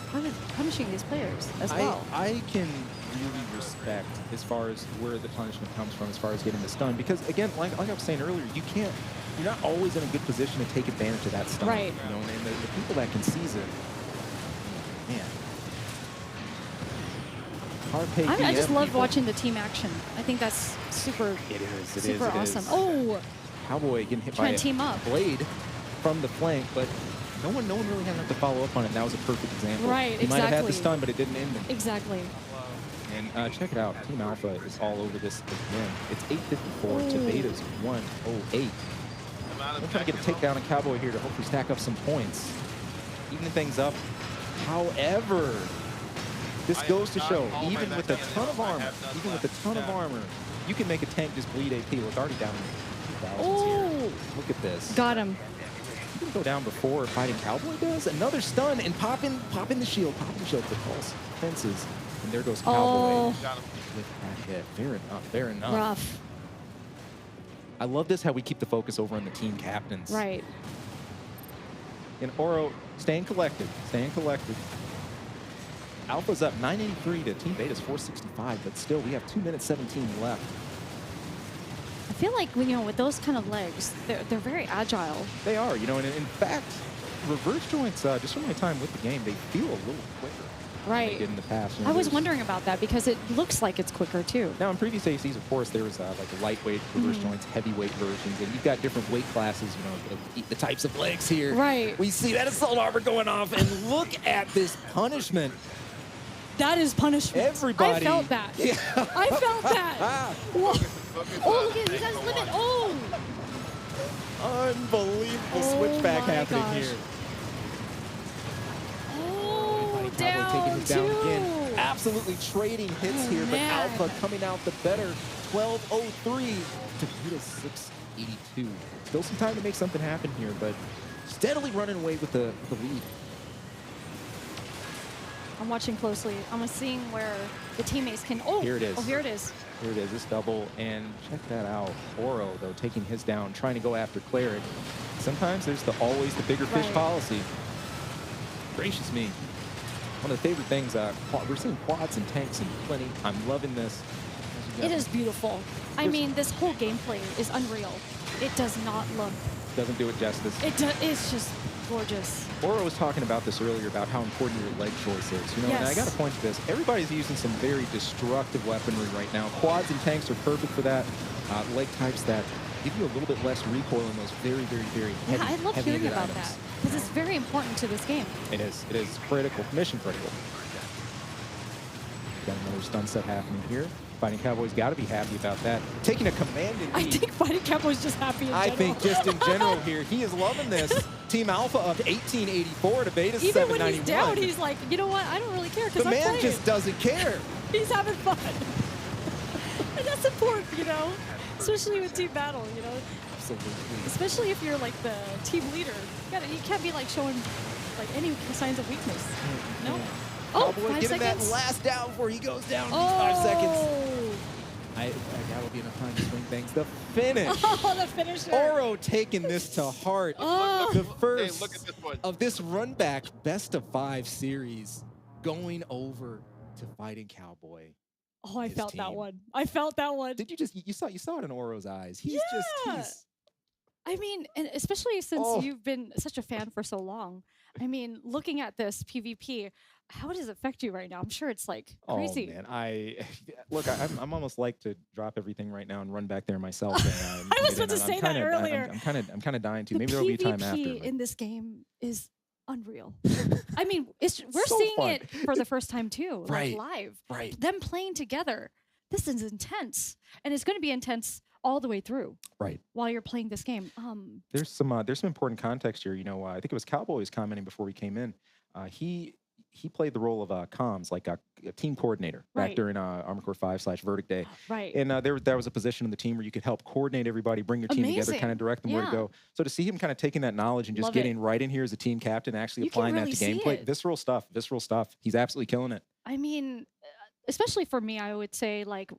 punishing these players as well. I can really respect as far as where the punishment comes from, as far as getting the stun, because again, like I was saying earlier, you're not always in a good position to take advantage of that stun. Right. You know, and the people that can seize it, man. I just love watching the team action. I think that's super. Super awesome. Oh. Cowboy getting hit by a blade from the flank, but no one really had enough to follow up on it. And that was a perfect example. Right, he might have had the stun, but it didn't end him. Exactly. And check it out. Team Alpha is all over this again. It's 854 to Beta's 108. I'm trying to get a takedown on Cowboy here to hopefully stack up some points, even things up. However, this goes to show, even with a ton of armor, you can make a tank just bleed AP. Well, it's already down. Oh, look at this. Got him. You can go down before FightinCowboy does. Another stun and pop in the shield. Pop in the shield for pulse. Fences. And there goes Cowboy. With that hit. Fair enough. Fair enough. Rough. I love this, how we keep the focus over on the team captains. Right. And Oro staying collected. Staying collected. Alpha's up 983 to Team Beta's 465, but still we have 2 minutes 17 left. I feel like, you know, with those kind of legs, they're very agile. They are, you know, and in fact, reverse joints, just from my time with the game, they feel a little quicker right. than they did in the past. You know, I was wondering about that because it looks like it's quicker too. Now, in previous ACs, of course, there was like a lightweight reverse joints, heavyweight versions, and you've got different weight classes, you know, the types of legs here. Right. We see that assault armor going off, and look at this punishment. That is punishment. Everybody. I felt that. Yeah. I felt that. Whoa. Oh, look at this guy's limit. Oh. Unbelievable switchback happening here. Oh, down taking his down two. again. Absolutely trading hits here, but Alpha coming out the better. 12:03 to Beta 682. Still some time to make something happen here, but steadily running away with the lead. I'm watching closely. I'm seeing where the teammates can. Oh, here it is. Oh, here it is. Here it is. This double, and check that out. Oro though taking his down, trying to go after Cleric. Sometimes there's always the bigger fish policy. Gracious me. One of the favorite things. We're seeing quads and tanks and plenty. I'm loving this. It is beautiful. I mean, this whole gameplay is unreal. It does not look. Doesn't do it justice. It's just gorgeous. Oro was talking about this earlier, about how important your leg choice is. You know, and I got to point to this. Everybody's using some very destructive weaponry right now. Quads and tanks are perfect for that. Leg types that give you a little bit less recoil in those very, very, very heavy. Yeah, I love hearing about items. that because it's very important to this game. It is. It is critical, mission critical. Got another stun set happening here. FightinCowboy's got to be happy about that. Taking a commanding lead. I think FightinCowboy's just happy in general. I think just in general here, he is loving this. Team Alpha up 1884 to Beta 791. Even when he's down, he's like, you know what? I don't really care because I'm playing. The man just doesn't care. He's having fun. And that's important, you know? Especially with team battle, you know? Absolutely. Especially if you're like the team leader. You can't be like showing like any signs of weakness. No? Oh, Cowboy 5 getting seconds. that last down before he goes down in these 5 seconds. That will be enough time to swing things. The finish. Oh, the finisher. Oro taking this to heart. Oh. The first look at this one. of this run back best of 5 series going over to FightinCowboy. Oh, I felt that one. I felt that one. Did you just, you saw it in Oro's eyes. He's I mean, and especially since you've been such a fan for so long. I mean, looking at this PvP, how does it affect you right now? I'm sure it's like crazy. Oh man, look, I'm almost like to drop everything right now and run back there myself. And, I was about to say that earlier. I'm kind of dying to. The Maybe there'll be time after. PvP in this game is unreal. I mean, we're so seeing it for the first time too, like live. Right. Them playing together. This is intense, and it's going to be intense all the way through. Right. While you're playing this game. There's some important context here. You know, I think it was Cowboy was commenting before we came in. he played the role of comms, like a team coordinator back during Armored Core 5/Verdict Day. Right. And there was a position in the team where you could help coordinate everybody, bring your team together, kind of direct them where to go. So to see him kind of taking that knowledge and just getting right in here as a team captain, actually applying that to gameplay, visceral stuff. He's absolutely killing it. I mean, especially for me, I would say like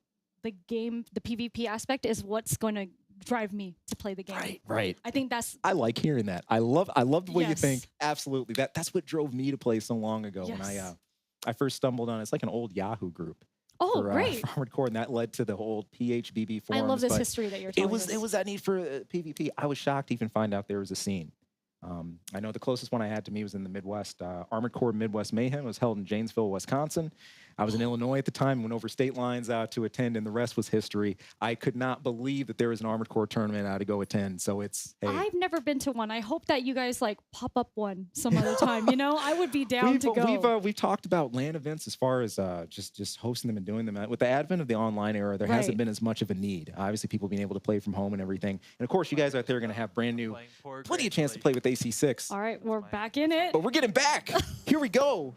the PvP aspect is what's going to drive me to play the game. Right. I think that's. I like hearing that. I love the way you think. Absolutely. That's what drove me to play so long ago when I first stumbled on. It's like an old Yahoo group. Oh, great. For Armored Core, and that led to the whole PHBB forums. I love this history that you're telling us. It was that need for PvP. I was shocked to even find out there was a scene. I know the closest one I had to me was in the Midwest. Armored Core Midwest Mayhem was held in Janesville, Wisconsin. I was in Illinois at the time, went over state lines to attend, and the rest was history. I could not believe that there was an Armored Core tournament I had to go attend. So it's, hey. I've never been to one. I hope that you guys like pop up one some other time. You know, I would be down to go. We've talked about LAN events as far as just hosting them and doing them. With the advent of the online era, there hasn't been as much of a need. Obviously, people being able to play from home and everything. And of course, you guys out there are going to have brand new, plenty of chance to play with AC6. All right, we're back in it. But we're getting back. Here we go.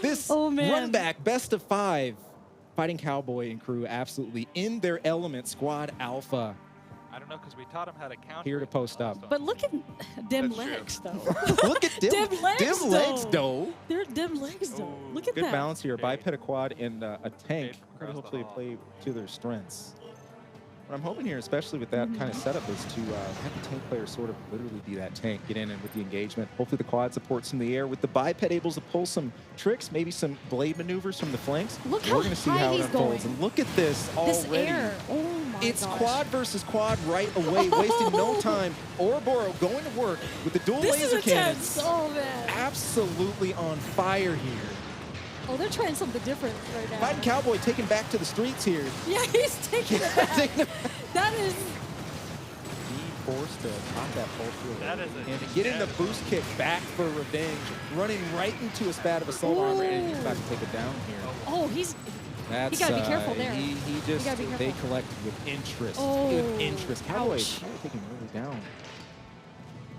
This run back, best of 5, FightinCowboy and crew absolutely in their element. Squad Alpha. I don't know, because we taught him how to count. Here to post up. But look at them legs, though. Look at them legs, though. They're them legs, though. Look at that. Good balance here. Biped, a quad, and a tank. Hopefully play to their strengths. What I'm hoping here, especially with that kind of setup, is to have the tank player sort of literally be that tank, get in and with the engagement. Hopefully the quad supports in the air with the biped able to pull some tricks, maybe some blade maneuvers from the flanks. Look how We're going to see how it unfolds. And look at this already. This air. Oh my It's gosh. quad versus quad right away, wasting no time. Oroboro going to work with the dual laser cannons. Oh, man. Absolutely on fire here. Oh, they're trying something different right now. FightinCowboy taking back to the streets here. Yeah, he's taking it back. That is... Being forced to pop that pulse field. That is and getting the boost kick back for revenge. Running right into a spat of assault armor, and he's about to take it down here. Oh, he's... That's, you gotta be careful there. He just, they collected with interest. With interest. Cowboy taking really down.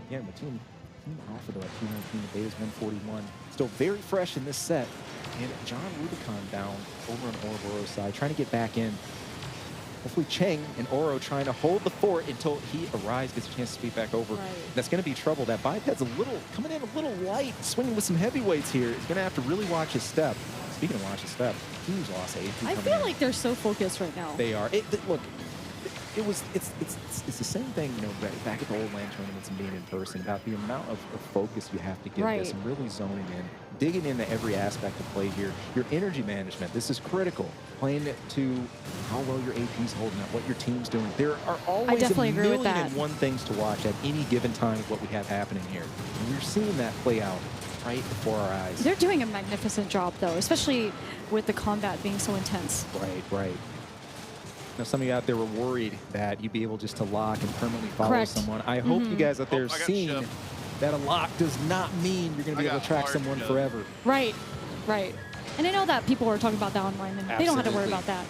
Yeah, the team Alpha though at 219, the Beta's 141. Still very fresh in this set. And John Rubicon down over on Oroboro's side, trying to get back in. Hopefully Cheng and Oro trying to hold the fort until he arrives, gets a chance to speed back over. That's going to be trouble. That biped's coming in a little light, swinging with some heavyweights here. He's going to have to really watch his step. Speaking of watch his step, huge loss. I feel like they're so focused right now. They are. Look, it's the same thing, you know, back at the old LAN tournaments and being in person, about the amount of focus you have to give this and really zoning in, digging into every aspect of play here. Your energy management, this is critical. Playing it to how well your AP's holding up, what your team's doing. There are always a million and one things to watch at any given time of what we have happening here. And we're seeing that play out right before our eyes. They're doing a magnificent job, though, especially with the combat being so intense. Right. Now, some of you out there were worried that you'd be able just to lock and permanently follow someone. I hope you guys out there are seeing that a lock does not mean you're going to be able to track someone forever. Right. And I know that people are talking about that online, and they don't have to worry about that.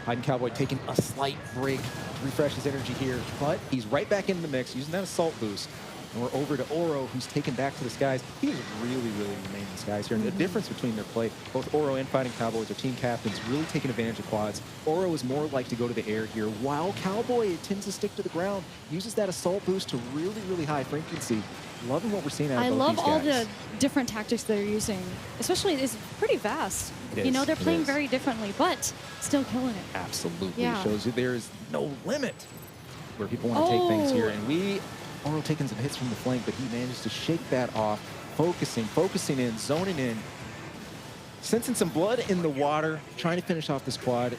FightinCowboy taking a slight break to refresh his energy here, but he's right back into the mix, using that assault boost. And we're over to Oro, who's taken back to the skies. He's really remained in the skies here. And the difference between their play, both Oro and FightinCowboy, their team captains, really taking advantage of quads. Oro is more like to go to the air here, while Cowboy tends to stick to the ground, uses that assault boost to really high frequency. Loving what we're seeing out of both these guys. I love all the different tactics they're using. Especially, it's pretty vast. You know, they're playing very differently, but still killing it. Absolutely. It shows you there is no limit where people want to take things here. And Oro taking some hits from the flank, but he manages to shake that off, focusing in, zoning in, sensing some blood in the water, trying to finish off this quad.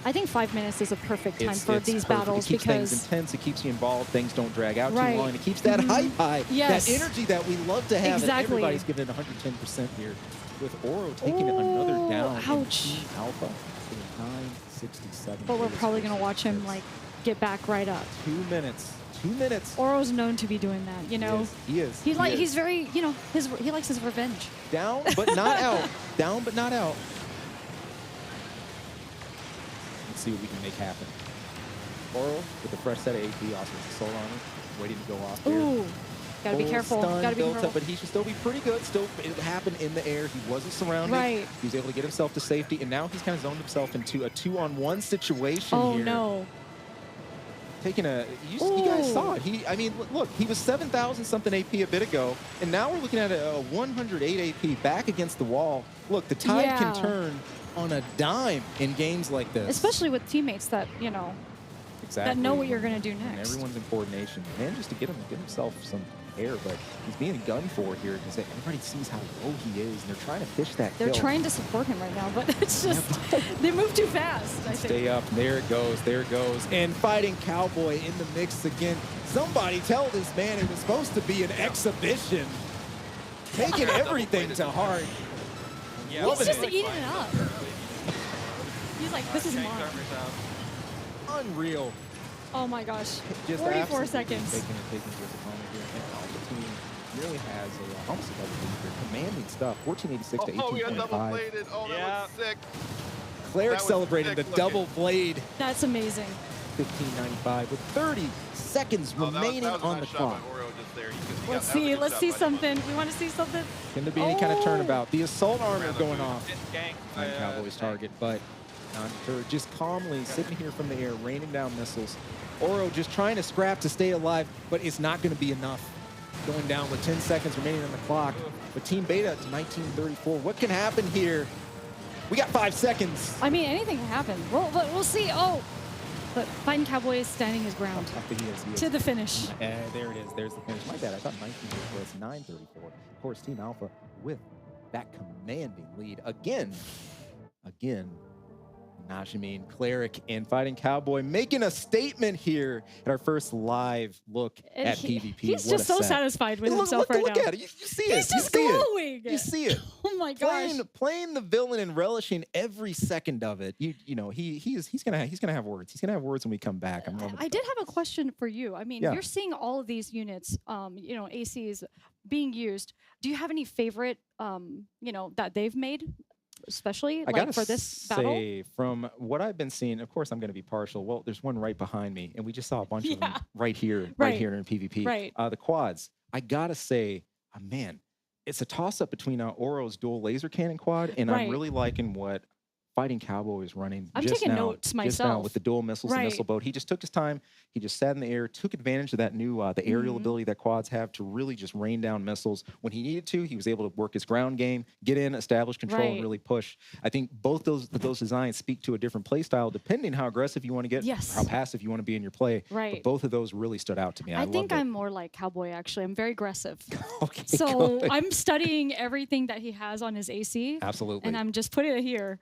I think 5 minutes is a perfect time for these battles because it keeps things intense, it keeps you involved, things don't drag out too long, and it keeps that hype high, that energy that we love to have, and everybody's giving it 110% here. With Oro taking another down. Ouch. Alpha, 967. But we're probably going to watch him like get back right up. 2 minutes. 2 minutes. Oro's known to be doing that, you know. He is. He's very, you know, he likes his revenge. Down but not out. Down but not out. Let's see what we can make happen. Oro with a fresh set of AP, also with assault armor, waiting to go off here. Ooh. Gotta be careful. Stun Gotta be built careful. up, but he should still be pretty good. Still, it happened in the air. He wasn't surrounded. Right. He was able to get himself to safety, and now he's kind of zoned himself into a 2-on-1 situation Oh, here. no. Taking a, you guys saw it. I mean, look, he was 7,000 something AP a bit ago, and now we're looking at a 108 AP back against the wall. Look, the tide can turn on a dime in games like this. Especially with teammates that, you know, exactly. that know what you're going to do And next. everyone's in coordination. Manages to get himself some air, but he's being gunned for here because everybody sees how low he is, and they're trying to fish that They're kill. trying to support him right now, but it's just, they move too fast, I think. Stay up. There it goes. There it goes. And FightinCowboy in the mix again. Somebody tell this man it was supposed to be an exhibition. Taking everything to heart. Yeah, he's just eating it up. He's like, this is mine. Unreal. Oh my gosh. Just 44 seconds. Taking his opponent here. And the team really has almost a double lead here. Commanding stuff. 1486 to 18.5. Oh, we got double bladed. Oh, that was sick. Cleric celebrating the double blade. That's amazing. 1595 with 30 seconds remaining on the clock. Let's see something. We want to see something. Can there be any kind of turnabout? The assault armor going off. Cowboy's target, but not deterred. Just calmly sitting here from the air, raining down missiles. Oro just trying to scrap to stay alive, but it's not going to be enough. Going down with 10 seconds remaining on the clock. But Team Beta to 1934. What can happen here? We got 5 seconds. I mean, anything can happen. We'll see. Oh, but FightinCowboy is standing his ground He is. to the finish. There it is. There's the finish. My bad. I thought 1934. It's 934. Of course, Team Alpha with that commanding lead again. Najimine, Cleric, and FightinCowboy making a statement here at our first live look at PvP. He's just so satisfied with himself right now. Look at it. You see it. He's just glowing. You see it. Oh my gosh. Playing the villain and relishing every second of it. You know, he's gonna have words. He's gonna have words when we come back. I did have a question for you. I mean, you're seeing all of these units, you know, ACs being used. Do you have any favorite, you know, that they've made? Especially like for this battle? Say, from what I've been seeing, of course I'm going to be partial. Well, there's one right behind me, and we just saw a bunch of them right here in PvP. Right. The quads. I gotta say, man, it's a toss-up between Oro's dual laser cannon quad, and I'm really liking what FightinCowboy is running. I'm taking notes myself. Just now with the dual missiles and missile boat. He just took his time. He just sat in the air, took advantage of that new the aerial ability that quads have to really just rain down missiles. When he needed to, he was able to work his ground game, get in, establish control, and really push. I think both those designs speak to a different play style, depending how aggressive you want to get, or how passive you want to be in your play. But both of those really stood out to me. I think I'm more like Cowboy, actually. I'm very aggressive. Okay, so I'm studying everything that he has on his AC. Absolutely. And I'm just putting it here.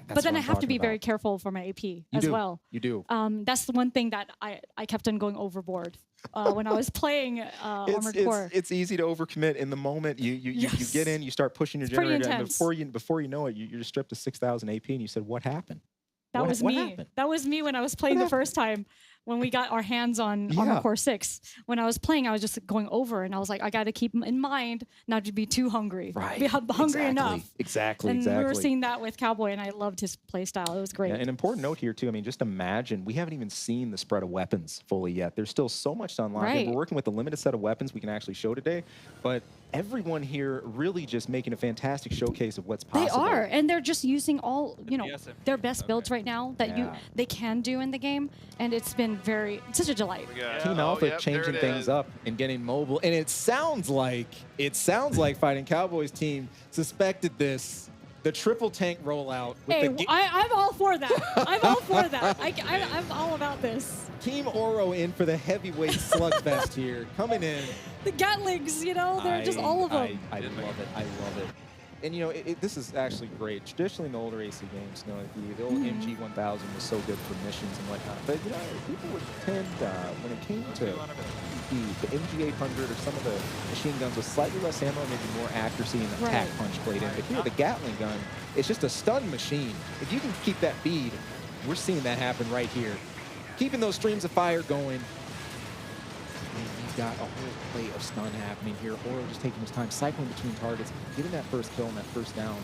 But then I have to be very careful for my AP as well. You do. That's the one thing that I kept on going overboard when I was playing Armored Core. It's easy to overcommit in the moment. You get in, you start pushing your generator, and before you know it, you're just stripped to 6,000 AP, and you said, "What happened?" That was me. That was me when I was playing the first time. When we got our hands on Armored Core 6, when I was playing, I was just going over, and I was like, I got to keep in mind not to be too hungry. Be hungry enough. Exactly. And we were seeing that with Cowboy, and I loved his play style. It was great. Yeah, an important note here, too. I mean, just imagine, we haven't even seen the spread of weapons fully yet. There's still so much to unlock. And we're working with a limited set of weapons we can actually show today, but everyone here really just making a fantastic showcase of what's possible. They are, and they're just using all, you know, their best builds right now that they can do in the game, and it's been such a delight. Team Alpha changing things up and getting mobile, and it sounds like FightinCowboy's team suspected this. The triple tank rollout. With I'm all for that. I'm all for that. I'm all about this. Team Oro in for the heavyweight slugfest here, coming in. The Gatlings, you know, they're just all of them. I love it. I love it. And, you know, this is actually great. Traditionally, in the older AC games, you know, the old MG1000 was so good for missions and whatnot. But, you know, people would tend, when it came to the MG800 or some of the machine guns with slightly less ammo, maybe more accuracy and attack punch played in. But here, the Gatling gun, it's just a stun machine. If you can keep that bead, we're seeing that happen right here. Keeping those streams of fire going. Got a whole play of stun happening here. Oro just taking his time, cycling between targets, getting that first kill and that first down.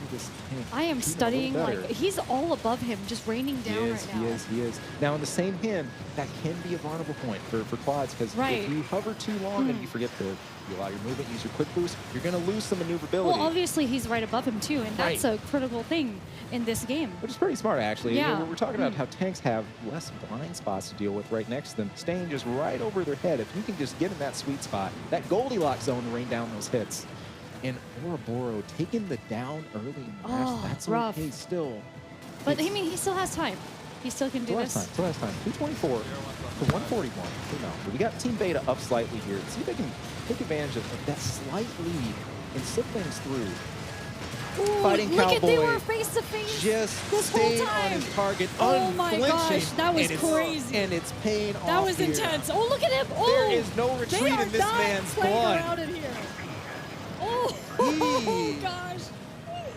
this tank. I am even a studying, little like, better. he's all above him, just raining down right now. He is. Now, in the same hand, that can be a vulnerable point for quads, because if you hover too long and you forget to allow your movement, use your quick boost, you're going to lose some maneuverability. Well, obviously, he's right above him, too, and that's a critical thing in this game. Which is pretty smart, actually. Yeah. We're talking about how tanks have less blind spots to deal with right next to them, staying just right over their head. If you can just get in that sweet spot, that Goldilocks zone to rain down those hits. And Oroboro taking the down early in the match, that's rough. okay still. But, I mean, he still has time. He still can do this. Still has time. 224 to 141. Now, we got Team Beta up slightly here. See if they can take advantage of that slight lead and slip things through. Ooh, Fighting look Cowboy at they were face to face just this whole staying time. on his target, Oh my unflinching, gosh, that was and crazy. And it's paying off. That was here. intense. Oh, look at him. Oh, There is no retreat they are in this not man's playing blood. around in here. Oh gosh.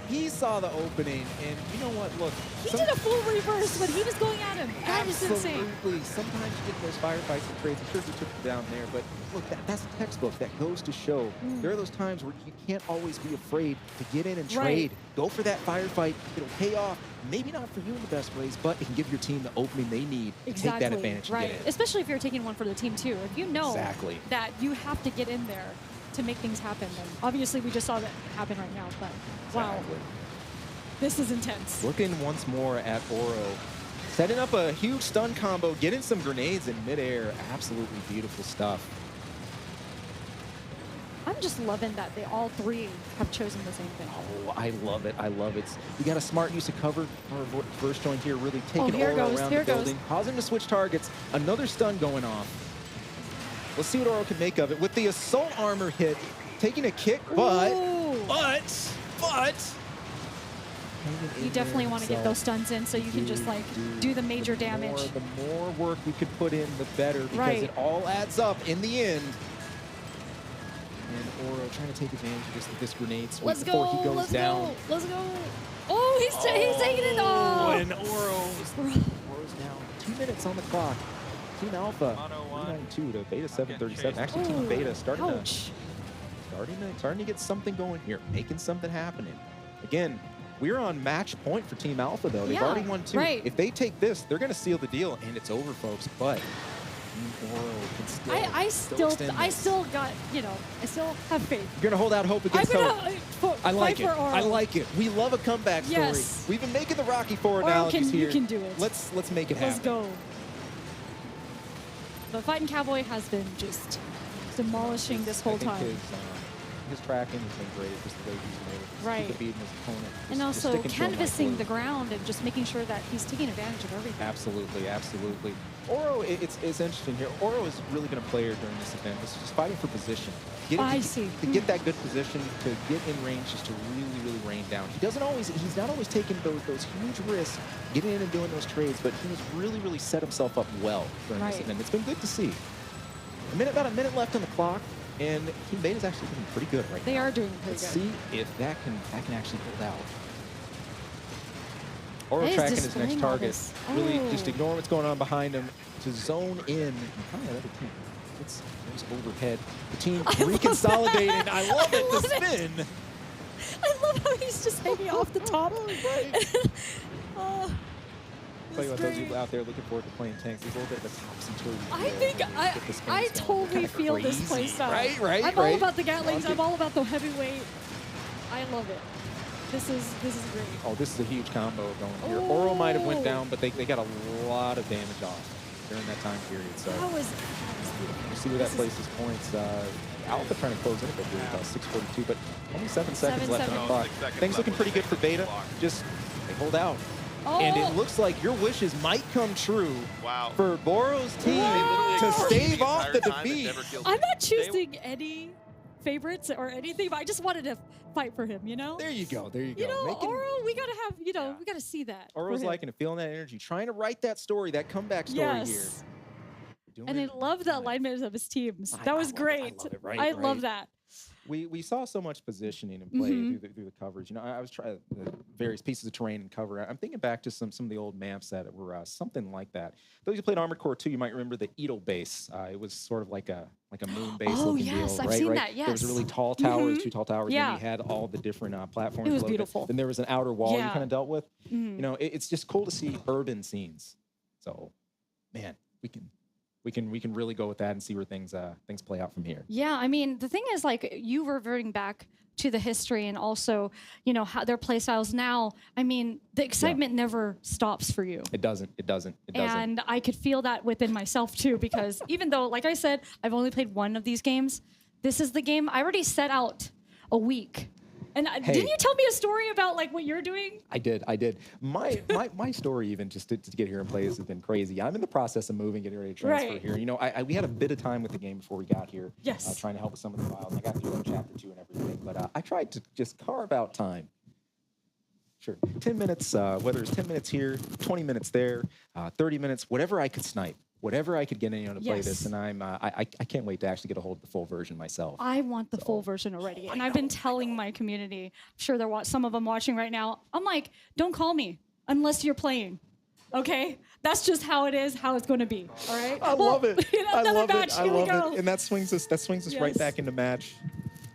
He saw the opening, and you know what? Look, He did a full reverse when he was going at him. That is insane. Absolutely. Sometimes you get those firefights and trades. I'm sure he took him down there, but look, that's a textbook. That goes to show there are those times where you can't always be afraid to get in and trade. Go for that firefight. It'll pay off. Maybe not for you in the best ways, but it can give your team the opening they need to take that advantage and get in. Especially if you're taking one for the team too. If you know that you have to get in there to make things happen, then obviously we just saw that happen right now. But wow, this is intense. Looking once more at Oro, setting up a huge stun combo, getting some grenades in midair. Absolutely beautiful stuff. I'm just loving that they all three have chosen the same thing. Oh, I love it. I love it. We got a smart use of cover. Our first joint here really taking here Oro goes, around the building, causing him to switch targets. Another stun going off. Let's see what Oro can make of it. With the assault armor hit, taking a kick, but you definitely want to get those stuns in so you can just like do the major damage. The more work we could put in, the better, because it all adds up in the end. And Oro trying to take advantage of this grenade sweep before he goes down. Let's go. Oh, he's taking it. Oh, and Oro's down. 2 minutes on the clock. Team Alpha 392 to Beta 737. Actually, Team Beta starting to get something going here, making something happening. Again, we're on match point for Team Alpha though. They've already won 2. If they take this, they're going to seal the deal, and it's over, folks. But Oro can still I still got, I still have faith. You're going to hold out hope against hope. I like it. I like it. We love a comeback story. Yes. We've been making the Rocky IV analogies here. You can do it. Let's make it happen. Let's go. But FightinCowboy has been just demolishing this whole time. His tracking has been great, just the way he's made it. Beating his opponent. And also canvassing the ground and just making sure that he's taking advantage of everything. Absolutely, absolutely. Oro, it's interesting here. Oro is really been a player during this event. It's just fighting for position. To get that good position, to get in range, just to really rain down. He's not always taking those huge risks, getting in and doing those trades, but he's really set himself up well during this event. It's been good to see. About a minute left on the clock, and Team Beta's actually doing pretty good right now. They are doing pretty good. Let's see if that can actually hold out. Oro tracking his next target. Really just ignore what's going on behind him to zone in. And probably another team. It's overhead. The team reconsolidating. I love it. The spin. I love how he's just hanging off the top. Tell you what, those of you out there looking forward to playing tanks, there's a little bit of a topsy-turvy. I think I totally feel this play style. Right. I'm all about the Gatlings. I'm all about the heavyweight. I love it. This is great. Oh, this is a huge combo going here. Oro might have went down, but they got a lot of damage off during that time period. So that was you see where that places points. Alpha trying to close in a bit here, about 6:42, but only 7 seconds left on the clock. Things looking pretty good for Beta. Just they hold out. And it looks like your wishes might come true for Boro's team to stave off the defeat. I'm not choosing any favorites or anything, but I just wanted to fight for him, There you go. Oro, we gotta have, we gotta see that. Oro's liking it, feeling that energy, trying to write that story, that comeback story here. And I love the alignment of his teams. That was great. I love it, right? I love that. We saw so much positioning and play through the coverage. You know, I was trying the various pieces of terrain and cover. I'm thinking back to some of the old maps that were something like that. Those who played Armored Core 2, you might remember the Eagle base. It was sort of like a moon base looking deal, I've right? seen that. Yes. There was a really tall tower, 2 tall towers, Yeah. and you had all the different platforms. It was below beautiful. Then there was an outer wall you Yeah. kind of dealt with. You know, it's just cool to see urban scenes. So, man, we can really go with that and see where things play out from here. Yeah, I mean, the thing is, like, you reverting back to the history and also, you know, how their play styles now. I mean, the excitement never stops for you. It doesn't. And I could feel that within myself too, because even though, like I said, I've only played one of these games, this is the game I already set out a week. And didn't you tell me a story about like what you're doing? I did. My story even just to get here and play this has been crazy. I'm in the process of moving, getting ready to transfer here. You know, we had a bit of time with the game before we got here. Yes. Trying to help with some of the files. I got through chapter 2 and everything, but I tried to just carve out time. Sure, 10 minutes, whether it's 10 minutes here, 20 minutes there, 30 minutes, whatever I could snipe. Whatever I could get anyone to play this, and I can't wait to actually get a hold of the full version myself. I want the full version already, and I've been telling my community. I'm sure some of them watching right now. I'm like, don't call me unless you're playing. Okay, that's just how it is, how it's going to be. All right. I love it. I love it. I love it. And that swings us right back into match.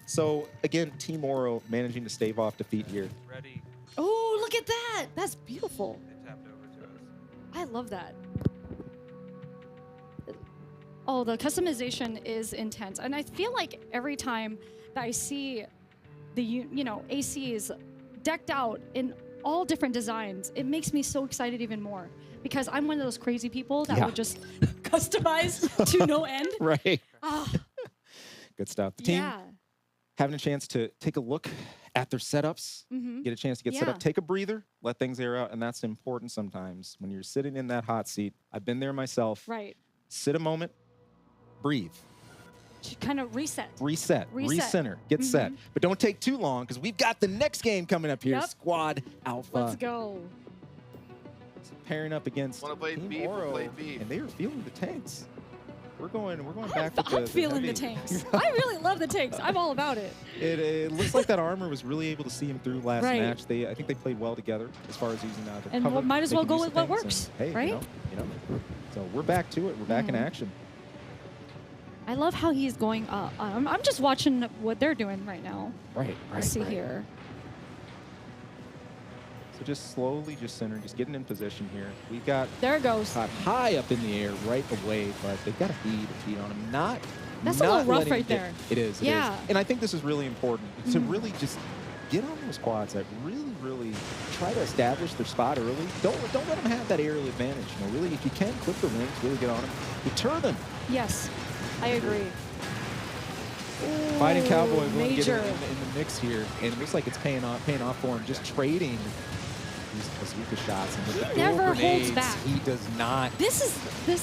So again, Team Oro managing to stave off defeat here. Ready. Oh, look at that! That's beautiful. They tapped over to us. I love that. Oh, the customization is intense, and I feel like every time that I see the ACs decked out in all different designs, it makes me so excited even more, because I'm one of those crazy people that would just customize to no end. Right. Ah. Good stuff. The team having a chance to take a look at their setups, get a chance to get set up, take a breather, let things air out, and that's important sometimes when you're sitting in that hot seat. I've been there myself. Right. Sit a moment. Breathe. Kind of reset. Recenter. Get set. But don't take too long, because we've got the next game coming up here. Squad Alpha. Let's go. Pairing up against Team Oro, and they are feeling the tanks. We're going back with I'm feeling the tanks. I really love the tanks. I'm all about it. It looks like that armor was really able to see him through last match. I think they played well together as far as using that. And cover, might as well go with what works. And, hey, right? You know. So we're back to it. We're back in action. I love how he's going up. I'm just watching what they're doing right now. Right. Let's see here. So just slowly, just center, just getting in position here. We've got there it goes. High up in the air right away, but they've got a beat on him. That's a little rough right there. It is. And I think this is really important to really just get on those quads that really try to establish their spot early. Don't let them have that aerial advantage. You know, really, if you can, clip the wings, really get on them, deter them. Yes. I agree. FightinCowboy going to get in the mix here, and it looks like it's paying off for him. Just trading these bazooka shots, and with the never grenades, holds back. He does not. This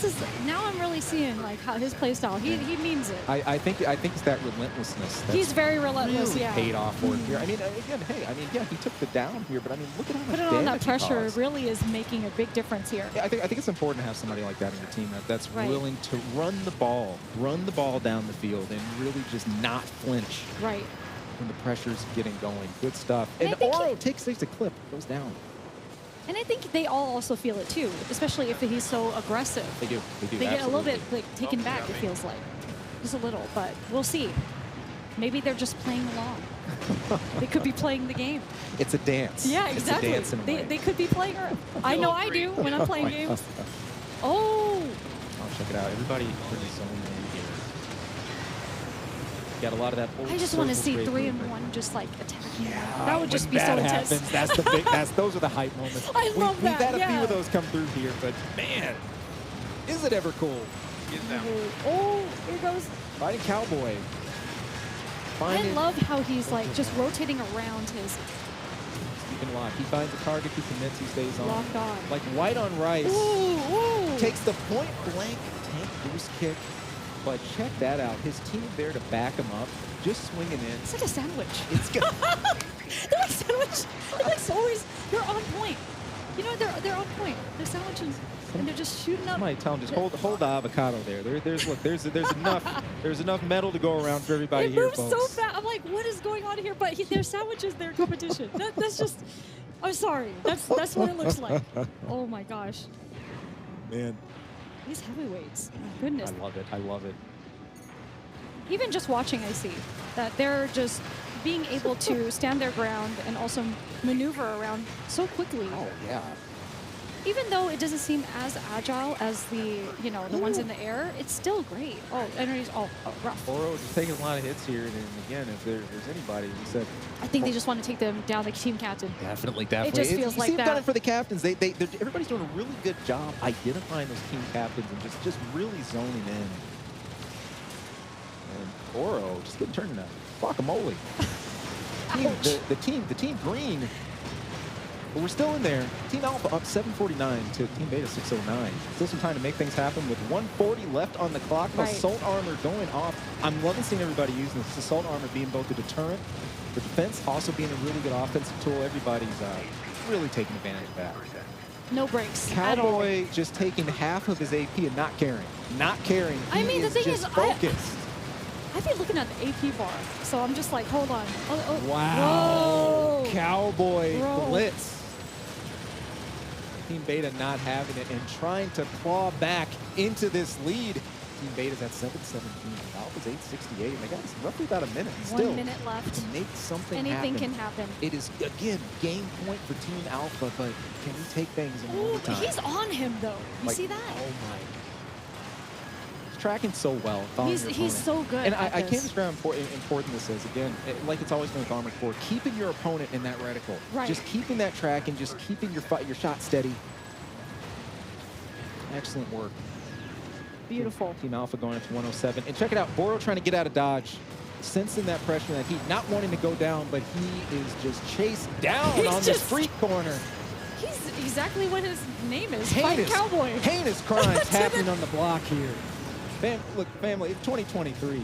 is now I'm really seeing like how his play style. He means it. I think it's that relentlessness. That's He's very relentless. really paid off for him here. I mean, again, he took the down here, but I mean, look at how much putting on that damage pressure really is making a big difference here. Yeah, I think it's important to have somebody like that in your team that's willing to run the ball down the field, and really just not flinch. Right. When the pressure's getting going. Good stuff. And Oro takes a clip, goes down. And I think they all also feel it too, especially if he's so aggressive. They do. They get a little bit like taken back, it feels like. Just a little, but we'll see. Maybe they're just playing along. They could be playing the game. It's a dance. Yeah, exactly. It's a dance in a way. They could be playing. I know I do when I'm playing games. Oh, check it out. Everybody pretty zone in here. Got a lot of that. I just want to see 3-in-1 just like attacking. Yeah, that would just be so intense. That's the big. Those are the hype moments. I love that. We've had a few of those come through here, but man, is it ever cool? Oh, here goes FightinCowboy. I love how he's like just rotating around his. Keeping locked. He finds a target, he commits, he stays on. Locked on. Like white on rice. Ooh. Takes the point blank tank boost kick. But check that out. His team there to back him up, just swinging in. It's like a sandwich. It's good. They're like sandwich. They're like always. They're on point. You know, they're on point. They're sandwiches. and they're just shooting up. Somebody tell them just hold the avocado there. There's enough metal to go around for everybody It here, moves folks. so fast. I'm like, what is going on here? But their sandwiches, their competition. That's just. I'm sorry. That's what it looks like. Oh my gosh. Man, These heavyweights. My goodness. I love it. I love it. Even just watching, I see that they're just being able to stand their ground and also maneuver around so quickly. Oh yeah. Even though it doesn't seem as agile as the ones in the air, it's still great. Oh, and he's rough. Oro just taking a lot of hits here, and again, if there's anybody, you said. I think they just want to take them down like team captain. Definitely. It just feels like that. Done it for the captains. Everybody's doing a really good job identifying those team captains and just really zoning in. And Oro just getting turned into guacamole. the team green. But we're still in there. Team Alpha up 749 to Team Beta 609. Still some time to make things happen with 140 left on the clock. Right. Assault armor going off. I'm loving seeing everybody using this assault armor being both a deterrent for defense, also being a really good offensive tool. Everybody's really taking advantage of that. No breaks at all. Cowboy just taking half of his AP and not caring. Not caring. I mean, the thing is, focused. I've been looking at the AP bar, so I'm just like, hold on. Oh, Wow. Whoa. Cowboy Bro. blitz. Team Beta not having it and trying to claw back into this lead. Team Beta's at 717. Alpha's 868. And they got roughly about a minute. Still, 1 minute left. to make something Anything happen. can happen. It is, again, game point for Team Alpha, but can we take things in Ooh, overtime? he's on him, though. You Like, see that? Oh, my. He's tracking so well. He's so good And at I can't this. describe how important this is. Again, like it's always been with Armored Core, keeping your opponent in that reticle. Right. Just keeping that track and just keeping your shot steady. Excellent work. Beautiful. Team Alpha going up to 107. And check it out, Boro trying to get out of dodge. Sensing that pressure, that heat, not wanting to go down, but he is just chased down on the street corner. He's exactly what his name is. Heinous, FightinCowboy. heinous crimes happening on the block here. Look, family, it's 2023.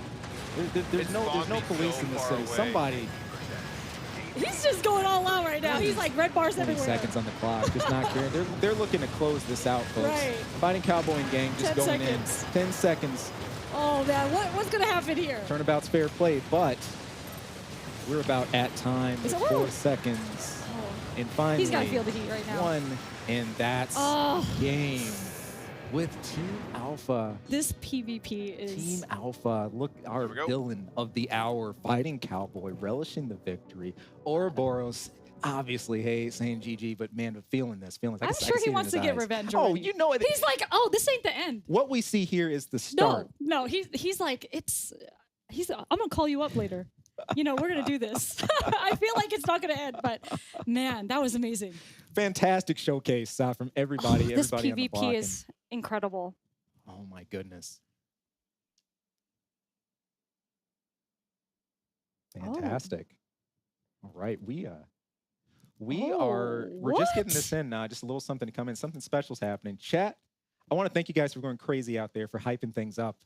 There's no police in this city. Somebody. He's just going all out right now. He's like red bars 20 everywhere. seconds on the clock, just not caring. They're looking to close this out, folks. Right. FightinCowboy and gang just 10 going seconds. in. 10 seconds. Oh, man. What's going to happen here? Turnabout's fair play, but we're about at time with 4 seconds. Oh. And finally, He's got to feel the heat right now. one, and that's game with Team Alpha. This PvP is... Team Alpha, look, our villain of the hour, FightinCowboy, relishing the victory. Ouroboros, obviously, saying GG, but man, feeling this. I'm sure he wants to get revenge. Oh, already. you know it. He's like, oh, this ain't the end. What we see here is the start. No, he's like, I'm going to call you up later. We're going to do this. I feel like it's not going to end, but man, that was amazing. Fantastic showcase from everybody. This everybody on the block, PvP is incredible. Oh my goodness. Fantastic. All right, we're just getting this in now. Just a little something to come in. Something special's happening. Chat, I want to thank you guys for going crazy out there, for hyping things up.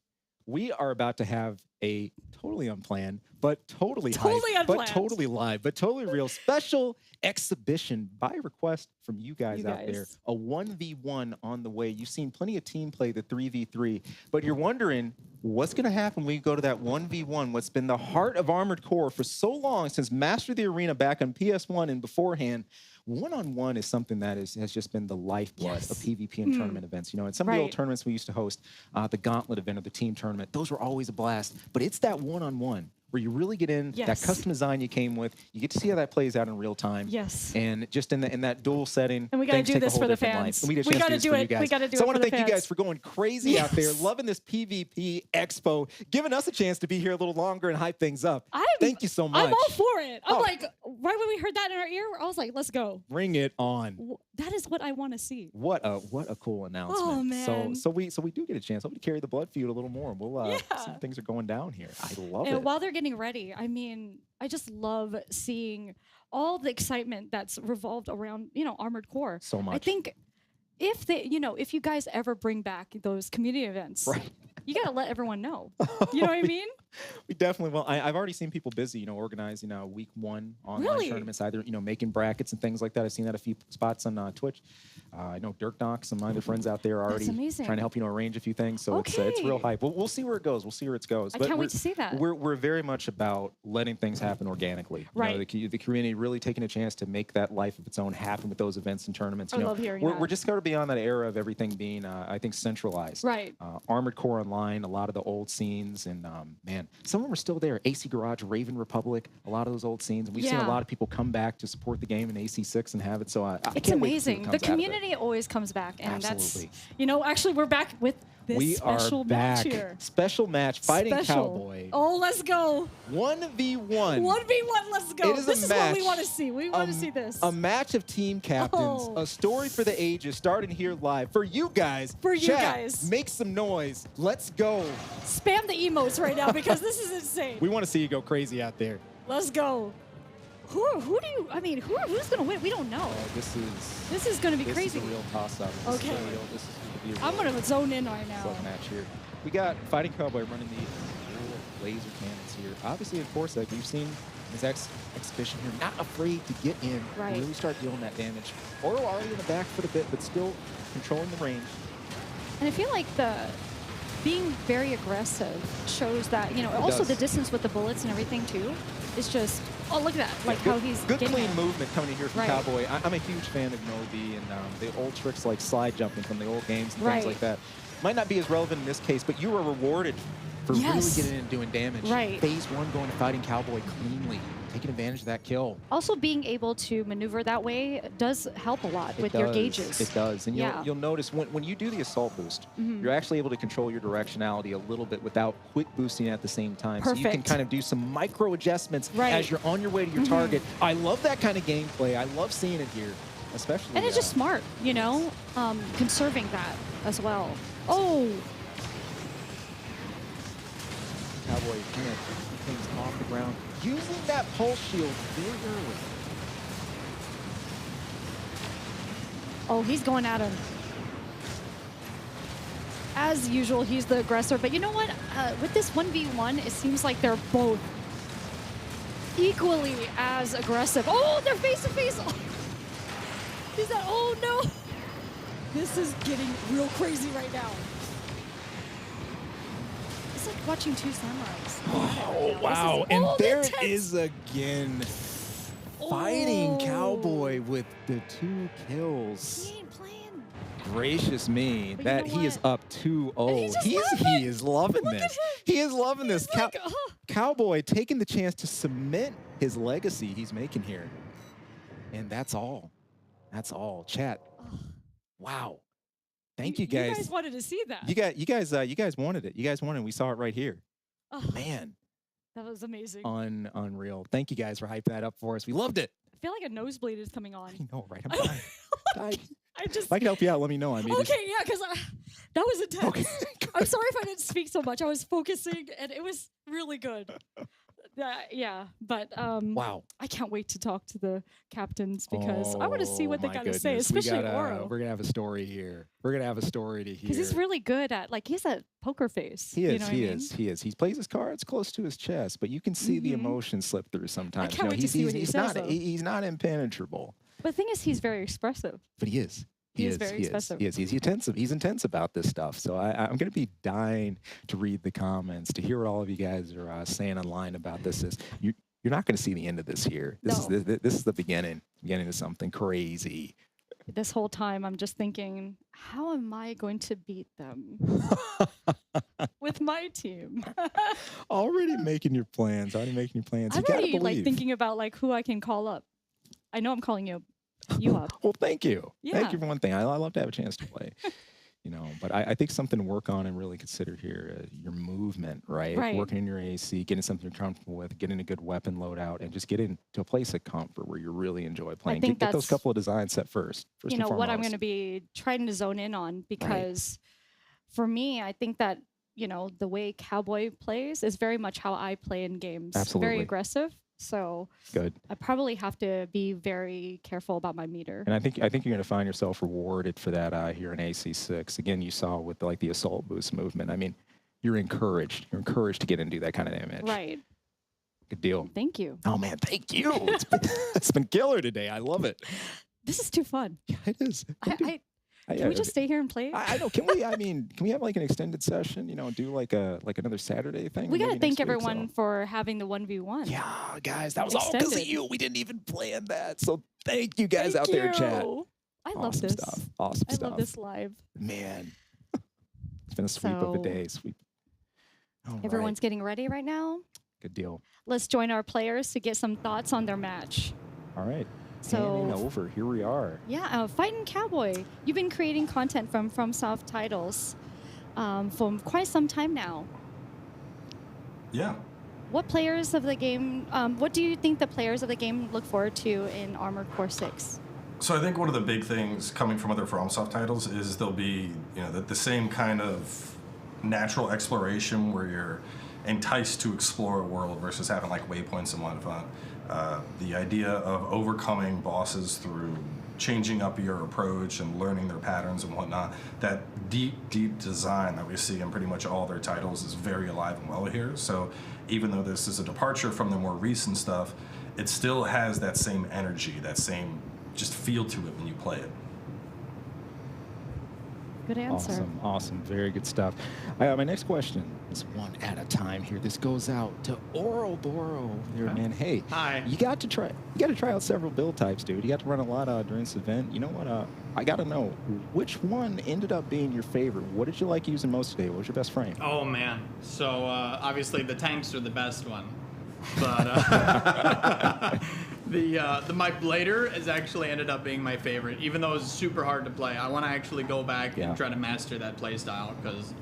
We are about to have a totally unplanned, but totally hyped, but totally live, but totally real special exhibition by request from you guys out there. A 1v1 on the way. You've seen plenty of team play, the 3v3, but you're wondering what's going to happen when you go to that 1v1, what's been the heart of Armored Core for so long, since Master of the Arena back on PS1 and beforehand. One-on-one is something that has just been the lifeblood of PvP and tournament events. And some of the old tournaments we used to host, the Gauntlet event or the team tournament, those were always a blast. But it's that one-on-one where you really get in, that custom design you came with. You get to see how that plays out in real time. Yes. And just in that dual setting, and we got to do this for the fans. We got to do it. We got to do it. So I want to thank you guys for going crazy out there, loving this PvP Expo, giving us a chance to be here a little longer and hype things up. Thank you so much. I'm all for it. I'm like, right when we heard that in our ear, I was like, let's go. Bring it on. That is what I want to see. What a cool announcement. Oh, man. So we do get a chance. Hope to carry the blood feud a little more. We'll see things are going down here. I love it. And while they're getting ready, I mean, I just love seeing all the excitement that's revolved around, Armored Core. So much. I think if if you guys ever bring back those community events, you got to let everyone know. You know what I mean? We definitely will. I've already seen people busy, organizing week 1 online tournaments, either, making brackets and things like that. I've seen that a few spots on Twitch. I know Dirk Knox, some of my other friends out there are already trying to help, arrange a few things. So it's real hype. We'll see where it goes. We'll see where it goes. I can't wait to see that. We're very much about letting things happen organically. Right. The community really taking a chance to make that life of its own happen with those events and tournaments. I love hearing that. We're just going to be on that era of everything being, I think, centralized. Right. Armored Core Online, a lot of the old scenes, and man, some of them are still there. AC Garage, Raven Republic, a lot of those old scenes. And we've seen a lot of people come back to support the game in AC6 and have it. So it's amazing. The community always comes back, and absolutely. That's actually we're back with this special match here. Special match, Fighting Cowboy. Oh, let's go. 1v1. 1v1, let's go. This is what we want to see. We want to see this. A match of team captains, a story for the ages, starting here live. For you guys. For you guys. Make some noise. Let's go. Spam the emotes right now because this is insane. We want to see you go crazy out there. Let's go. Who's gonna win? We don't know. This is gonna be crazy. This is a real toss-up. Okay. I'm gonna zone in right now. Match here. We got Fighting Cowboy running the laser cannons here. Obviously, in Corsac, we've seen his exhibition here, not afraid to get in, really start dealing that damage. Oro already in the back foot a bit, but still controlling the range. And I feel like being very aggressive shows that, also the distance with the bullets and everything too is just, look at that, how he's good clean him. movement coming in here from Cowboy. I'm a huge fan of Moby and the old tricks like slide jumping from the old games and things like that. Might not be as relevant in this case, but you are rewarded for really getting in and doing damage. Phase 1 going to Fighting Cowboy cleanly, taking advantage of that kill. Also, being able to maneuver that way does help a lot with your gauges. It does. And you'll notice when you do the assault boost, you're actually able to control your directionality a little bit without quick boosting at the same time. So you can kind of do some micro adjustments as you're on your way to your target. I love that kind of gameplay. I love seeing it here, especially. And it's just smart, conserving that as well. Oh! Cowboy kind of things off the ground, using that pulse shield very early. Oh, he's going at him. As usual, he's the aggressor. But you know what? With this 1v1, it seems like they're both equally as aggressive. Oh, they're face to face. Oh no. This is getting real crazy right now. It's like watching two samurais. Oh, wow. And there it is again. Fighting Cowboy with the 2 kills. He ain't playing. Gracious me. But he is up 2-0. He is loving this. He is loving this. Cowboy taking the chance to cement his legacy he's making here. And that's all. That's all. Chat. Wow. Thank you guys. You guys wanted to see that. You guys wanted it. You guys wanted it. We saw it right here. Oh, man. That was amazing. Unreal. Thank you guys for hyping that up for us. We loved it. I feel like a nosebleed is coming on. I know, right? I'm dying. If just I can help you out, let me know. Okay, yeah, because that was intense. Okay. I'm sorry if I didn't speak so much. I was focusing, and it was really good. Yeah, but wow. I can't wait to talk to the captains because I want to see what they got to say, especially Oro. We're going to have a story here. We're going to have a story to hear. Because he's really good at, he has that poker face. He is. He plays his cards close to his chest, but you can see the emotion slip through sometimes. I can't wait to see what he says, though. He's not impenetrable. But the thing is, he's very expressive. But he is. He is very expressive. He is. He's intensive. He's intense about this stuff. So I'm going to be dying to read the comments, to hear what all of you guys are saying online about this. You're not going to see the end of this here. This is the beginning of something crazy. This whole time, I'm just thinking, how am I going to beat them with my team? Already making your plans. I'm already thinking about who I can call up. I know I'm calling you up. Well, thank you. Yeah. Thank you for one thing. I love to have a chance to play. But I think something to work on and really consider here, your movement, right? Working in your AC, getting something you're comfortable with, getting a good weapon loadout, and just getting to a place of comfort where you really enjoy playing. Get those couple of designs set first what I'm going to be trying to zone in on, because for me, I think that, the way Cowboy plays is very much how I play in games. Absolutely. Very aggressive. So good. I probably have to be very careful about my meter. And I think you're going to find yourself rewarded for that here in AC6. Again, you saw with the assault boost movement. I mean, you're encouraged. You're encouraged to get into that kind of damage. Right. Good deal. Thank you. Oh man, thank you. It's been killer today. I love it. This is too fun. Yeah, it is. Can we just stay here and play? I know. Can we? I mean, can we have like an extended session? You know, do like another Saturday thing. We gotta maybe thank next week, everyone for having the 1v1. Yeah, guys, that was all because of you. We didn't even plan that. So thank you guys out there in chat. I love this. Stuff. Awesome I stuff. love this live. Man, it's been a sweep of the day. Sweep. All Everyone's right. getting ready right now. Good deal. Let's join our players to get some thoughts on their match. All right. So Panning over. Here we are. Yeah, FightinCowboy. You've been creating content from FromSoft titles for quite some time now. Yeah. What players of the game? What do you think the players of the game look forward to in Armored Core 6? So I think one of the big things coming from other FromSoft titles is there'll be, you know, the same kind of natural exploration where you're enticed to explore a world versus having like waypoints and whatnot. The idea of overcoming bosses through changing up your approach and learning their patterns and whatnot, that deep design that we see in pretty much all their titles is very alive and well here. So even though this is a departure from the more recent stuff, it still has that same energy, that same just feel to it when you play it. Good answer. Awesome. Very good stuff. My next question is one at a time here. This goes out to Oroboro there, man. Hey, hi. You got to try out several build types, dude. You got to run a lot during this event. You know what? I got to know which one ended up being your favorite. What did you like using most today? What was your best frame? Oh man. So obviously the tanks are the best one, but the My Blader has actually ended up being my favorite, even though it's super hard to play. I want to actually go back and try to master that play style, because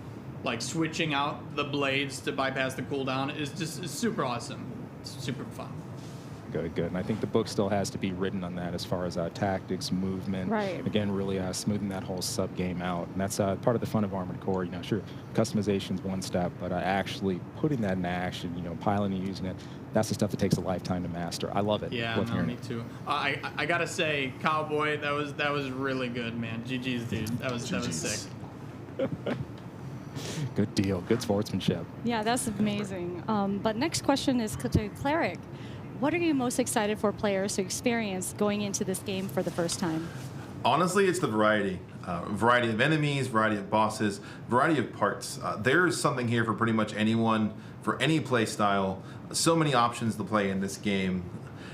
like switching out the blades to bypass the cooldown is just super awesome. It's super fun. Good. And I think the book still has to be written on that as far as tactics, movement. Right. Again, really smoothing that whole sub game out. And that's part of the fun of Armored Core. You know, sure, customization's one step, but actually putting that in action, you know, piloting and using it, that's the stuff that takes a lifetime to master. I love it. Yeah, no, me too. I gotta say, Cowboy, that was really good, man. GG's, dude. That was sick. Good deal. Good sportsmanship. Yeah, that's amazing. But next question is to Cleric. What are you most excited for players to experience going into this game for the first time? Honestly, it's the variety. Variety of enemies, variety of bosses, variety of parts. There's something here for pretty much anyone, for any play style. So many options to play in this game.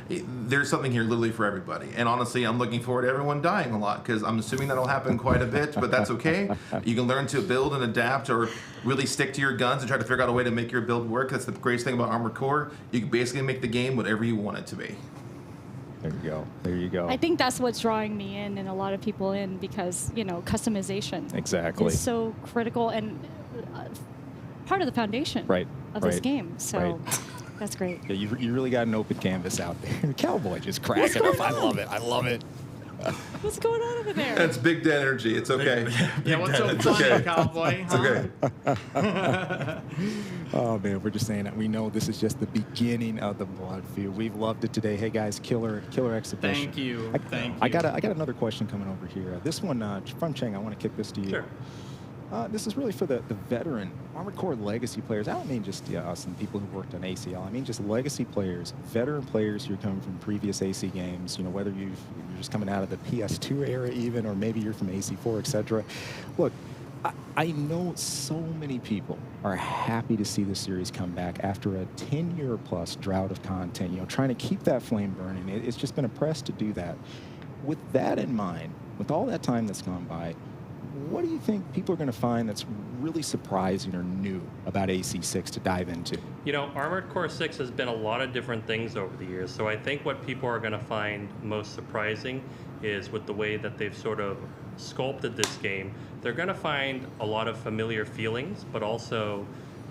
There's something here literally for everybody. And honestly, I'm looking forward to everyone dying a lot, because I'm assuming that'll happen quite a bit, but that's okay. You can learn to build and adapt, or really stick to your guns and try to figure out a way to make your build work. That's the greatest thing about Armored Core. You can basically make the game whatever you want it to be. There you go. I think that's what's drawing me in and a lot of people in, because, you know, customization exactly is so critical and part of the foundation of this game. So that's great. Yeah, you really got an open canvas out there. Cowboy just cracking up. I love it. What's going on over there? That's big dead energy. It's okay. Yeah, what's so It's funny, okay. Cowboy? It's okay. Oh man, we're just saying that we know this is just the beginning of the blood feud. We've loved it today. Hey guys, killer exhibition. Thank you. I got another question coming over here. This one from Cheng. I want to kick this to you. Sure. This is really for the veteran Armored Core legacy players. I don't mean just us and people who worked on ACL. I mean just legacy players, veteran players who are coming from previous AC games. You know, whether you're just coming out of the PS2 era even, or maybe you're from AC4, etc. Look, I know so many people are happy to see the series come back after a 10-year plus drought of content. You know, trying to keep that flame burning. It's just been a press to do that. With that in mind, with all that time that's gone by, what do you think people are going to find that's really surprising or new about AC6 to dive into? You know, Armored Core 6 has been a lot of different things over the years, so I think what people are going to find most surprising is with the way that they've sort of sculpted this game. They're going to find a lot of familiar feelings, but also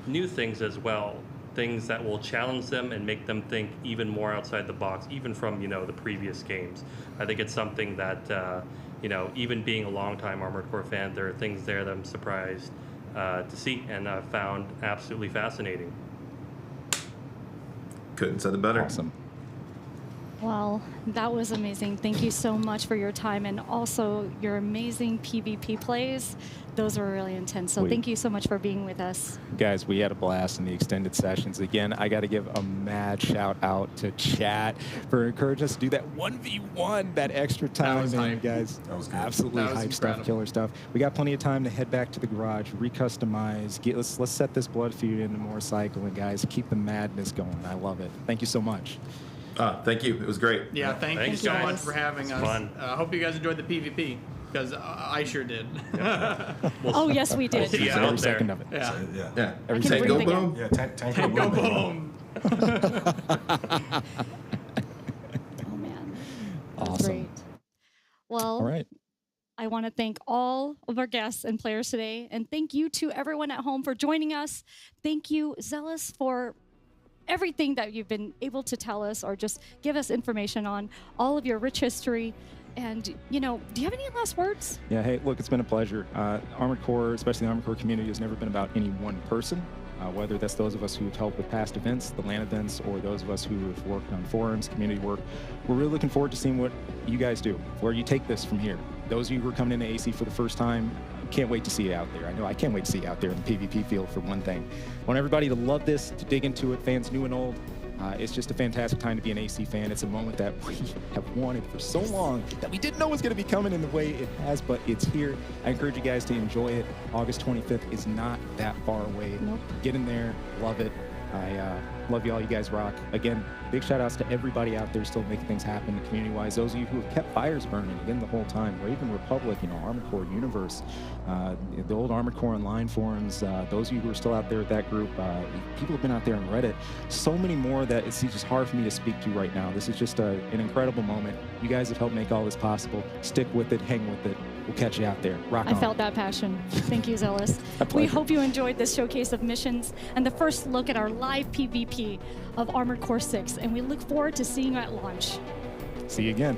new things as well. Things that will challenge them and make them think even more outside the box, even from, you know, the previous games. I think it's something that, you know, even being a longtime Armored Core fan, there are things there that I'm surprised to see and found absolutely fascinating. Couldn't said it better. Awesome. Well, that was amazing. Thank you so much for your time and also your amazing PvP plays. Those were really intense. So thank you so much for being with us. Guys, we had a blast in the extended sessions. Again, I got to give a mad shout out to chat for encouraging us to do that 1v1, that extra time, man, guys. That was good. Absolutely That was hype stuff, incredible. killer stuff. We got plenty of time to head back to the garage, recustomize, let's set this blood feud into more cycling, guys. Keep the madness going. I love it. Thank you so much. Thank you. It was great. Yeah, thank you Thanks, so guys. much for having us. Fun. I hope you guys enjoyed the PvP, because I sure did. Oh, yes, we did. Yeah. Every second of it. Yeah. Yeah. Every can second. breathe Tango again. boom. Yeah, Tango boom. Oh, man. That was Awesome. great. Well, All right. I want to thank all of our guests and players today. And thank you to everyone at home for joining us. Thank you, Zealous, for everything that you've been able to tell us or just give us information on all of your rich history. And, you know, do you have any last words? Yeah, hey, look, it's been a pleasure. Armored Core, especially the Armored Core community, has never been about any one person, whether that's those of us who've helped with past events, the LAN events, or those of us who have worked on forums, community work. We're really looking forward to seeing what you guys do, where you take this from here. Those of you who are coming into AC for the first time, can't wait to see you out there. I know I can't wait to see you out there in the PvP field for one thing. I want everybody to love this, to dig into it, fans new and old. It's just a fantastic time to be an AC fan. It's a moment that we have wanted for so long that we didn't know was going to be coming in the way it has, but it's here. I encourage you guys to enjoy it. August 25th is not that far away. Nope. Get in there, love it. I love you all. You guys rock. Again, big shout outs to everybody out there still making things happen community-wise. Those of you who have kept fires burning again the whole time. Raven Republic, you know, Armored Core Universe, the old Armored Core Online forums. Those of you who are still out there with that group, people have been out there on Reddit. So many more that it's just hard for me to speak to right now. This is just an incredible moment. You guys have helped make all this possible. Stick with it, hang with it. We'll catch you out there. Rock on. I felt that passion. Thank you, Zealous. A We pleasure. hope you enjoyed this showcase of missions and the first look at our live PvP of Armored Core 6, and we look forward to seeing you at launch. See you again.